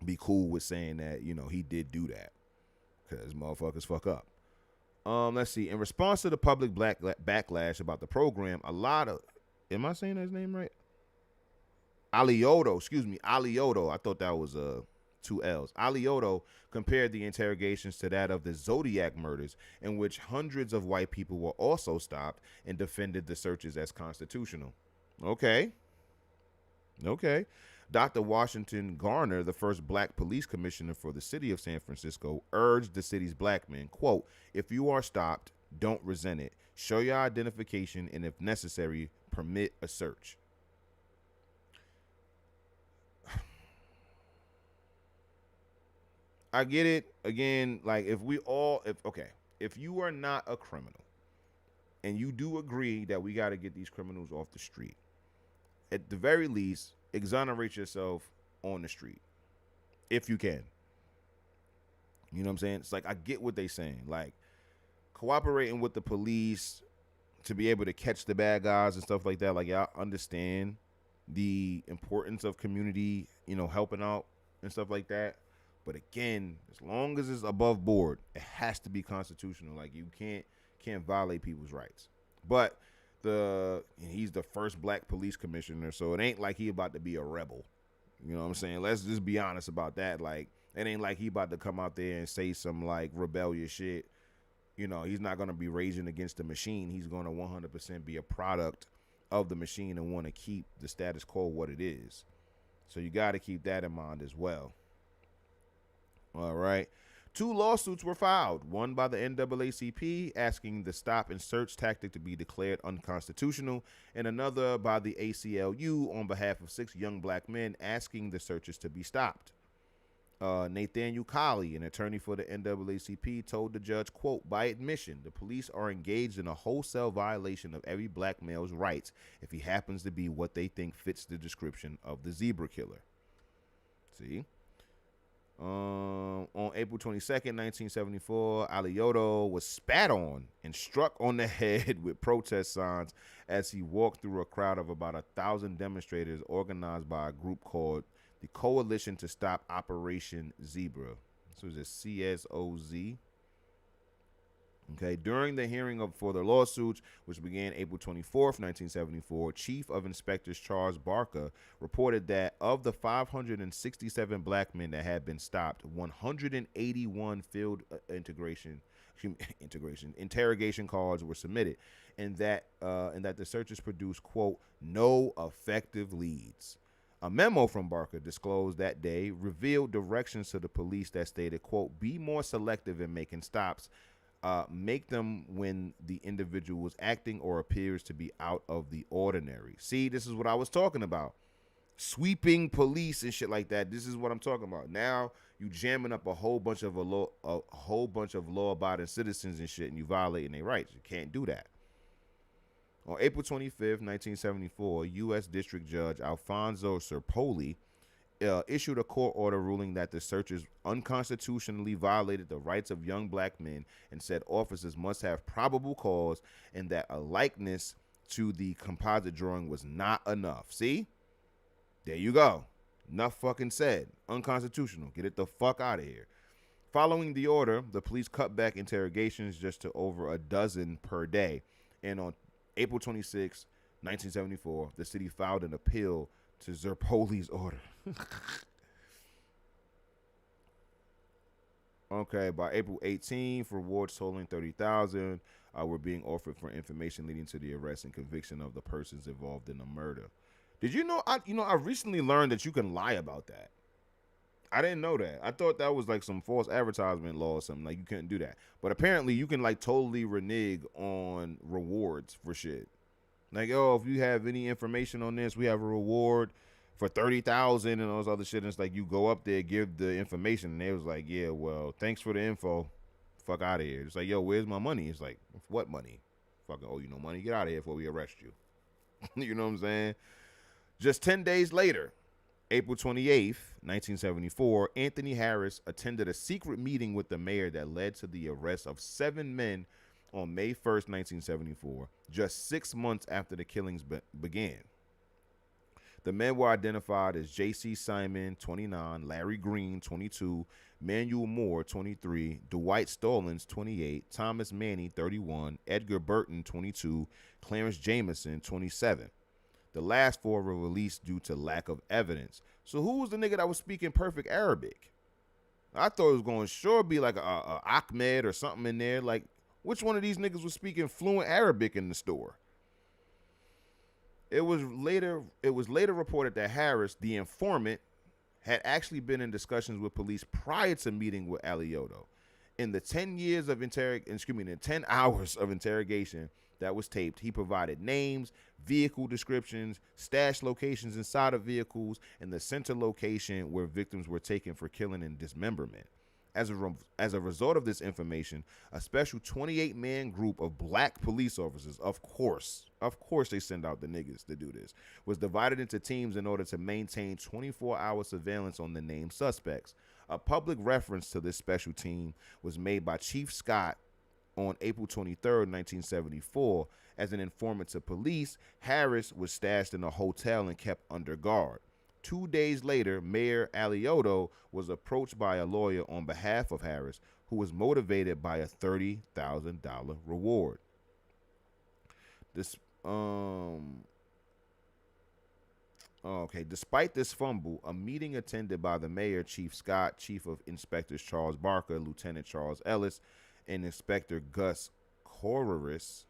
be cool with saying that, you know, he did do that, because motherfuckers fuck up. Let's see. In response to the public backlash about the program, a lot of, am I saying his name right? Alioto, excuse me, Alioto. I thought that was two L's. Alioto compared the interrogations to that of the Zodiac murders, in which hundreds of white people were also stopped, and defended the searches as constitutional. Okay. Dr. Washington Garner, the first black police commissioner for the city of San Francisco, urged the city's black men, quote, if you are stopped, don't resent it. Show your identification, and if necessary, permit a search. I get it. Again, like, if you are not a criminal, and you do agree that we got to get these criminals off the street, at the very least, exonerate yourself on the street if you can. You know what I'm saying? It's like, I get what they saying. Like, cooperating with the police to be able to catch the bad guys and stuff like that. Like, y'all understand the importance of community, you know, helping out and stuff like that. But again, as long as it's above board, it has to be constitutional. Like, you can't violate people's rights. But he's the first black police commissioner, so it ain't like he about to be a rebel. You know what I'm saying? Let's just be honest about that. Like, it ain't like he about to come out there and say some, like, rebellious shit. You know, he's not going to be raging against the machine. He's going to 100% be a product of the machine and want to keep the status quo what it is. So you got to keep that in mind as well. All right. Two lawsuits were filed, one by the NAACP asking the stop and search tactic to be declared unconstitutional, and another by the ACLU on behalf of 6 young black men asking the searches to be stopped. Nathaniel Colley, an attorney for the NAACP, told the judge, quote, by admission, the police are engaged in a wholesale violation of every black male's rights if he happens to be what they think fits the description of the zebra killer. See? On April 22nd, 1974, Alioto was spat on and struck on the head with protest signs as he walked through a crowd of about 1,000 demonstrators organized by a group called the Coalition to Stop Operation Zebra. This was a CSOZ. Okay, during the hearing for the lawsuits, which began April 24th, 1974, Chief of Inspectors Charles Barker reported that of the 567 black men that had been stopped, 181 field interrogation cards were submitted, and that the searches produced, quote, no effective leads. A memo from Barker disclosed that day revealed directions to the police that stated, quote, be more selective in making stops. Make them when the individual was acting or appears to be out of the ordinary. See, this is what I was talking about. Sweeping police and shit like that. This is what I'm talking about. Now you jamming up a whole bunch of law-abiding citizens and shit, and you violating their rights. You can't do that. On April 25th, 1974, U.S. District Judge Alfonso Serpoli issued a court order ruling that the searches unconstitutionally violated the rights of young black men and said officers must have probable cause and that a likeness to the composite drawing was not enough. See? There you go. Enough fucking said. Unconstitutional. Get it the fuck out of here. Following the order, the police cut back interrogations just to over a dozen per day. And on April 26, 1974, the city filed an appeal to Zerpoli's order. Okay, by April 18th, rewards totaling $30,000 were being offered for information leading to the arrest and conviction of the persons involved in the murder. Did you know? I recently learned that you can lie about that. I didn't know that. I thought that was like some false advertisement law or something. Like you couldn't do that. But apparently you can like totally renege on rewards for shit. Like, oh, if you have any information on this, we have a reward for 30,000 and all this other shit. And it's like you go up there, give the information, and they was like, yeah, well, thanks for the info. Fuck out of here. It's like, yo, where's my money? It's like, what money? Fucking owe you no money. Get out of here before we arrest you. You know what I'm saying? Just 10 days later, April 28th, 1974, Anthony Harris attended a secret meeting with the mayor that led to the arrest of 7 men on May 1st, 1974, just 6 months after the killings began. The men were identified as J.C. Simon, 29, Larry Green, 22, Manuel Moore, 23, Dwight Stallings, 28, Thomas Manny, 31, Edgar Burton, 22, Clarence Jameson, 27. The last 4 were released due to lack of evidence. So who was the nigga that was speaking perfect Arabic? I thought it was going to sure be like a Ahmed or something in there. Like, which one of these niggas was speaking fluent Arabic in the store? It was later reported that Harris, the informant, had actually been in discussions with police prior to meeting with Alioto. In the 10 hours of interrogation that was taped, he provided names, vehicle descriptions, stash locations inside of vehicles, and the center location where victims were taken for killing and dismemberment. As a result of this information, a special 28-man group of black police officers, of course they send out the niggas to do this, was divided into teams in order to maintain 24-hour surveillance on the named suspects. A public reference to this special team was made by Chief Scott on April 23rd, 1974. As an informant to police, Harris was stashed in a hotel and kept under guard. 2 days later, Mayor Alioto was approached by a lawyer on behalf of Harris, who was motivated by a $30,000 reward. Despite this fumble, a meeting attended by the mayor, Chief Scott, Chief of Inspectors Charles Barker, Lieutenant Charles Ellis, and Inspector Gus Cororis,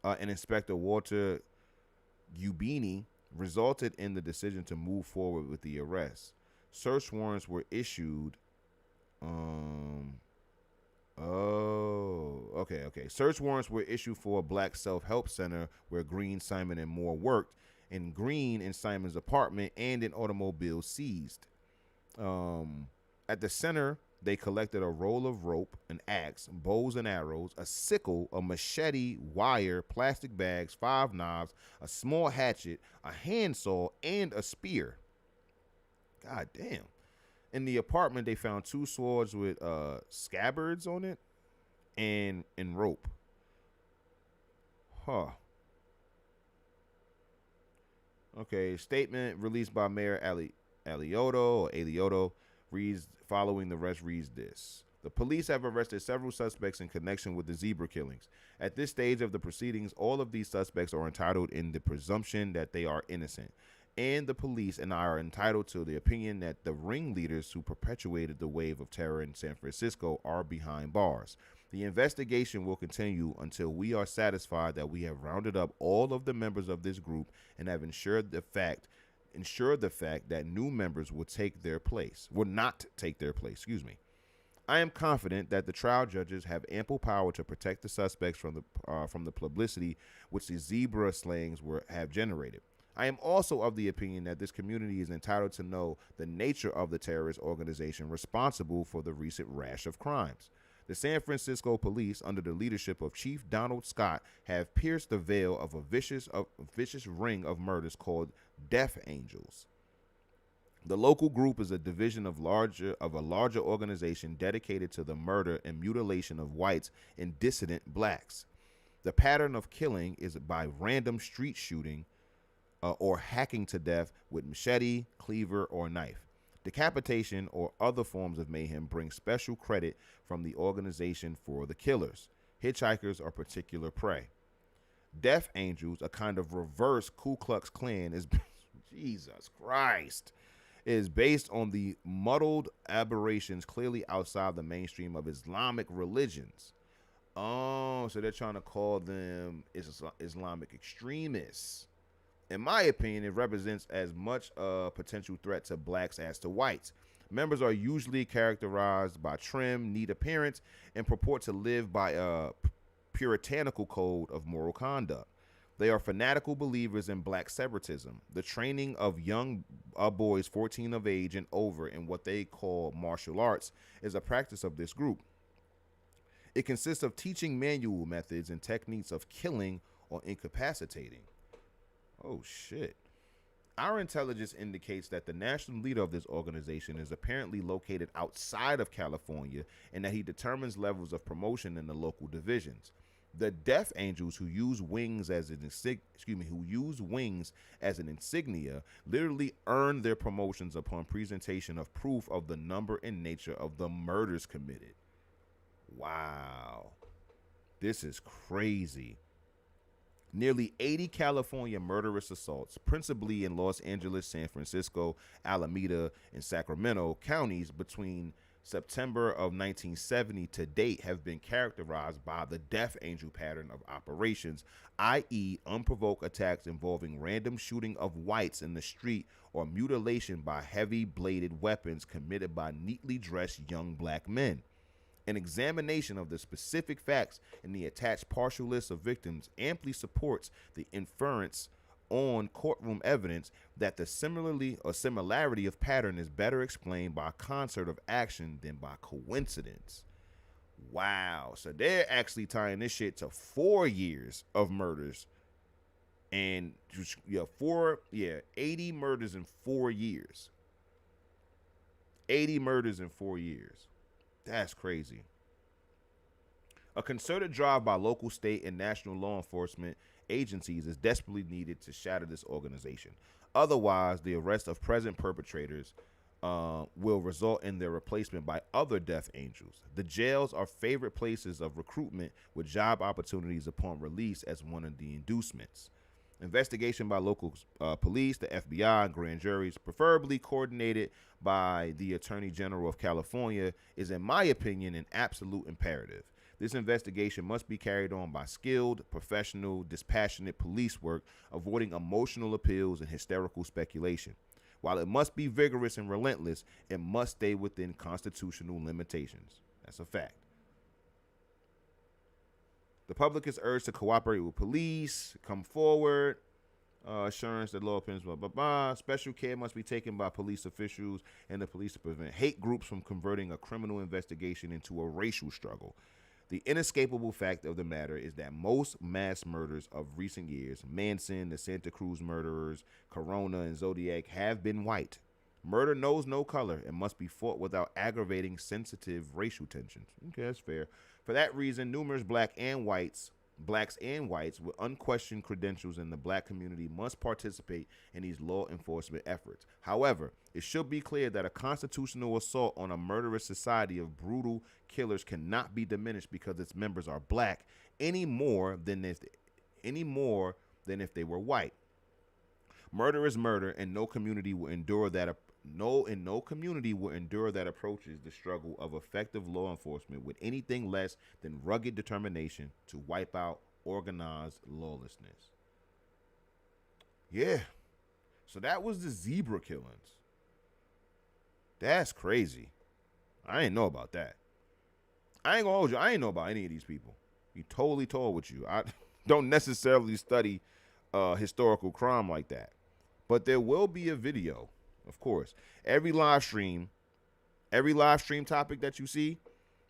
and Inspector Walter Ubini, resulted in the decision to move forward with the arrest. Search warrants were issued Um. Oh, okay. Search warrants were issued for a black self-help center where Green, Simon, and Moore worked, and Green and Simon's apartment and an automobile seized. Um, at the center, they collected a roll of rope, an axe, bows and arrows, a sickle, a machete, wire, plastic bags, 5 knives, a small hatchet, a handsaw, and a spear. God damn. In the apartment, they found two swords with scabbards on it and rope. Huh. Okay. Statement released by Mayor Alioto reads following the rest reads this. The police have arrested several suspects in connection with the zebra killings. At this stage of the proceedings, all of these suspects are entitled in the presumption that they are innocent. And the police and I are entitled to the opinion that the ringleaders who perpetuated the wave of terror in San Francisco are behind bars. The investigation will continue until we are satisfied that we have rounded up all of the members of this group and have ensured the fact that new members will not take their place, excuse me. I am confident that the trial judges have ample power to protect the suspects from the publicity which the zebra slayings have generated. I am also of the opinion that this community is entitled to know the nature of the terrorist organization responsible for the recent rash of crimes. The San Francisco police, under the leadership of Chief Donald Scott, have pierced the veil of a vicious ring of murders called Death Angels. The local group is a division of a larger organization dedicated to the murder and mutilation of whites and dissident blacks. The pattern of killing is by random street shooting or hacking to death with machete, cleaver, or knife. Decapitation or other forms of mayhem bring special credit from the organization for the killers. Hitchhikers are particular prey. Death Angels, a kind of reverse Ku Klux Klan, is Jesus Christ, is based on the muddled aberrations clearly outside the mainstream of Islamic religions. Oh, so they're trying to call them Islamic extremists. In my opinion, it represents as much a potential threat to blacks as to whites. Members are usually characterized by trim, neat appearance, and purport to live by a puritanical code of moral conduct. They are fanatical believers in black separatism. The training of young boys 14 of age and over in what they call martial arts is a practice of this group. It consists of teaching manual methods and techniques of killing or incapacitating. Oh, shit. Our intelligence indicates that the national leader of this organization is apparently located outside of California and that he determines levels of promotion in the local divisions. The Death Angels, who use wings as an insignia, literally earn their promotions upon presentation of proof of the number and nature of the murders committed. Wow. This is crazy. Nearly 80 California murderous assaults, principally in Los Angeles, San Francisco, Alameda, and Sacramento counties between September of 1970 to date have been characterized by the Death Angel pattern of operations, i.e., unprovoked attacks involving random shooting of whites in the street or mutilation by heavy bladed weapons committed by neatly dressed young black men. An examination of the specific facts in the attached partial list of victims amply supports the inference on courtroom evidence that the similarity of pattern is better explained by concert of action than by coincidence. Wow. So they're actually tying this shit to 4 years of murders. And 80 murders in 4 years. 80 murders in 4 years. That's crazy. A concerted drive by local, state, and national law enforcement agencies is desperately needed to shatter this organization. Otherwise, the arrest of present perpetrators will result in their replacement by other Death Angels. The jails are favorite places of recruitment with job opportunities upon release as one of the inducements. Investigation by local police, the FBI, and grand juries, preferably coordinated by the Attorney General of California, is, in my opinion, an absolute imperative. This investigation must be carried on by skilled, professional, dispassionate police work, avoiding emotional appeals and hysterical speculation. While it must be vigorous and relentless, it must stay within constitutional limitations. That's a fact. The public is urged to cooperate with police, come forward, assurance that law opinions, blah, blah, blah. Special care must be taken by police officials and the police to prevent hate groups from converting a criminal investigation into a racial struggle. The inescapable fact of the matter is that most mass murders of recent years, Manson, the Santa Cruz murderers, Corona, and Zodiac, have been white. Murder knows no color and must be fought without aggravating sensitive racial tensions. Okay, that's fair. For that reason, numerous blacks and whites with unquestioned credentials in the black community must participate in these law enforcement efforts. However, it should be clear that a constitutional assault on a murderous society of brutal killers cannot be diminished because its members are black any more than if they were white. Murder is murder, and no community will endure that. No community will endure that approaches the struggle of effective law enforcement with anything less than rugged determination to wipe out organized lawlessness. Yeah. So that was the zebra killings. That's crazy. I didn't know about that. I ain't gonna hold you. I ain't know about any of these people. Be totally tall with you. I don't necessarily study historical crime like that. But there will be a video. Of course, every live stream topic that you see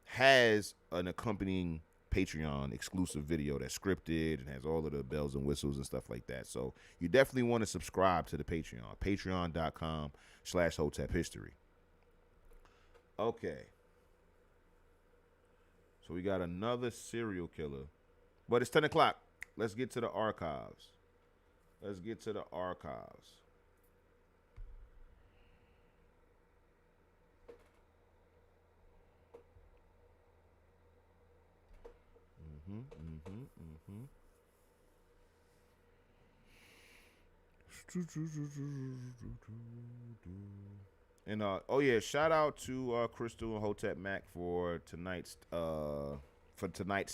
has an accompanying Patreon exclusive video that's scripted and has all of the bells and whistles and stuff like that. So you definitely want to subscribe to the Patreon, patreon.com/Hotep History. Okay. So we got another serial killer, but it's 10 o'clock. Let's get to the archives. And oh yeah, shout out to Crystal and Hotep Mac for tonight's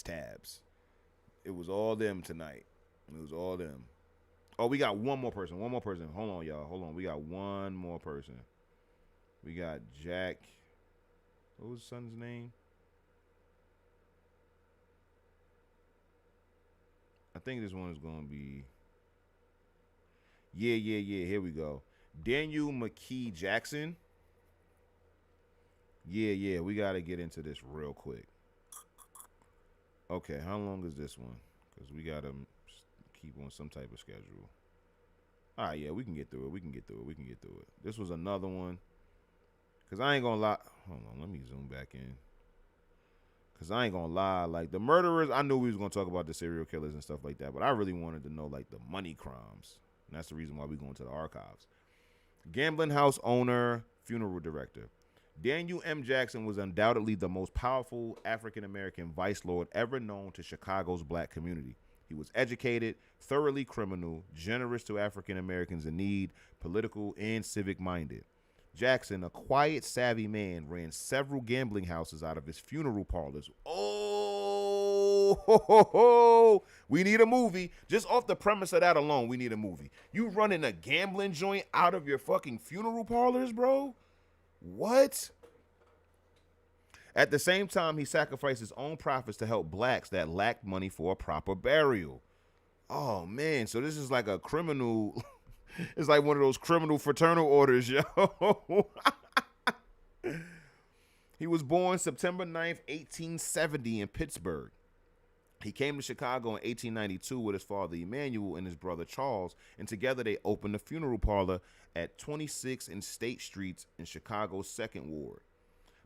tabs. It was all them tonight. Oh, we got one more person. Hold on, y'all. We got one more person. We got Jack. What was his son's name? I think this one is going to be... Yeah. Here we go. Daniel McKee Jackson. Yeah. We got to get into this real quick. Okay, how long is this one? Because we got to keep on some type of schedule. All right, yeah, we can get through it. This was another one. Because I ain't going to lie. Hold on, let me zoom back in. Because I ain't going to lie. Like, the murderers, I knew we was going to talk about the serial killers and stuff like that. But I really wanted to know, like, the money crimes. And that's the reason why we going to the archives. Gambling house owner, funeral director. Daniel M. Jackson was undoubtedly the most powerful African-American vice lord ever known to Chicago's black community. He was educated, thoroughly criminal, generous to African-Americans in need, political and civic-minded. Jackson, a quiet, savvy man, ran several gambling houses out of his funeral parlors. Oh, we need a movie. Just off the premise of that alone, we need a movie. You running a gambling joint out of your fucking funeral parlors, bro? What? At the same time, he sacrificed his own profits to help blacks that lacked money for a proper burial. Oh, man. So this is like a criminal... It's like one of those criminal fraternal orders, yo. He was born September 9th, 1870 in Pittsburgh. He came to Chicago in 1892 with his father Emmanuel and his brother Charles, and together they opened a funeral parlor at 26 and State Streets in Chicago's Second Ward.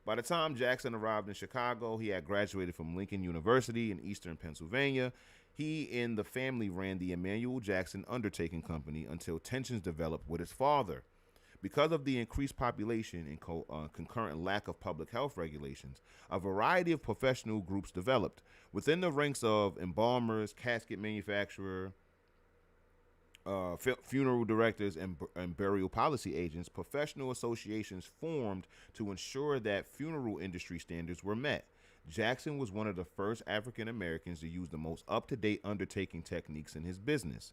By the time Jackson arrived in Chicago, he had graduated from Lincoln University in Eastern Pennsylvania. He and the family ran the Emmanuel Jackson Undertaking Company until tensions developed with his father. Because of the increased population and concurrent lack of public health regulations, a variety of professional groups developed. Within the ranks of embalmers, casket manufacturer, funeral directors, and burial policy agents, professional associations formed to ensure that funeral industry standards were met. Jackson was one of the first African Americans to use the most up-to-date undertaking techniques in his business.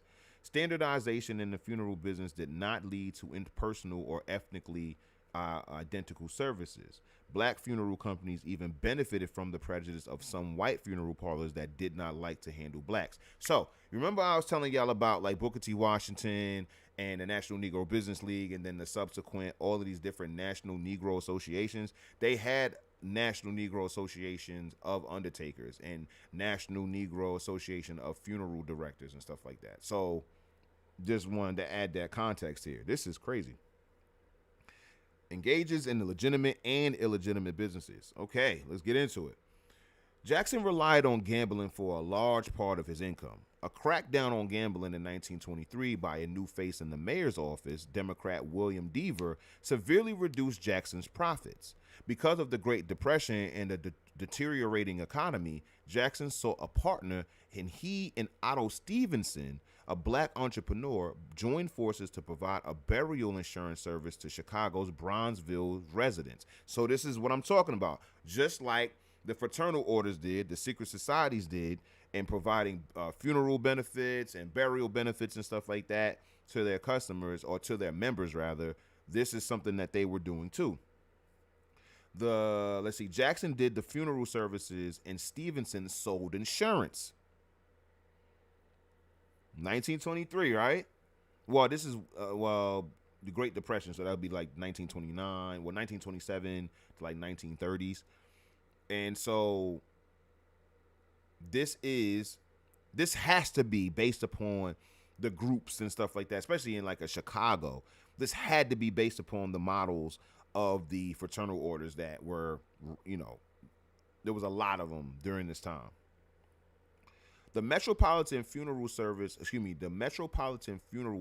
Standardization in the funeral business did not lead to impersonal or ethnically identical services. Black funeral companies even benefited from the prejudice of some white funeral parlors that did not like to handle blacks. So, remember I was telling y'all about like Booker T. Washington and the National Negro Business League and then the subsequent all of these different national Negro associations. They had National Negro Associations of undertakers and National Negro Association of funeral directors and stuff like that. So just wanted to add that context here. This is crazy. Engages in the legitimate and illegitimate businesses. Okay, let's get into it. Jackson relied on gambling for a large part of his income. A crackdown on gambling in 1923 by a new face in the mayor's office, Democrat William Deaver, severely reduced Jackson's profits. Because of the Great Depression and the deteriorating economy, Jackson sought a partner, and he and Otto Stevenson, a black entrepreneur, joined forces to provide a burial insurance service to Chicago's Bronzeville residents. So this is what I'm talking about. Just like the fraternal orders did, the secret societies did, in providing funeral benefits and burial benefits and stuff like that to their customers, or to their members rather. This is something that they were doing too. Jackson did the funeral services and Stevenson sold insurance. 1923, right? Well, this is the Great Depression, so that would be like 1929, 1927 to like 1930s. And so this has to be based upon the groups and stuff like that, especially in like a Chicago. This had to be based upon the models of the fraternal orders that were, there was a lot of them during this time. The Metropolitan Funeral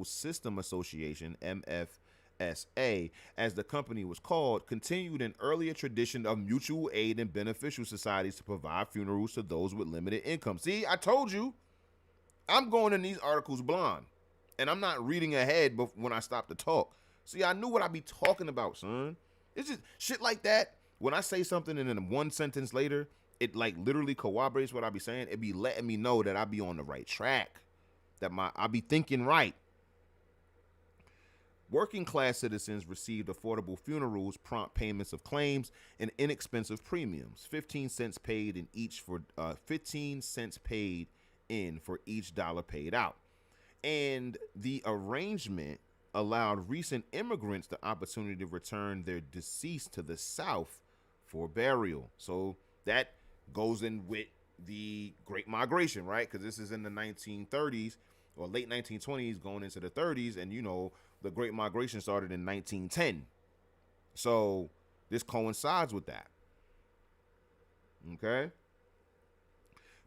System Association, MFSA, as the company was called, continued an earlier tradition of mutual aid and beneficial societies to provide funerals to those with limited income. See, I told you, I'm going in these articles blind, and I'm not reading ahead when I stop to talk. See, I knew what I'd be talking about, son. It's just shit like that. When I say something and then one sentence later, it like literally corroborates what I be saying. It be letting me know that I be on the right track, that I be thinking right. Working class citizens received affordable funerals, prompt payments of claims, and inexpensive premiums. 15 cents paid in each for 15 cents paid in for each dollar paid out. And the arrangement allowed recent immigrants the opportunity to return their deceased to the South for burial. So that goes in with the Great Migration, right? Because this is in the 1930s or late 1920s going into the 30s, and the Great Migration started in 1910. So this coincides with that. Okay?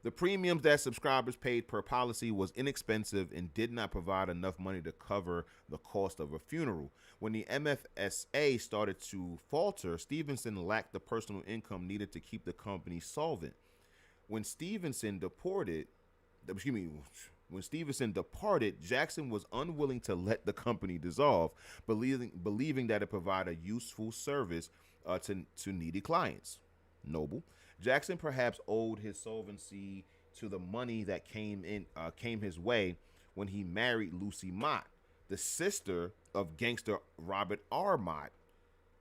The premiums that subscribers paid per policy was inexpensive and did not provide enough money to cover the cost of a funeral. When the MFSA started to falter, Stevenson lacked the personal income needed to keep the company solvent. When Stevenson departed, Jackson was unwilling to let the company dissolve, believing that it provided a useful service to needy clients. Noble. Jackson perhaps owed his solvency to the money that came his way when he married Lucy Mott, the sister of gangster Robert R. Mott,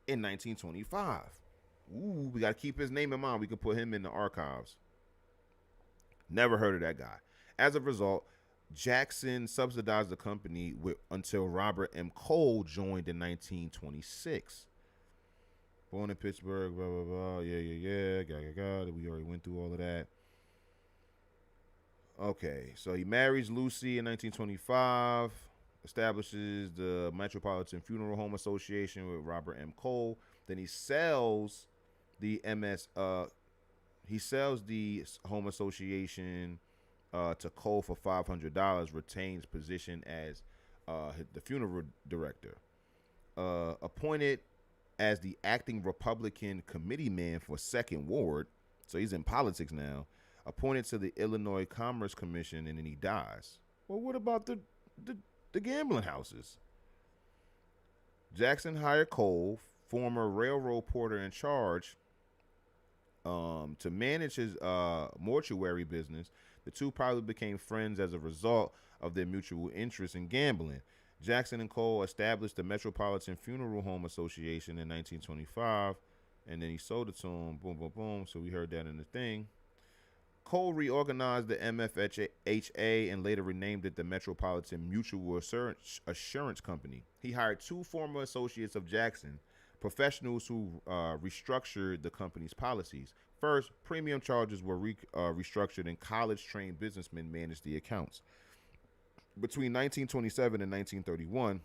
in 1925. Ooh, we got to keep his name in mind. We can put him in the archives. Never heard of that guy. As a result, Jackson subsidized the company until Robert M. Cole joined in 1926. Born in Pittsburgh, blah, blah, blah. Yeah. We already went through all of that. Okay, so he marries Lucy in 1925, establishes the Metropolitan Funeral Home Association with Robert M. Cole. Then he sells the home association to Cole for $500, retains position as the funeral director. Appointed as the acting Republican committee man for 2nd Ward, so he's in politics now, appointed to the Illinois Commerce Commission, and then he dies. Well, what about the gambling houses? Jackson hired Cole, former railroad porter in charge, to manage his mortuary business. The two probably became friends as a result. of their mutual interest in gambling. Jackson and Cole established the Metropolitan Funeral Home Association in 1925, and then he sold it to him. Boom, boom, boom. So we heard that in the thing. Cole reorganized the MFHA and later renamed it the Metropolitan Mutual Assurance Company. He hired two former associates of Jackson, professionals who restructured the company's policies. First, premium charges were restructured and college trained businessmen managed the accounts. Between 1927 and 1931,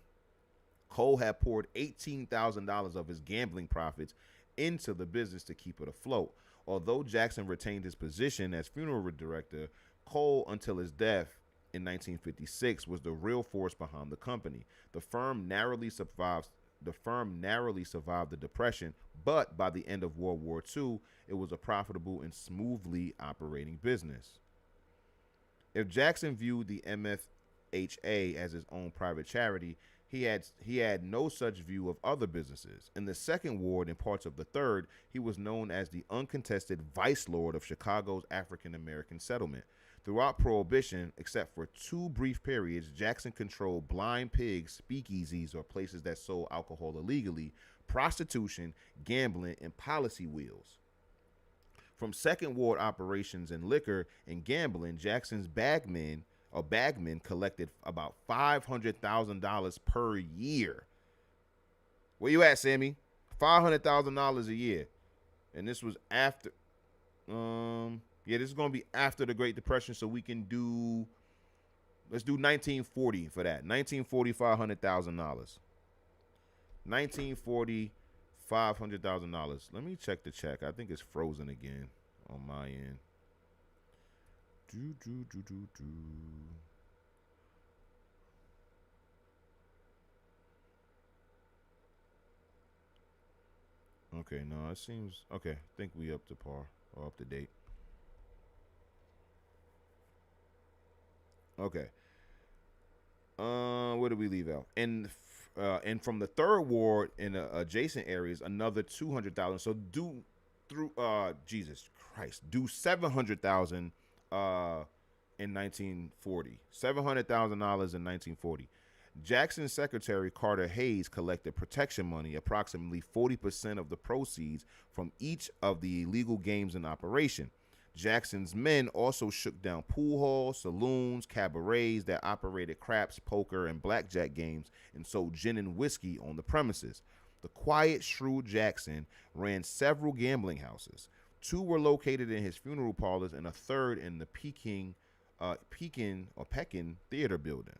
Cole had poured $18,000 of his gambling profits into the business to keep it afloat. Although Jackson retained his position as funeral director, Cole, until his death in 1956, was the real force behind the company. The firm narrowly survived the Depression, but by the end of World War II, it was a profitable and smoothly operating business. If Jackson viewed the MFHA as his own private charity, he had no such view of other businesses. In the second ward and parts of the third, he was known as the uncontested vice lord of Chicago's African American settlement. Throughout Prohibition, except for two brief periods, Jackson controlled blind pigs, speakeasies, or places that sold alcohol illegally, prostitution, gambling, and policy wheels. From second ward operations in liquor and gambling, Jackson's bagmen collected about $500,000 per year. Where you at, Sammy? $500,000 a year, and this was after. This is gonna be after the Great Depression, so we can do. Let's do 1940 for that. 1940, $500,000. 1940, $500,000. Let me check the check. I think it's frozen again on my end. Okay, no, it seems okay. I think we up to par or up to date. Okay. Where did we leave out? And from the third ward in adjacent areas, another 200,000. So do through Jesus Christ, do 700,000 in 1940. $700,000 in 1940. Jackson's secretary Carter Hayes collected protection money, approximately 40% of the proceeds from each of the illegal games in operation. Jackson's men also shook down pool halls, saloons, cabarets that operated craps, poker, and blackjack games and sold gin and whiskey on the premises. The quiet, shrewd Jackson ran several gambling houses. Two were located in his funeral parlors and a third in the Pekin Theater building.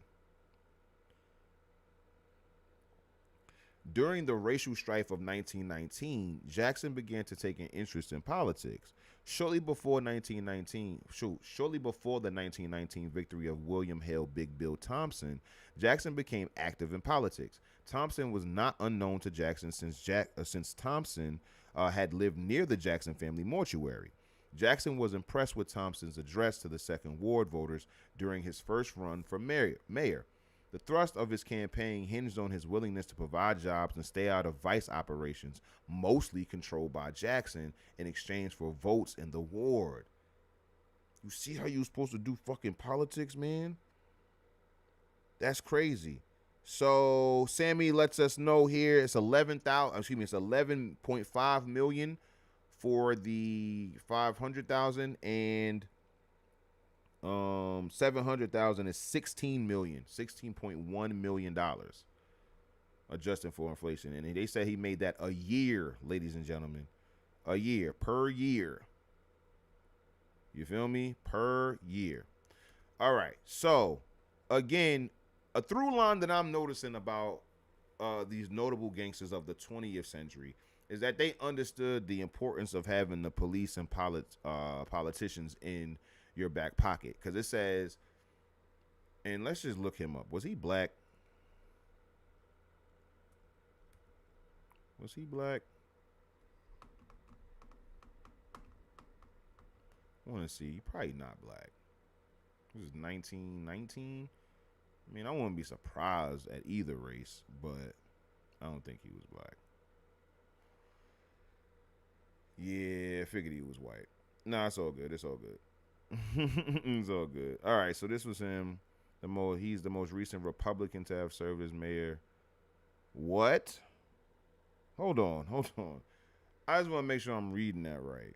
During the racial strife of 1919, Jackson began to take an interest in politics. Shortly before the 1919 victory of William Hale Big Bill Thompson, Jackson became active in politics. Thompson was not unknown to Jackson since Thompson had lived near the Jackson family mortuary. Jackson was impressed with Thompson's address to the Second Ward voters during his first run for mayor. The thrust of his campaign hinged on his willingness to provide jobs and stay out of vice operations, mostly controlled by Jackson, in exchange for votes in the ward. You see how you supposed to do fucking politics, man? That's crazy. So Sammy lets us know here it's 11.5 million for the 500,000 and 700,000 is 16 million, $16.1 million, adjusting for inflation. And they said he made that a year, ladies and gentlemen, a year, per year. You feel me? Per year. All right. So again, a through line that I'm noticing about these notable gangsters of the 20th century is that they understood the importance of having the police and politicians in your back pocket, because it says, and let's just look him up. Was he black? Was he black? I want to see. Probably not black. This is 1919. I mean, I wouldn't be surprised at either race, but I don't think he was black. Yeah, I figured he was white. Nah, it's all good. It's all good. It's all good. All right, so this was him. He's the most recent Republican to have served as mayor. What? Hold on. I just want to make sure I'm reading that right.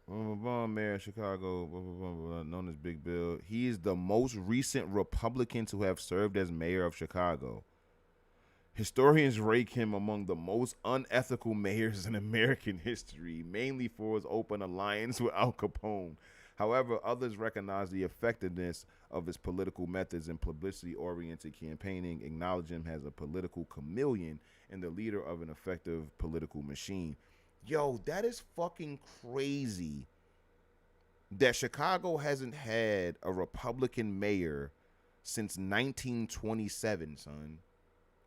Mayor of Chicago, known as Big Bill. He is the most recent Republican to have served as mayor of Chicago. Historians rank him among the most unethical mayors in American history, mainly for his open alliance with Al Capone. However, others recognize the effectiveness of his political methods and publicity-oriented campaigning, acknowledge him as a political chameleon and the leader of an effective political machine. Yo, that is fucking crazy that Chicago hasn't had a Republican mayor since 1927, son,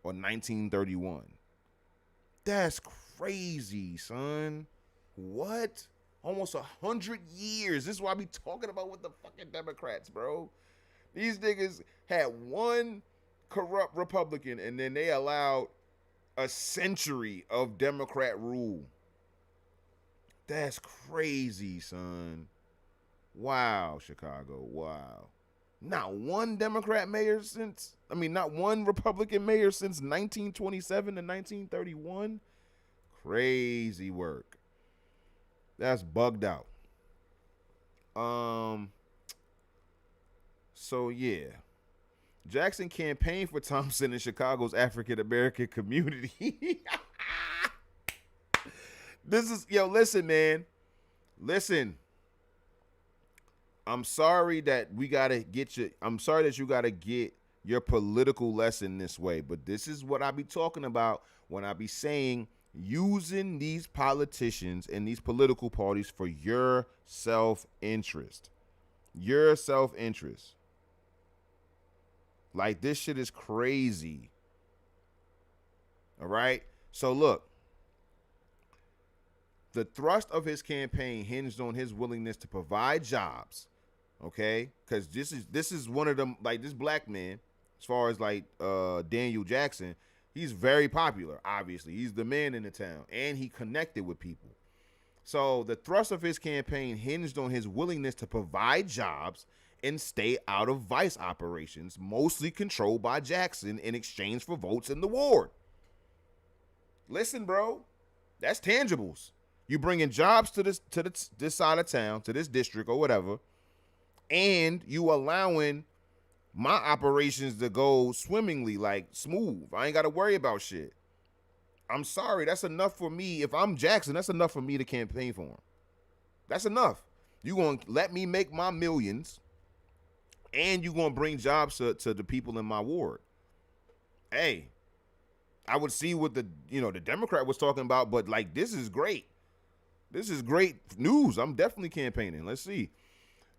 or 1931. That's crazy, son. What? Almost 100 years. This is why I be talking about with the fucking Democrats, bro. These niggas had one corrupt Republican and then they allowed a century of Democrat rule. That's crazy, son. Wow, Chicago. Wow. Not one Democrat mayor since, not one Republican mayor since 1927 to 1931. Crazy work. That's bugged out. So yeah. Jackson campaigned for Thompson in Chicago's African American community. Listen, man. Listen. I'm sorry that you gotta get your political lesson this way, but this is what I be talking about when I be saying using these politicians and these political parties for your self-interest. Your self-interest. Like, this shit is crazy. All right? So look, the thrust of his campaign hinged on his willingness to provide jobs, okay? Because this is one of them, like, this black man, as far as like Daniel Jackson, he's very popular, obviously. He's the man in the town, and he connected with people. So the thrust of his campaign hinged on his willingness to provide jobs and stay out of vice operations, mostly controlled by Jackson in exchange for votes in the ward. Listen, bro, that's tangibles. You bringing jobs to this side of town, to this district or whatever, and you allowing my operations to go swimmingly, like smooth. I ain't got to worry about shit. I'm sorry, that's enough for me. If I'm Jackson, that's enough for me to campaign for him. That's enough. You gonna let me make my millions, and you gonna bring jobs to the people in my ward. Hey, I would see what the Democrat was talking about, but like, this is great. This is great news. I'm definitely campaigning. Let's see.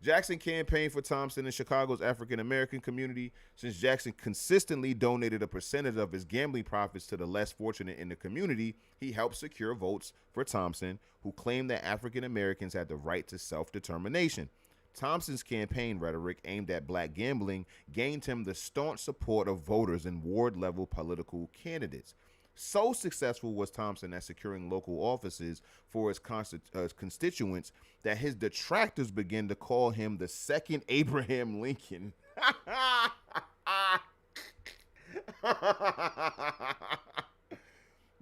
Jackson campaigned for Thompson in Chicago's African American community. Since Jackson consistently donated a percentage of his gambling profits to the less fortunate in the community, he helped secure votes for Thompson, who claimed that African Americans had the right to self-determination. Thompson's campaign rhetoric aimed at black gambling gained him the staunch support of voters and ward-level political candidates. So successful was Thompson at securing local offices for his constituents that his detractors began to call him the second Abraham Lincoln.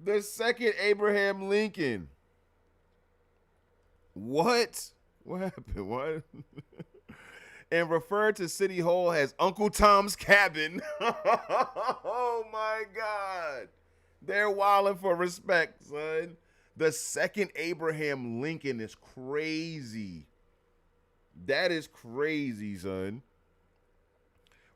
The second Abraham Lincoln. What? What happened? What? And referred to City Hall as Uncle Tom's Cabin. Oh my God. They're wilding for respect, son. The second Abraham Lincoln is crazy. That is crazy, son.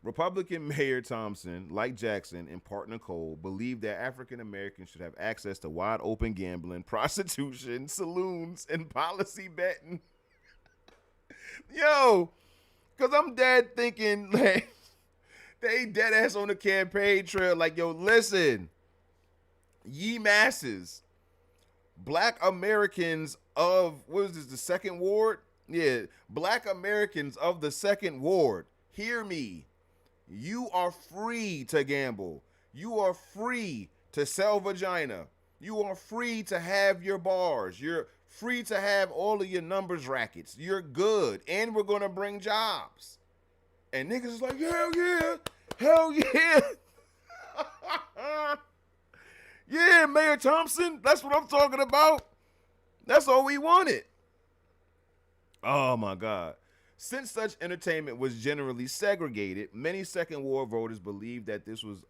Republican Mayor Thompson, like Jackson and partner Cole, believed that African Americans should have access to wide open gambling, prostitution, saloons, and policy betting. Yo, because I'm dead thinking, like, they dead ass on the campaign trail, like, yo, listen, ye masses, black Americans of, what is this, the second ward? Yeah, black Americans of the second ward, hear me. You are free to gamble. You are free to sell vagina. You are free to have your bars. You're free to have all of your numbers rackets. You're good. And we're going to bring jobs. And niggas is like, hell yeah. Hell yeah. Yeah, Mayor Thompson. That's what I'm talking about. That's all we wanted. Oh my God. Since such entertainment was generally segregated, many Second War voters believed that this was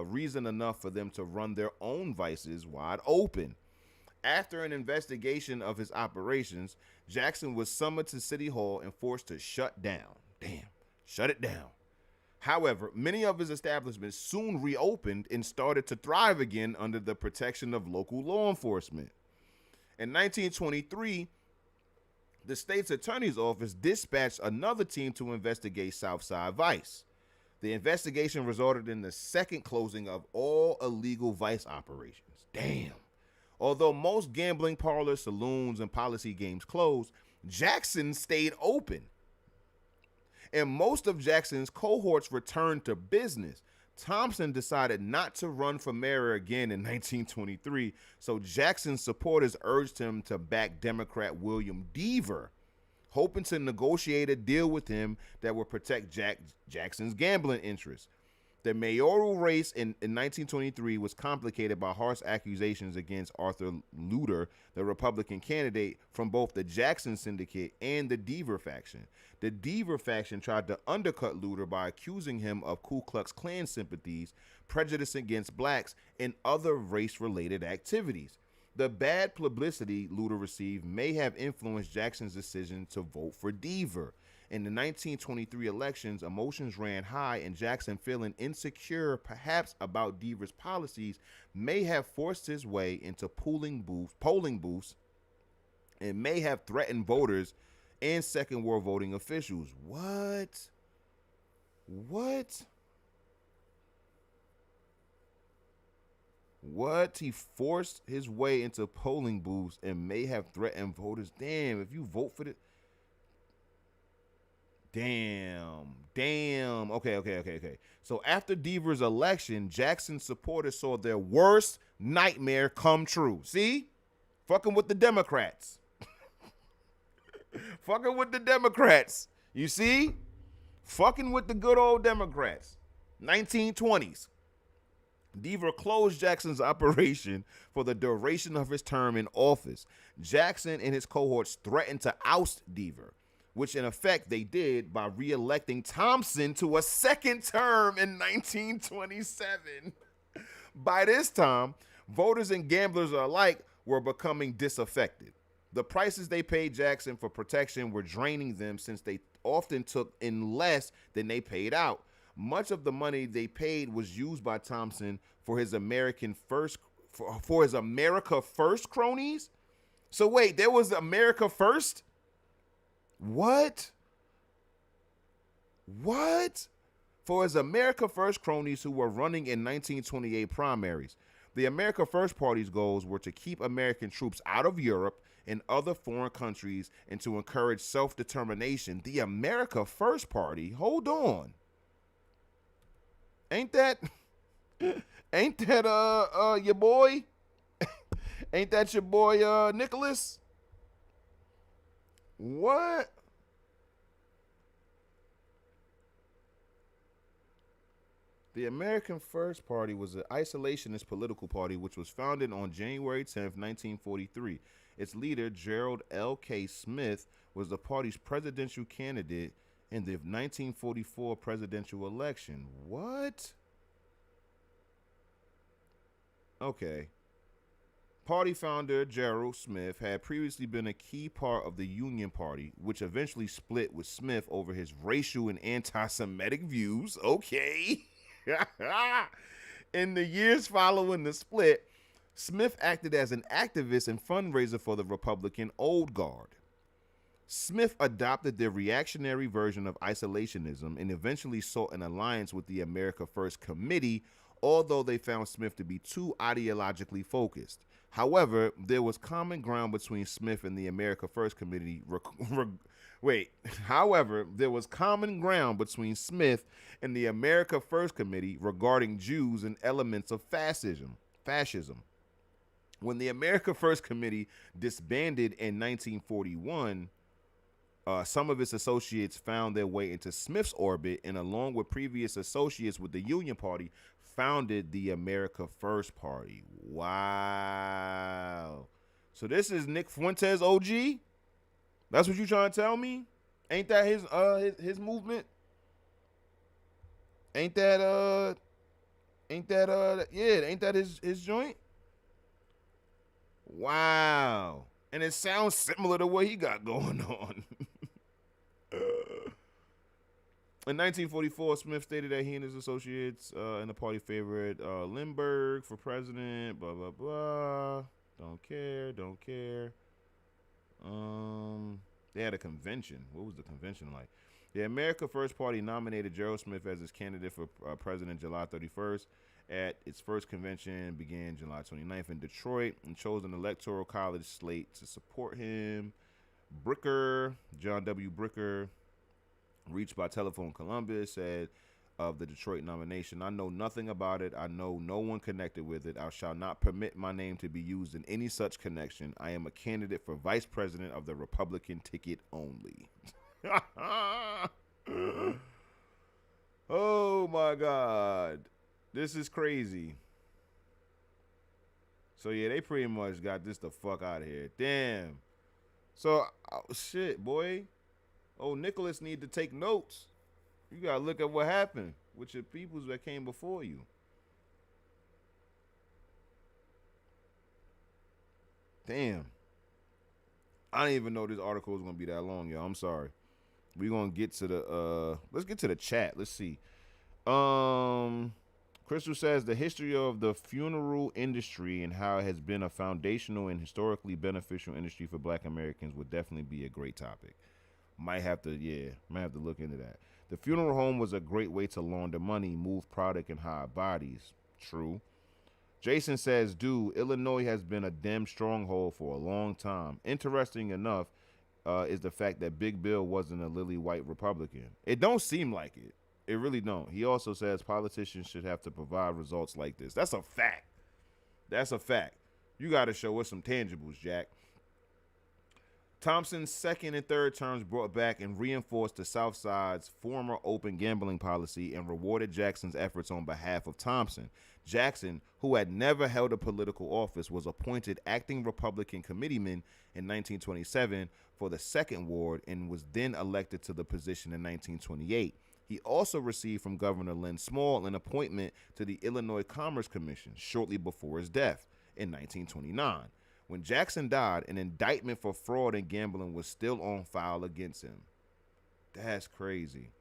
reason enough for them to run their own vices wide open. After an investigation of his operations, Jackson was summoned to City Hall and forced to shut down. Damn, shut it down. However, many of his establishments soon reopened and started to thrive again under the protection of local law enforcement. In 1923, the state's attorney's office dispatched another team to investigate Southside Vice. The investigation resulted in the second closing of all illegal vice operations. Damn. Although most gambling parlors, saloons, and policy games closed, Jackson stayed open. And most of Jackson's cohorts returned to business. Thompson decided not to run for mayor again in 1923, so Jackson's supporters urged him to back Democrat William Deaver, hoping to negotiate a deal with him that would protect Jackson's gambling interests. The mayoral race in 1923 was complicated by harsh accusations against Arthur Luter, the Republican candidate, from both the Jackson Syndicate and the Deaver faction. The Deaver faction tried to undercut Luter by accusing him of Ku Klux Klan sympathies, prejudice against blacks, and other race-related activities. The bad publicity Luter received may have influenced Jackson's decision to vote for Deaver. In the 1923 elections, emotions ran high, and Jackson, feeling insecure perhaps about Deaver's policies, may have forced his way into polling booths and may have threatened voters and Second War voting officials. What? He forced his way into polling booths and may have threatened voters. Damn, if you vote for the... Damn. Okay. So after Deaver's election, Jackson's supporters saw their worst nightmare come true. See? Fucking with the Democrats. Fucking with the Democrats. You see? Fucking with the good old Democrats. 1920s. Deaver closed Jackson's operation for the duration of his term in office. Jackson and his cohorts threatened to oust Deaver, which in effect they did by re-electing Thompson to a second term in 1927. By this time, voters and gamblers alike were becoming disaffected. The prices they paid Jackson for protection were draining them, since they often took in less than they paid out. Much of the money they paid was used by Thompson for his America First cronies. So wait, there was America First? What? For his America First cronies who were running in 1928 primaries. The America First Party's goals were to keep American troops out of Europe and other foreign countries and to encourage self-determination. The America First Party? Hold on. Ain't that your boy? Ain't that your boy Nicholas? What? The American First Party was an isolationist political party which was founded on January 10th, 1943. Its leader, Gerald L.K. Smith, was the party's presidential candidate in the 1944 presidential election. What? Okay. Party founder Gerald Smith had previously been a key part of the Union Party, which eventually split with Smith over his racial and anti-Semitic views. Okay. In the years following the split, Smith acted as an activist and fundraiser for the Republican Old Guard. Smith adopted the reactionary version of isolationism and eventually sought an alliance with the America First Committee, although they found Smith to be too ideologically focused. However, there was common ground between Smith and the America First Committee. There was common ground between Smith and the America First Committee regarding Jews and elements of fascism. When the America First Committee disbanded in 1941, some of its associates found their way into Smith's orbit and, along with previous associates with the Union Party, founded the America First Party. Wow. So this is Nick Fuentes OG? That's what you trying to tell me? Ain't that his movement? Ain't that ain't that his joint? Wow. And it sounds similar to what he got going on. In 1944, Smith stated that he and his associates and the party favored Lindbergh for president. Blah blah blah. Don't care. Don't care. They had a convention. What was the convention like? The America First Party nominated Gerald Smith as its candidate for president July 31st. At its first convention began July 29th in Detroit and chose an electoral college slate to support him. Bricker, John W. Bricker, reached by telephone Columbus, said of the Detroit nomination, "I know nothing about it. I know no one connected with it. I shall not permit my name to be used in any such connection. I am a candidate for vice president of the Republican ticket only." Oh my God. This is crazy. So yeah, they pretty much got this the fuck out of here. Damn. So shit, boy. Oh, Nicholas need to take notes. You gotta look at what happened with your peoples that came before you. Damn. I didn't even know this article was gonna be that long, y'all. I'm sorry. We're gonna get to the let's get to the chat. Let's see. Crystal says the history of the funeral industry and how it has been a foundational and historically beneficial industry for Black Americans would definitely be a great topic. Might have to look into that. The funeral home was a great way to launder money, move product, and hide bodies. True. Jason says, dude, Illinois has been a Dem stronghold for a long time. Interesting enough is the fact that Big Bill wasn't a lily white Republican. It don't seem like it. It really don't. He also says politicians should have to provide results like this. That's a fact. That's a fact. You got to show us some tangibles, Jack. Thompson's second and third terms brought back and reinforced the South Side's former open gambling policy and rewarded Jackson's efforts on behalf of Thompson. Jackson, who had never held a political office, was appointed acting Republican committeeman in 1927 for the Second Ward and was then elected to the position in 1928. He also received from Governor Lynn Small an appointment to the Illinois Commerce Commission shortly before his death in 1929. When Jackson died, an indictment for fraud and gambling was still on file against him. That's crazy.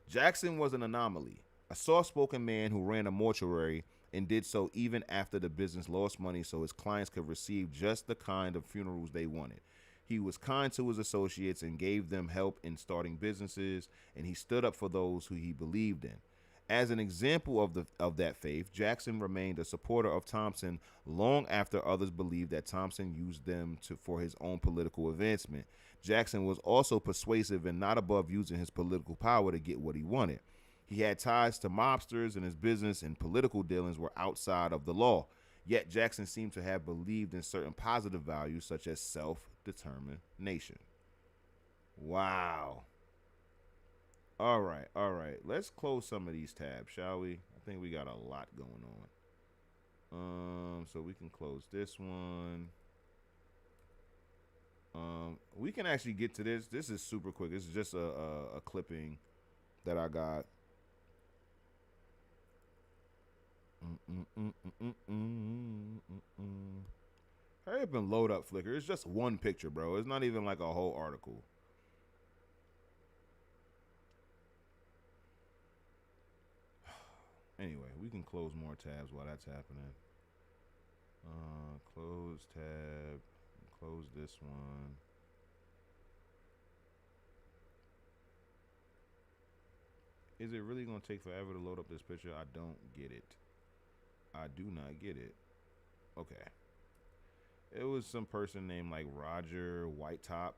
Jackson was an anomaly, a soft-spoken man who ran a mortuary and did so even after the business lost money so his clients could receive just the kind of funerals they wanted. He was kind to his associates and gave them help in starting businesses, and he stood up for those who he believed in. As an example of that faith, Jackson remained a supporter of Thompson long after others believed that Thompson used them for his own political advancement. Jackson was also persuasive and not above using his political power to get what he wanted. He had ties to mobsters, and his business and political dealings were outside of the law. Yet Jackson seemed to have believed in certain positive values such as self-determination. Wow. All right. Let's close some of these tabs, shall we? I think we got a lot going on. So we can close this one. We can actually get to this. This is super quick. This is just a clipping that I got. Hurry up and load up Flickr. It's just one picture, bro. It's not even like a whole article. Anyway, we can close more tabs while that's happening. Close tab. Close this one. Is it really going to take forever to load up this picture? I don't get it. I do not get it. Okay. It was some person named like Roger Whitetop.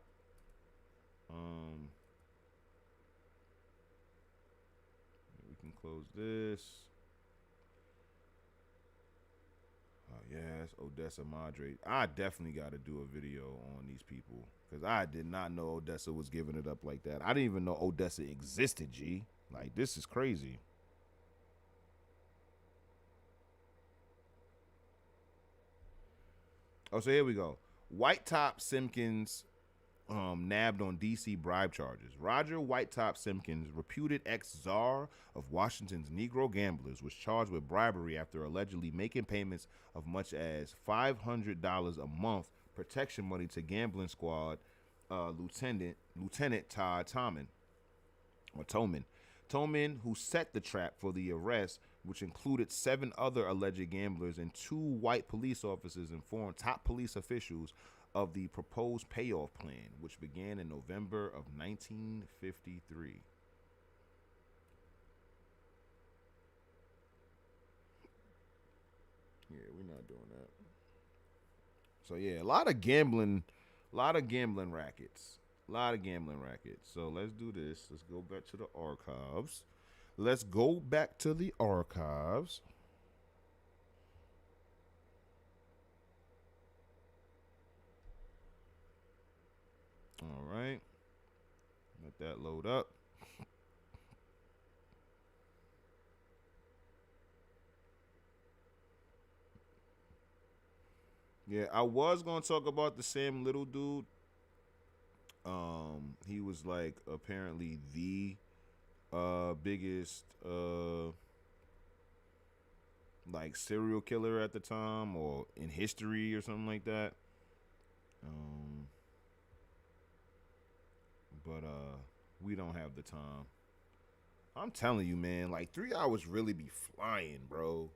We can close this. Yes, Odessa Madre. I definitely got to do a video on these people because I did not know Odessa was giving it up like that. I didn't even know Odessa existed. G, like this is crazy. Oh, so here we go. White Top Simpkins nabbed on DC bribe charges. Roger Whitetop Simpkins, reputed ex-czar of Washington's Negro gamblers, was charged with bribery after allegedly making payments of much as $500 a month protection money to gambling squad Lieutenant Todd Toman. Toman, who set the trap for the arrest, which included 7 other alleged gamblers and 2 white police officers, informed top police officials of the proposed payoff plan, which began in November of 1953. Yeah, we're not doing that. So yeah, a lot of gambling rackets. A lot of gambling rackets. So let's do this. Let's go back to the archives. Let's go back to the archives. All right. Let that load up. Yeah, I was gonna talk about the Sam Little dude. He was like apparently the biggest like serial killer at the time or in history or something like that. Um, but we don't have the time. I'm telling you, man, like 3 hours really be flying, bro.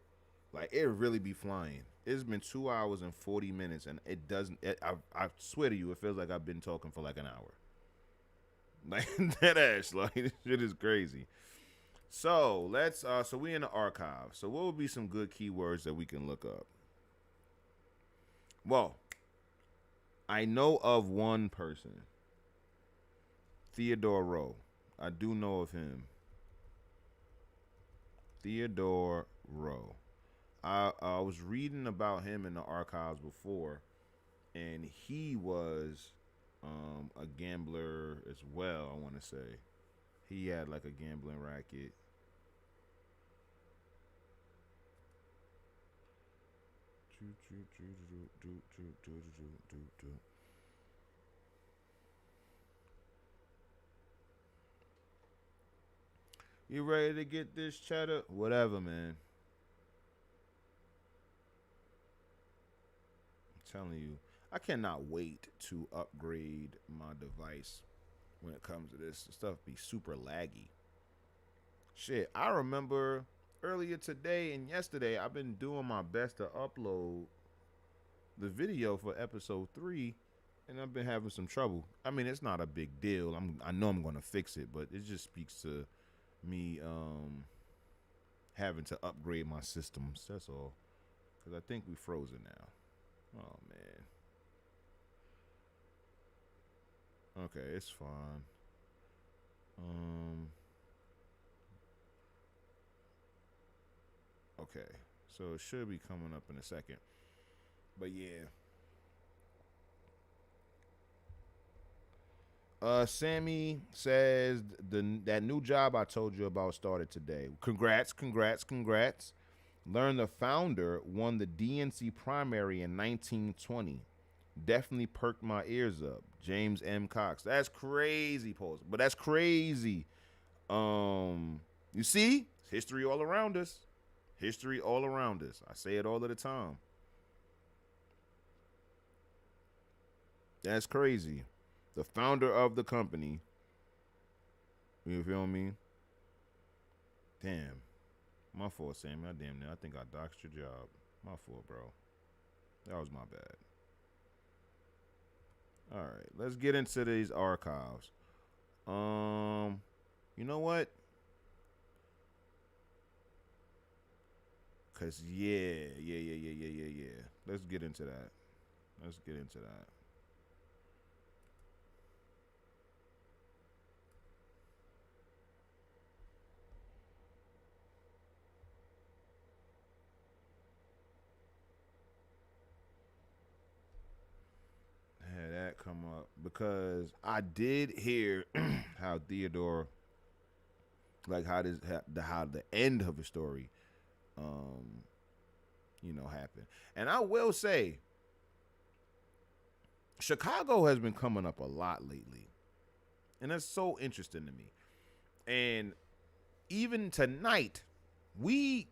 Like it really be flying. It's been 2 hours and 40 minutes, and it doesn't. I swear to you, it feels like I've been talking for like an hour. Like that ass, like this shit is crazy. So let's. So we in the archive. So what would be some good keywords that we can look up? Well, I know of one person, Theodore Rowe. I do know of him. Theodore Rowe. I was reading about him in the archives before, and he was a gambler as well. I want to say he had like a gambling racket. You ready to get this cheddar? Whatever, man. I'm telling you, I cannot wait to upgrade my device when it comes to this. Stuff be super laggy. Shit, I remember earlier today and yesterday, I've been doing my best to upload the video for episode 3, and I've been having some trouble. I mean, it's not a big deal. I know I'm gonna fix it, but it just speaks to me having to upgrade my systems. That's all. Cause I think we frozen now. Oh man. Okay, it's fine. Um. Okay, so it should be coming up in a second. But yeah. Sammy says that new job I told you about started today. Congrats, congrats, congrats. Learn the founder won the DNC primary in 1920. Definitely perked my ears up. James M. Cox. That's crazy, post. But that's crazy. You see, it's history all around us. History all around us. I say it all of the time. That's crazy. The founder of the company. You feel me? Damn. My fault, Sam. I damn near. I think I doxed your job. My fault, bro. That was my bad. All right, let's get into these archives. You know what? Cause yeah. Let's get into that. Let's get into that. because I did hear how Theodore, like how the end of his story, um, happened. And I will say, Chicago has been coming up a lot lately, and that's so interesting to me. And even tonight, we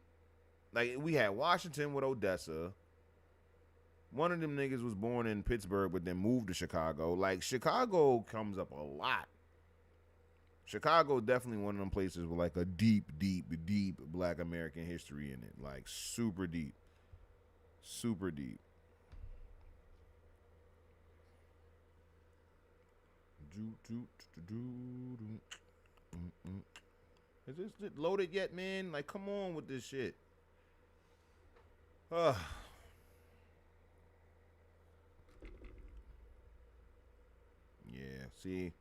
we had Washington with Odessa. One of them niggas was born in Pittsburgh, but then moved to Chicago. Like, Chicago comes up a lot. Chicago definitely one of them places with like a deep, deep, deep Black American history in it. Like, super deep, super deep. Is this loaded yet, man? Like, come on with this shit. Ugh. Yeah, see,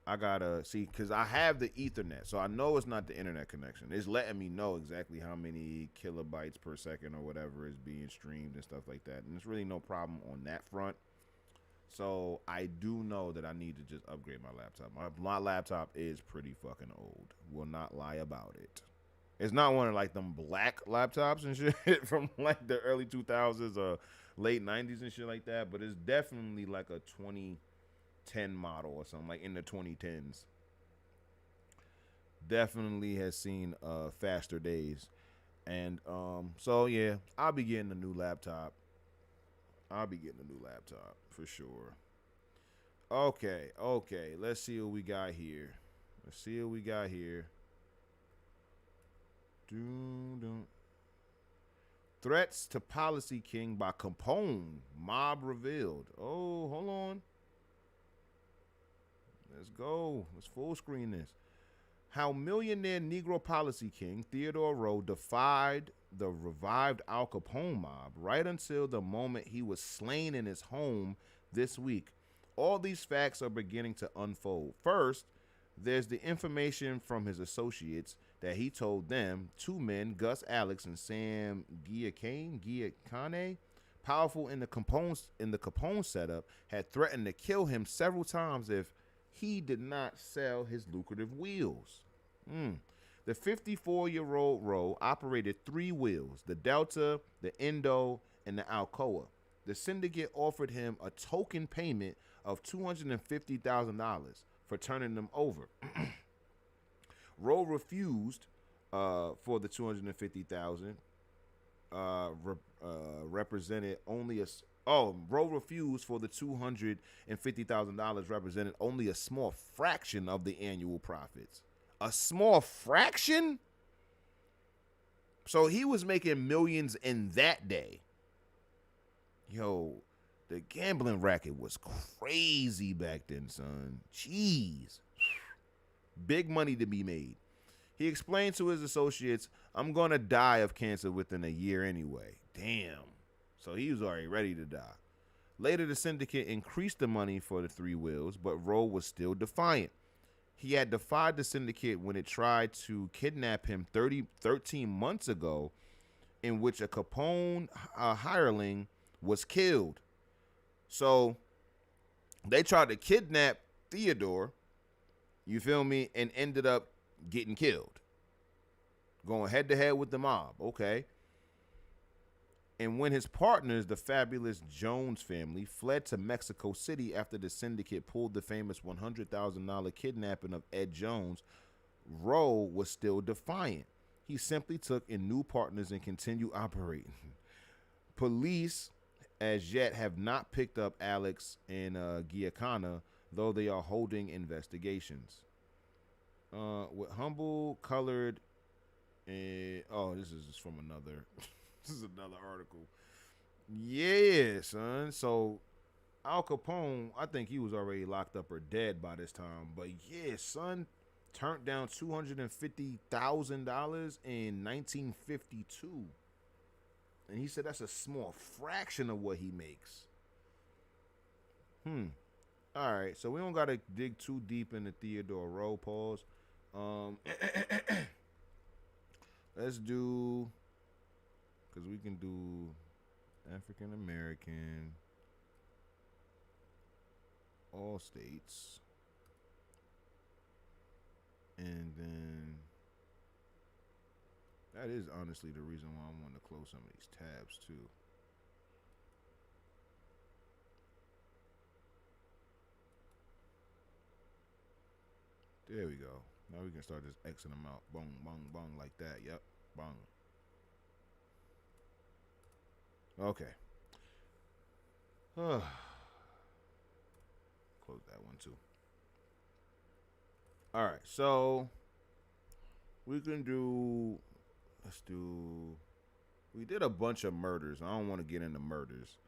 I gotta see because I have the Ethernet, so I know it's not the internet connection. It's letting me know exactly how many kilobytes per second or whatever is being streamed and stuff like that, and there's really no problem on that front. So I do know that I need to just upgrade my laptop. My laptop is pretty fucking old. Will not lie about it. It's not one of like them black laptops and shit from like the early 2000s or late 90s and shit like that, but it's definitely like a 2010 model or something, like in the 2010s. Definitely has seen faster days. And so yeah, I'll be getting a new laptop. I'll be getting a new laptop for sure. Okay. Let's see what we got here. Let's see what we got here. Doo-doo. Threats to Policy King by Capone. Mob revealed. Oh, hold on. Let's go. Let's full screen this. How millionaire Negro Policy King Theodore Rowe defied the revived Al Capone mob right until the moment he was slain in his home this week. All these facts are beginning to unfold. First, there's the information from his associates that he told them, two men, Gus Alex and Sam Giacane, powerful in the Capone setup, had threatened to kill him several times if he did not sell his lucrative wheels. The 54-year-old Rowe operated three wheels, the Delta, the Indo, and the Alcoa. The syndicate offered him a token payment of $250,000 for turning them over. Rowe refused for the $250,000. Represented only a Rowe refused for the $250,000 represented only a small fraction of the annual profits. A small fraction? So he was making millions in that day. Yo, the gambling racket was crazy back then, son. Jeez. Big money to be made. He explained to his associates, I'm going to die of cancer within a year anyway. Damn. So he was already ready to die. Later, the syndicate increased the money for the three wheels, but Rowe was still defiant. He had defied the syndicate when it tried to kidnap him 13 months ago, in which a Capone hireling was killed. So they tried to kidnap Theodore, you feel me, and ended up getting killed. Going head to head with the mob, okay. And when his partners, the fabulous Jones family, fled to Mexico City after the syndicate pulled the famous $100,000 kidnapping of Ed Jones, Rowe was still defiant. He simply took in new partners and continued operating. Police, as yet, have not picked up Alex and Giacana, though they are holding investigations. With humble, colored, this is just from another. This is another article. Yeah, son. So Al Capone, I think he was already locked up or dead by this time. But yeah, son, turned down $250,000 in 1952, and he said that's a small fraction of what he makes. All right, so we don't gotta dig too deep into Theodore Rowe. Pause. Let's do, because we can do African American. all states. And then that is honestly the reason why I want to close some of these tabs too. There we go. Now we can start just Xing them out. Boom, bong, bong, like that. Yep. Bong. Okay. Close that one too. All right. So we can do. Let's do. We did a bunch of murders. I don't want to get into murders.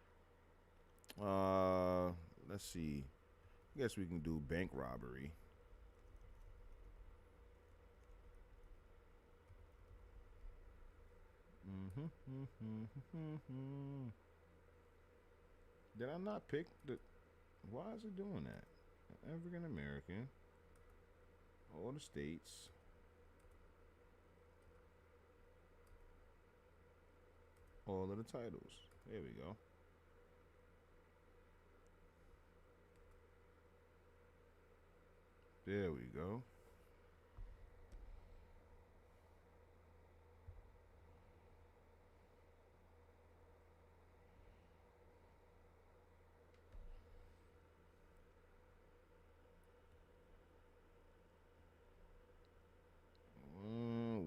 Let's see. I guess we can do bank robbery. Did I not pick the? Why is it doing that? African American. All the states. All of the titles. There we go. There we go.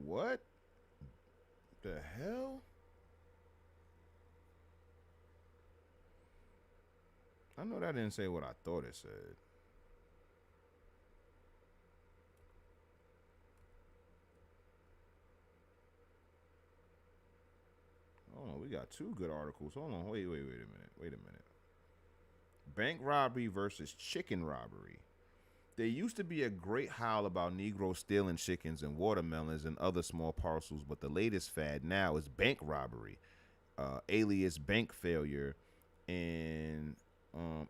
What the hell? I know that didn't say what I thought it said. Oh, we got two good articles. Hold on. Wait a minute. Bank robbery versus chicken robbery. There used to be a great howl about Negroes stealing chickens and watermelons and other small parcels, but the latest fad now is bank robbery, alias bank failure, and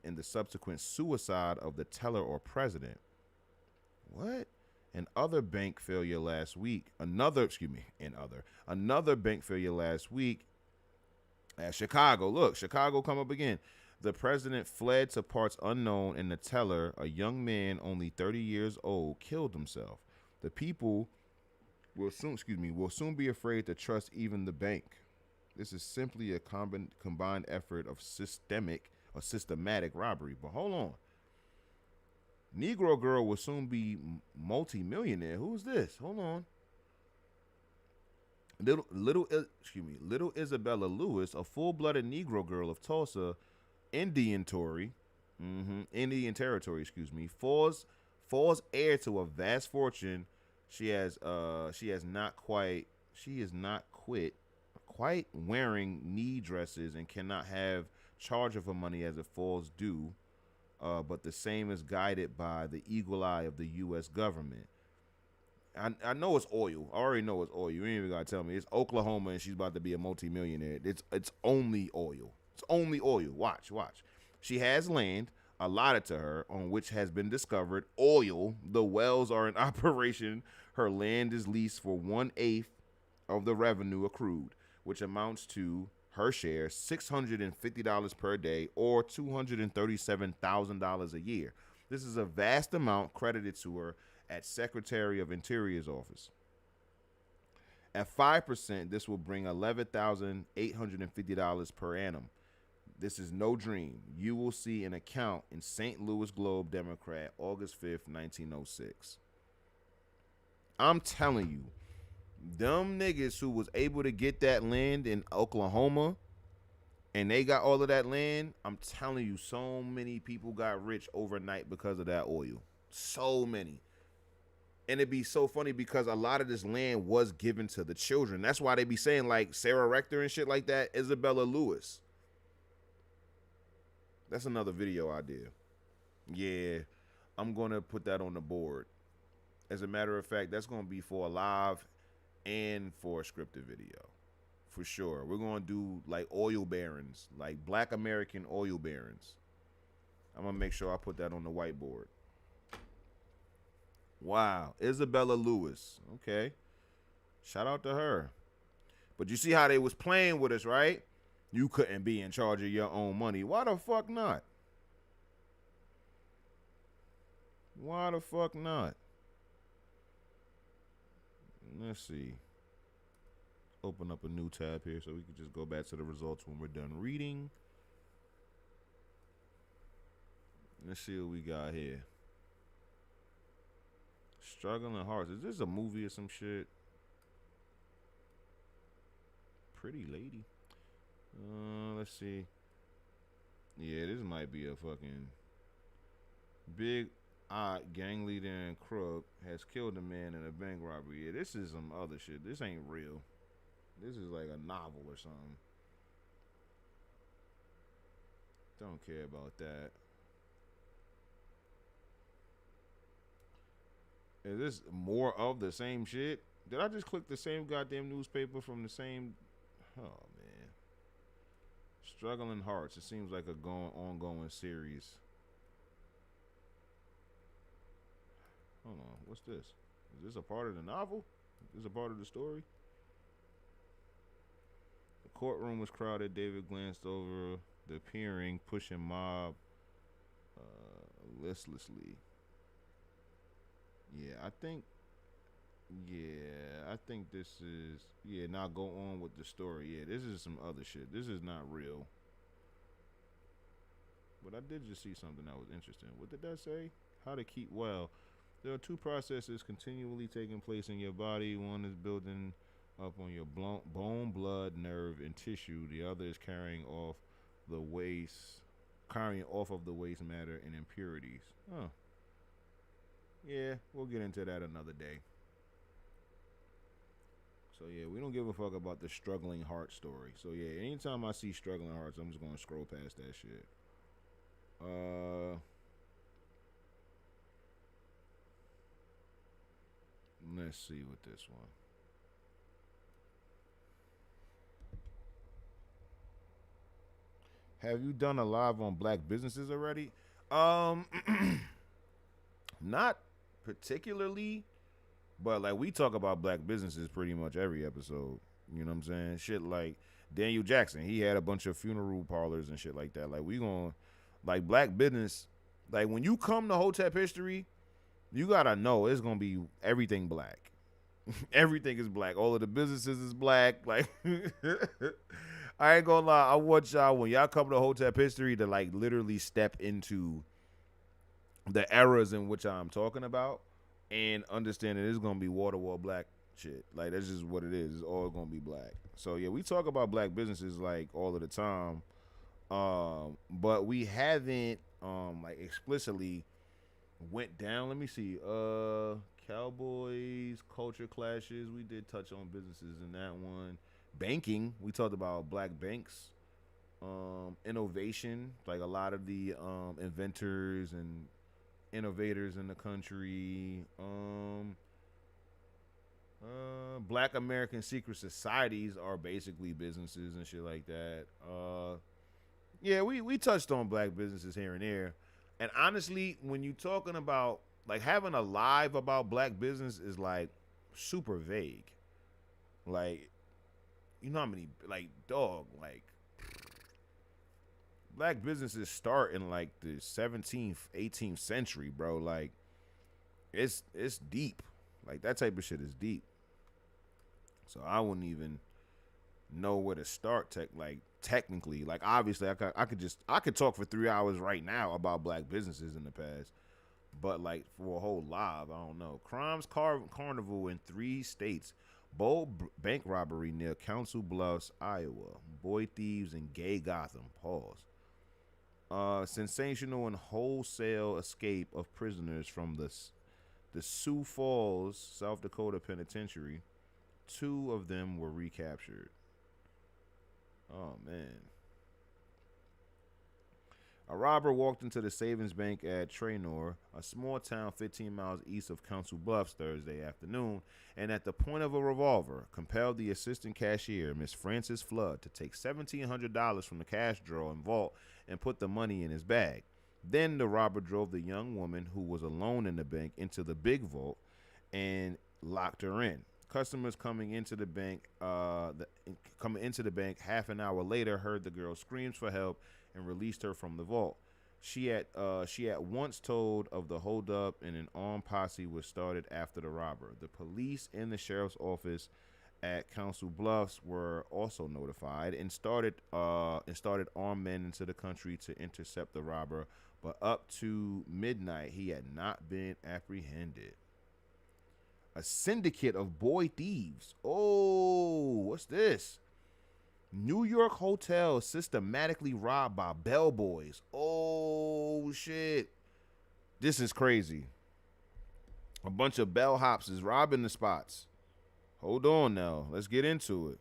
the subsequent suicide of the teller or president. What? Another bank failure last week. Another bank failure last week at Chicago. Look, Chicago come up again. The president fled to parts unknown, and the teller, a young man only 30 years old, killed himself. The people will soon be afraid to trust even the bank. This is simply a combined effort of systematic robbery. But hold on. Negro girl will soon be multi-millionaire. Who's this? Hold on. Little Isabella Lewis, a full-blooded Negro girl of Tulsa, Indian Territory, falls heir to a vast fortune. She is not quite wearing knee dresses and cannot have charge of her money as it falls due. But the same is guided by the eagle eye of the U.S. government. I know it's oil. I already know it's oil. You ain't even gotta tell me. It's Oklahoma, and she's about to be a multimillionaire. It's only oil. It's only oil. Watch. She has land allotted to her on which has been discovered oil. The wells are in operation. Her land is leased for 1/8 of the revenue accrued, which amounts to her share $650 per day or $237,000 a year. This is a vast amount credited to her at Secretary of Interior's office. At 5%, this will bring $11,850 per annum. This is no dream. You will see an account in St. Louis Globe Democrat, August 5th, 1906. I'm telling you, them niggas who was able to get that land in Oklahoma and they got all of that land, I'm telling you, so many people got rich overnight because of that oil. So many. And it'd be so funny because a lot of this land was given to the children. That's why they be saying like Sarah Rector and shit like that, Isabella Lewis. That's another video idea. Yeah, I'm going to put that on the board. As a matter of fact, that's going to be for a live and for a scripted video. For sure. We're going to do like oil barons, like Black American oil barons. I'm going to make sure I put that on the whiteboard. Wow. Isabella Lewis. Okay. Shout out to her. But you see how they was playing with us, right? You couldn't be in charge of your own money. Why the fuck not? Why the fuck not? Let's see. Open up a new tab here so we can just go back to the results when we're done reading. Let's see what we got here. Struggling Hearts. Is this a movie or some shit? Pretty lady. Let's see. Yeah, this might be a fucking big odd gang leader and crook has killed a man in a bank robbery. Yeah, this is some other shit. This ain't real. This is like a novel or something. Don't care about that. Is this more of the same shit? Did I just click the same goddamn newspaper from the same? Oh man, Struggling Hearts. It seems like a ongoing series. Hold on, what's this? Is this a part of the novel? Is this a part of the story? The courtroom was crowded. David glanced over the peering, pushing mob listlessly. Yeah, I think. Yeah, I think this is. Yeah, now go on with the story. Yeah, this is some other shit. This is not real. But I did just see something that was interesting. What did that say? How to keep well. There are two processes continually taking place in your body. One is building up on your bone, blood, nerve, and tissue. The other is the waste, carrying off of the waste matter and impurities. Huh. Yeah, we'll get into that another day. So yeah, we don't give a fuck about the struggling heart story. So yeah, anytime I see struggling hearts, I'm just gonna scroll past that shit. Uh, let's see with this one. Have you done a live on black businesses already? Um, not particularly, but like we talk about black businesses pretty much every episode. You know what I'm saying? Shit like Daniel Jackson, he had a bunch of funeral parlors and shit like that. Like we going like black business. Like when you come to Hotep History, you gotta know it's gonna be everything black. Everything is black. All of the businesses is black. Like I ain't gonna lie. I want y'all when y'all come to Hotep History to like literally step into the eras in which I'm talking about and understand that it's gonna be water wall black shit. Like that's just what it is. It's all gonna be black. So yeah, we talk about black businesses like all of the time. But we haven't like explicitly went down. Let me see. Cowboys, culture clashes. We did touch on businesses in that one. Banking. We talked about black banks. Innovation. Like a lot of the inventors and innovators in the country. Black American secret societies are basically businesses and shit like that. Yeah, we touched on black businesses here and there. And honestly, when you talking about like having a live about black business is like super vague. Like, you know how many like dog like black businesses start in like the 17th, 18th century, bro. Like it's deep. Like that type of shit is deep. So I wouldn't even know where to start technically. Like obviously I could talk for 3 hours right now about black businesses in the past. But like for a whole live, I don't know. Carnival in 3 states. Bold bank robbery near Council Bluffs, Iowa. Boy thieves in gay Gotham. Pause. Sensational and wholesale escape of prisoners from the Sioux Falls, South Dakota penitentiary. 2 of them were recaptured. Oh man. A robber walked into the savings bank at Traynor, a small town 15 miles east of Council Bluffs, Thursday afternoon, and at the point of a revolver, compelled the assistant cashier, Miss Frances Flood, to take $1,700 from the cash drawer and vault and put the money in his bag. Then the robber drove the young woman, who was alone in the bank, into the big vault and locked her in. Customers coming into the bank half an hour later heard the girl screams for help and released her from the vault. She had once told of the holdup, and an armed posse was started after the robber. The police and the sheriff's office at Council Bluffs were also notified and started armed men into the country to intercept the robber. But up to midnight, he had not been apprehended. A syndicate of boy thieves. Oh, what's this? New York hotels systematically robbed by bellboys. Oh shit. This is crazy. A bunch of bellhops is robbing the spots. Hold on now. Let's get into it.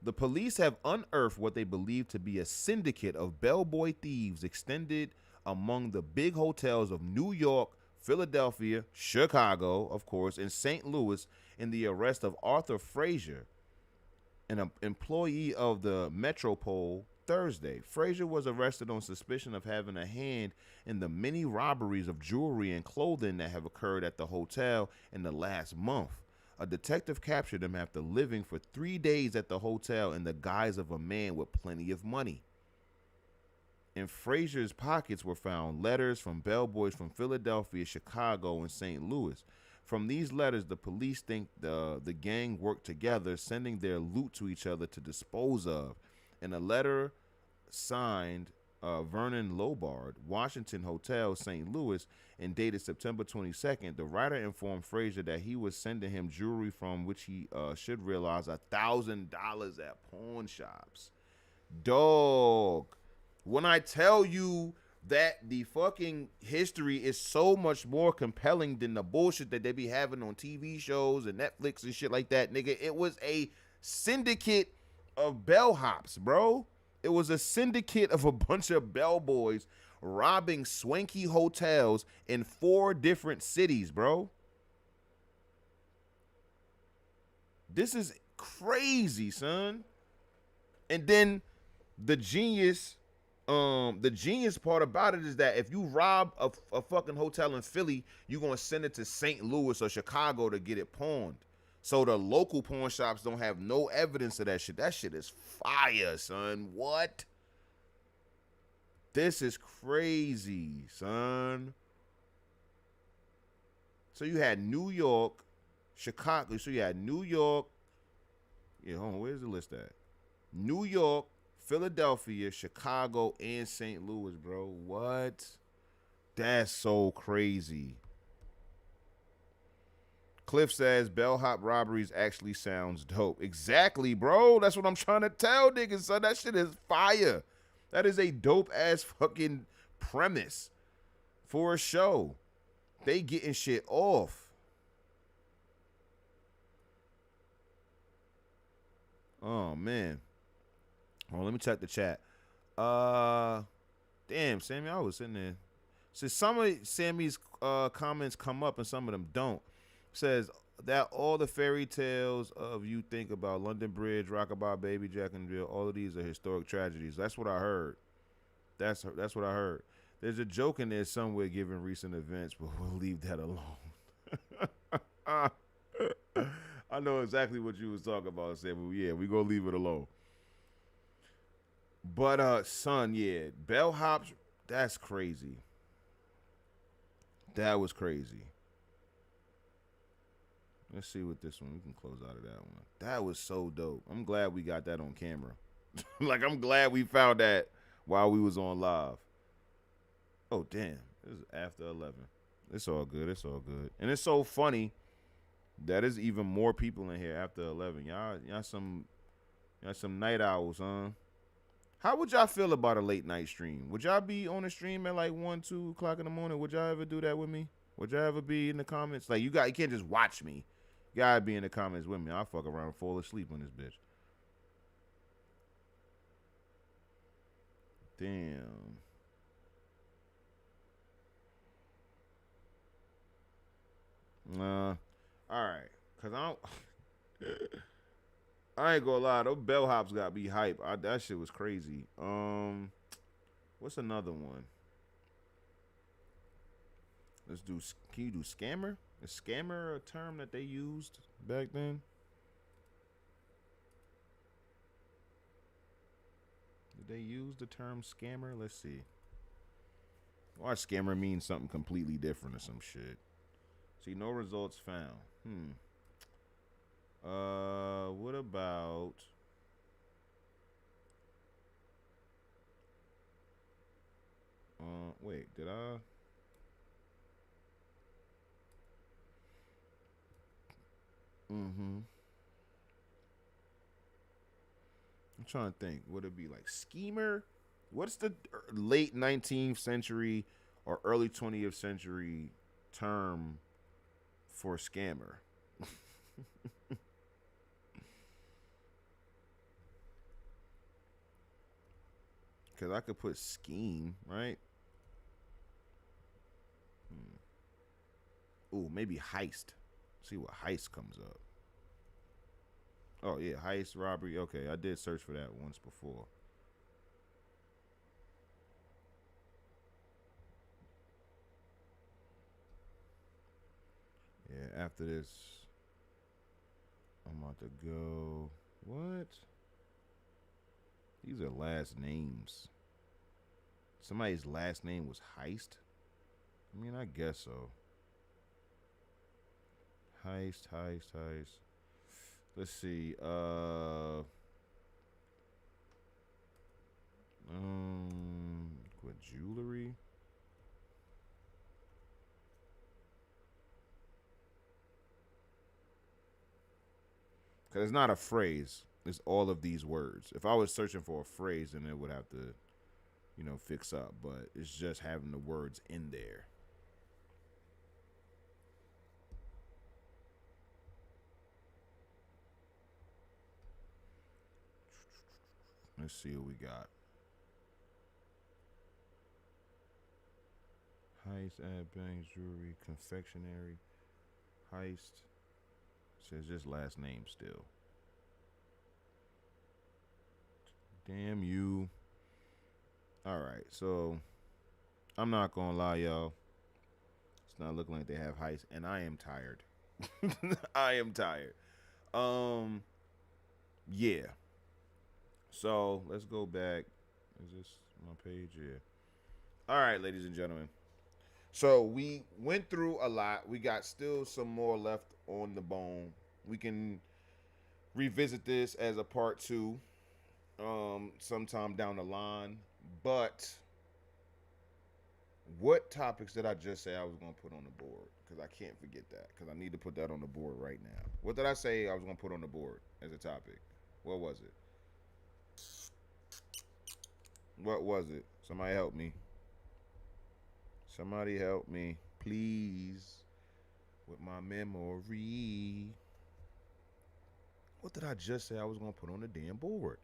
The police have unearthed what they believe to be a syndicate of bellboy thieves extended among the big hotels of New York, Philadelphia, Chicago, of course, and St. Louis in the arrest of Arthur Frazier, an employee of the Metropole, Thursday. Frazier was arrested on suspicion of having a hand in the many robberies of jewelry and clothing that have occurred at the hotel in the last month. A detective captured him after living for 3 days at the hotel in the guise of a man with plenty of money. In Frazier's pockets were found letters from bellboys from Philadelphia, Chicago, and St. Louis. From these letters, the police think the gang worked together, sending their loot to each other to dispose of. In a letter signed Vernon Lobard, Washington Hotel, St. Louis, and dated September 22nd, the writer informed Frazier that he was sending him jewelry from which he should realize $1,000 at pawn shops. Dog, when I tell you that the fucking history is so much more compelling than the bullshit that they be having on TV shows and Netflix and shit like that, nigga, it was a syndicate of bellhops, bro. It was a syndicate of a bunch of bellboys robbing swanky hotels in 4 different cities, bro. This is crazy, son. And then the genius part about it is that if you rob a fucking hotel in Philly, you're gonna send it to St. Louis or Chicago to get it pawned. So the local pawn shops don't have no evidence of that shit. That shit is fire, son. What? This is crazy, son. So you had New York, Chicago. So you had New York. Yeah, hold on. Where's the list at? New York, Philadelphia, Chicago, and St. Louis, bro. What? That's so crazy. Cliff says bellhop robberies actually sounds dope. Exactly, bro. That's what I'm trying to tell niggas, son. That shit is fire. That is a dope ass fucking premise for a show. They getting shit off. Oh man. Oh, let me check the chat. Damn, Sammy, I was sitting there. So some of Sammy's comments come up and some of them don't. Says that all the fairy tales of you think about London Bridge, Rockabye Baby, Jack and Jill, all of these are historic tragedies. That's what I heard. That's what I heard. There's a joke in there somewhere given recent events, but we'll leave that alone. I know exactly what you was talking about, Sam. But yeah, we gonna leave it alone. But son, yeah, bellhops, that's crazy. That was crazy. Let's see what this one, we can close out of that one. That was so dope. I'm glad we got that on camera. Like, I'm glad we found that while we was on live. Oh, damn. This is after 11. It's all good. It's all good. And it's so funny that there's even more people in here after 11. Y'all some night owls, huh? How would y'all feel about a late night stream? Would y'all be on a stream at like 1, 2 o'clock in the morning? Would y'all ever do that with me? Would y'all ever be in the comments? Like, you can't just watch me. You gotta be in the comments with me. I'll fuck around and fall asleep on this bitch. Damn. Alright. Cause I ain't gonna lie, those bellhops got me hype. That shit was crazy. What's another one? Let's do. Can you do scammer? Is scammer a term that they used back then? Did they use the term scammer? Let's see. Watch scammer means something completely different or some shit. See, no results found. What about wait, did I? Mm-hmm. I'm trying to think. Would it be like schemer? What's the late 19th century or early 20th century term for scammer? Because I could put scheme, right? Ooh, maybe heist. See what heist comes up. Oh yeah, heist, robbery. Okay, I did search for that once before. Yeah, after this, I'm about to go. What? These are last names. Somebody's last name was Heist. I mean, I guess so. Heist, heist, heist. Let's see. What jewelry? Because it's not a phrase. It's all of these words. If I was searching for a phrase, then it would have to, fix up. But it's just having the words in there. Let's see what we got. Heist, ad banks, jewelry, confectionery, heist. Says just last name still. Damn you. All right, so I'm not gonna lie, y'all. It's not looking like they have heist, and I am tired. I am tired. Um, yeah. So let's go back. Is this my page? Yeah. All right, ladies and gentlemen. So we went through a lot. We got still some more left on the bone. We can revisit this as a part two sometime down the line. But what topics did I just say I was going to put on the board? Because I can't forget that. Because I need to put that on the board right now. What did I say I was going to put on the board as a topic? What was it? What was it? Somebody help me. Somebody help me, please, with my memory. What did I just say I was going to put on the damn board?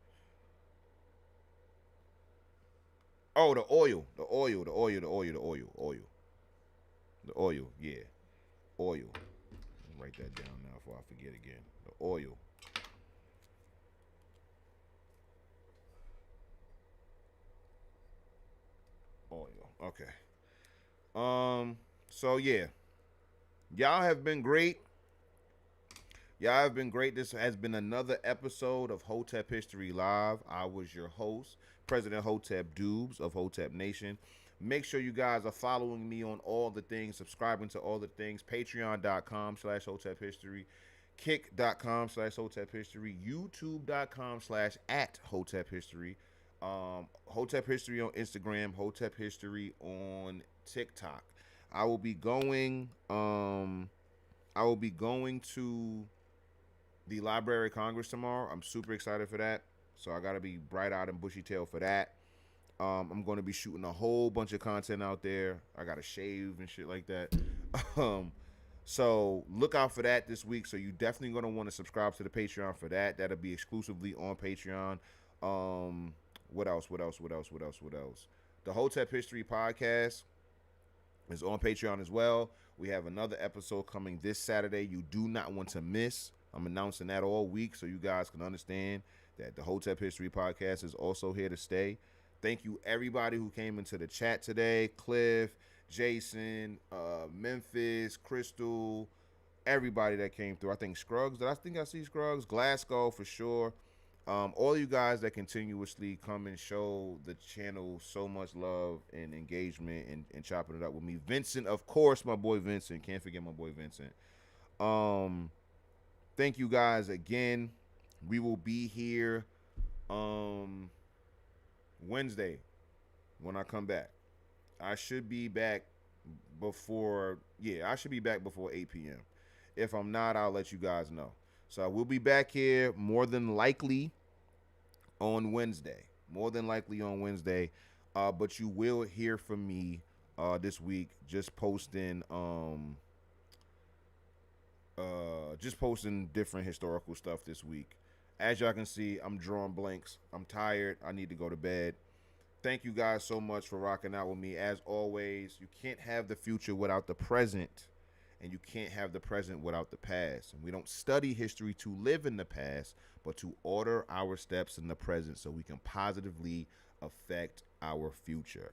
Oh, the oil. The oil. The oil. The oil. The oil. Oil. The oil. Yeah. Oil. Write that down now before I forget again. The oil. Oil. Okay. So yeah, y'all have been great. Y'all have been great. This has been another episode of Hotep History Live. I was your host, President Hotep Dubes of Hotep Nation. Make sure you guys are following me on all the things, subscribing to all the things. Patreon.com/Hotep History, Kick.com/Hotep History, YouTube.com/at Hotep History, Hotep History on Instagram, Hotep History on TikTok. I will be going. I will be going to the Library of Congress tomorrow. I'm super excited for that. So I gotta be bright eyed and bushy tailed for that. I'm going to be shooting a whole bunch of content out there. I gotta shave and shit like that. Um, so look out for that this week. So you definitely gonna want to subscribe to the Patreon for that. That'll be exclusively on Patreon. What else? What else? What else? What else? What else? The Hotep History Podcast is on Patreon as well. We have another episode coming this Saturday. You do not want to miss. I'm announcing that all week so you guys can understand that the Hotep History Podcast is also here to stay. Thank you everybody who came into the chat today. Cliff, Jason, Memphis, Crystal, everybody that came through. I think Scruggs. I think I see Scruggs? Glasgow for sure. All you guys that continuously come and show the channel so much love and engagement and chopping it up with me. Vincent, of course, my boy Vincent. Can't forget my boy Vincent. Um, Thank you guys again. We will be here um Wednesday when I come back. I should be back I should be back before 8 p.m. If I'm not, I'll let you guys know. So I will be back here more than likely on Wednesday. More than likely on Wednesday. But you will hear from me this week just posting different historical stuff this week. As y'all can see, I'm drawing blanks. I'm tired. I need to go to bed. Thank you guys so much for rocking out with me. As always, you can't have the future without the present, and you can't have the present without the past. And we don't study history to live in the past, but to order our steps in the present so we can positively affect our future.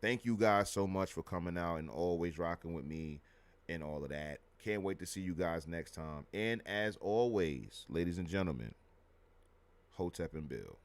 Thank you guys so much for coming out and always rocking with me and all of that. Can't wait to see you guys next time. And as always, ladies and gentlemen, Hotep and Bill.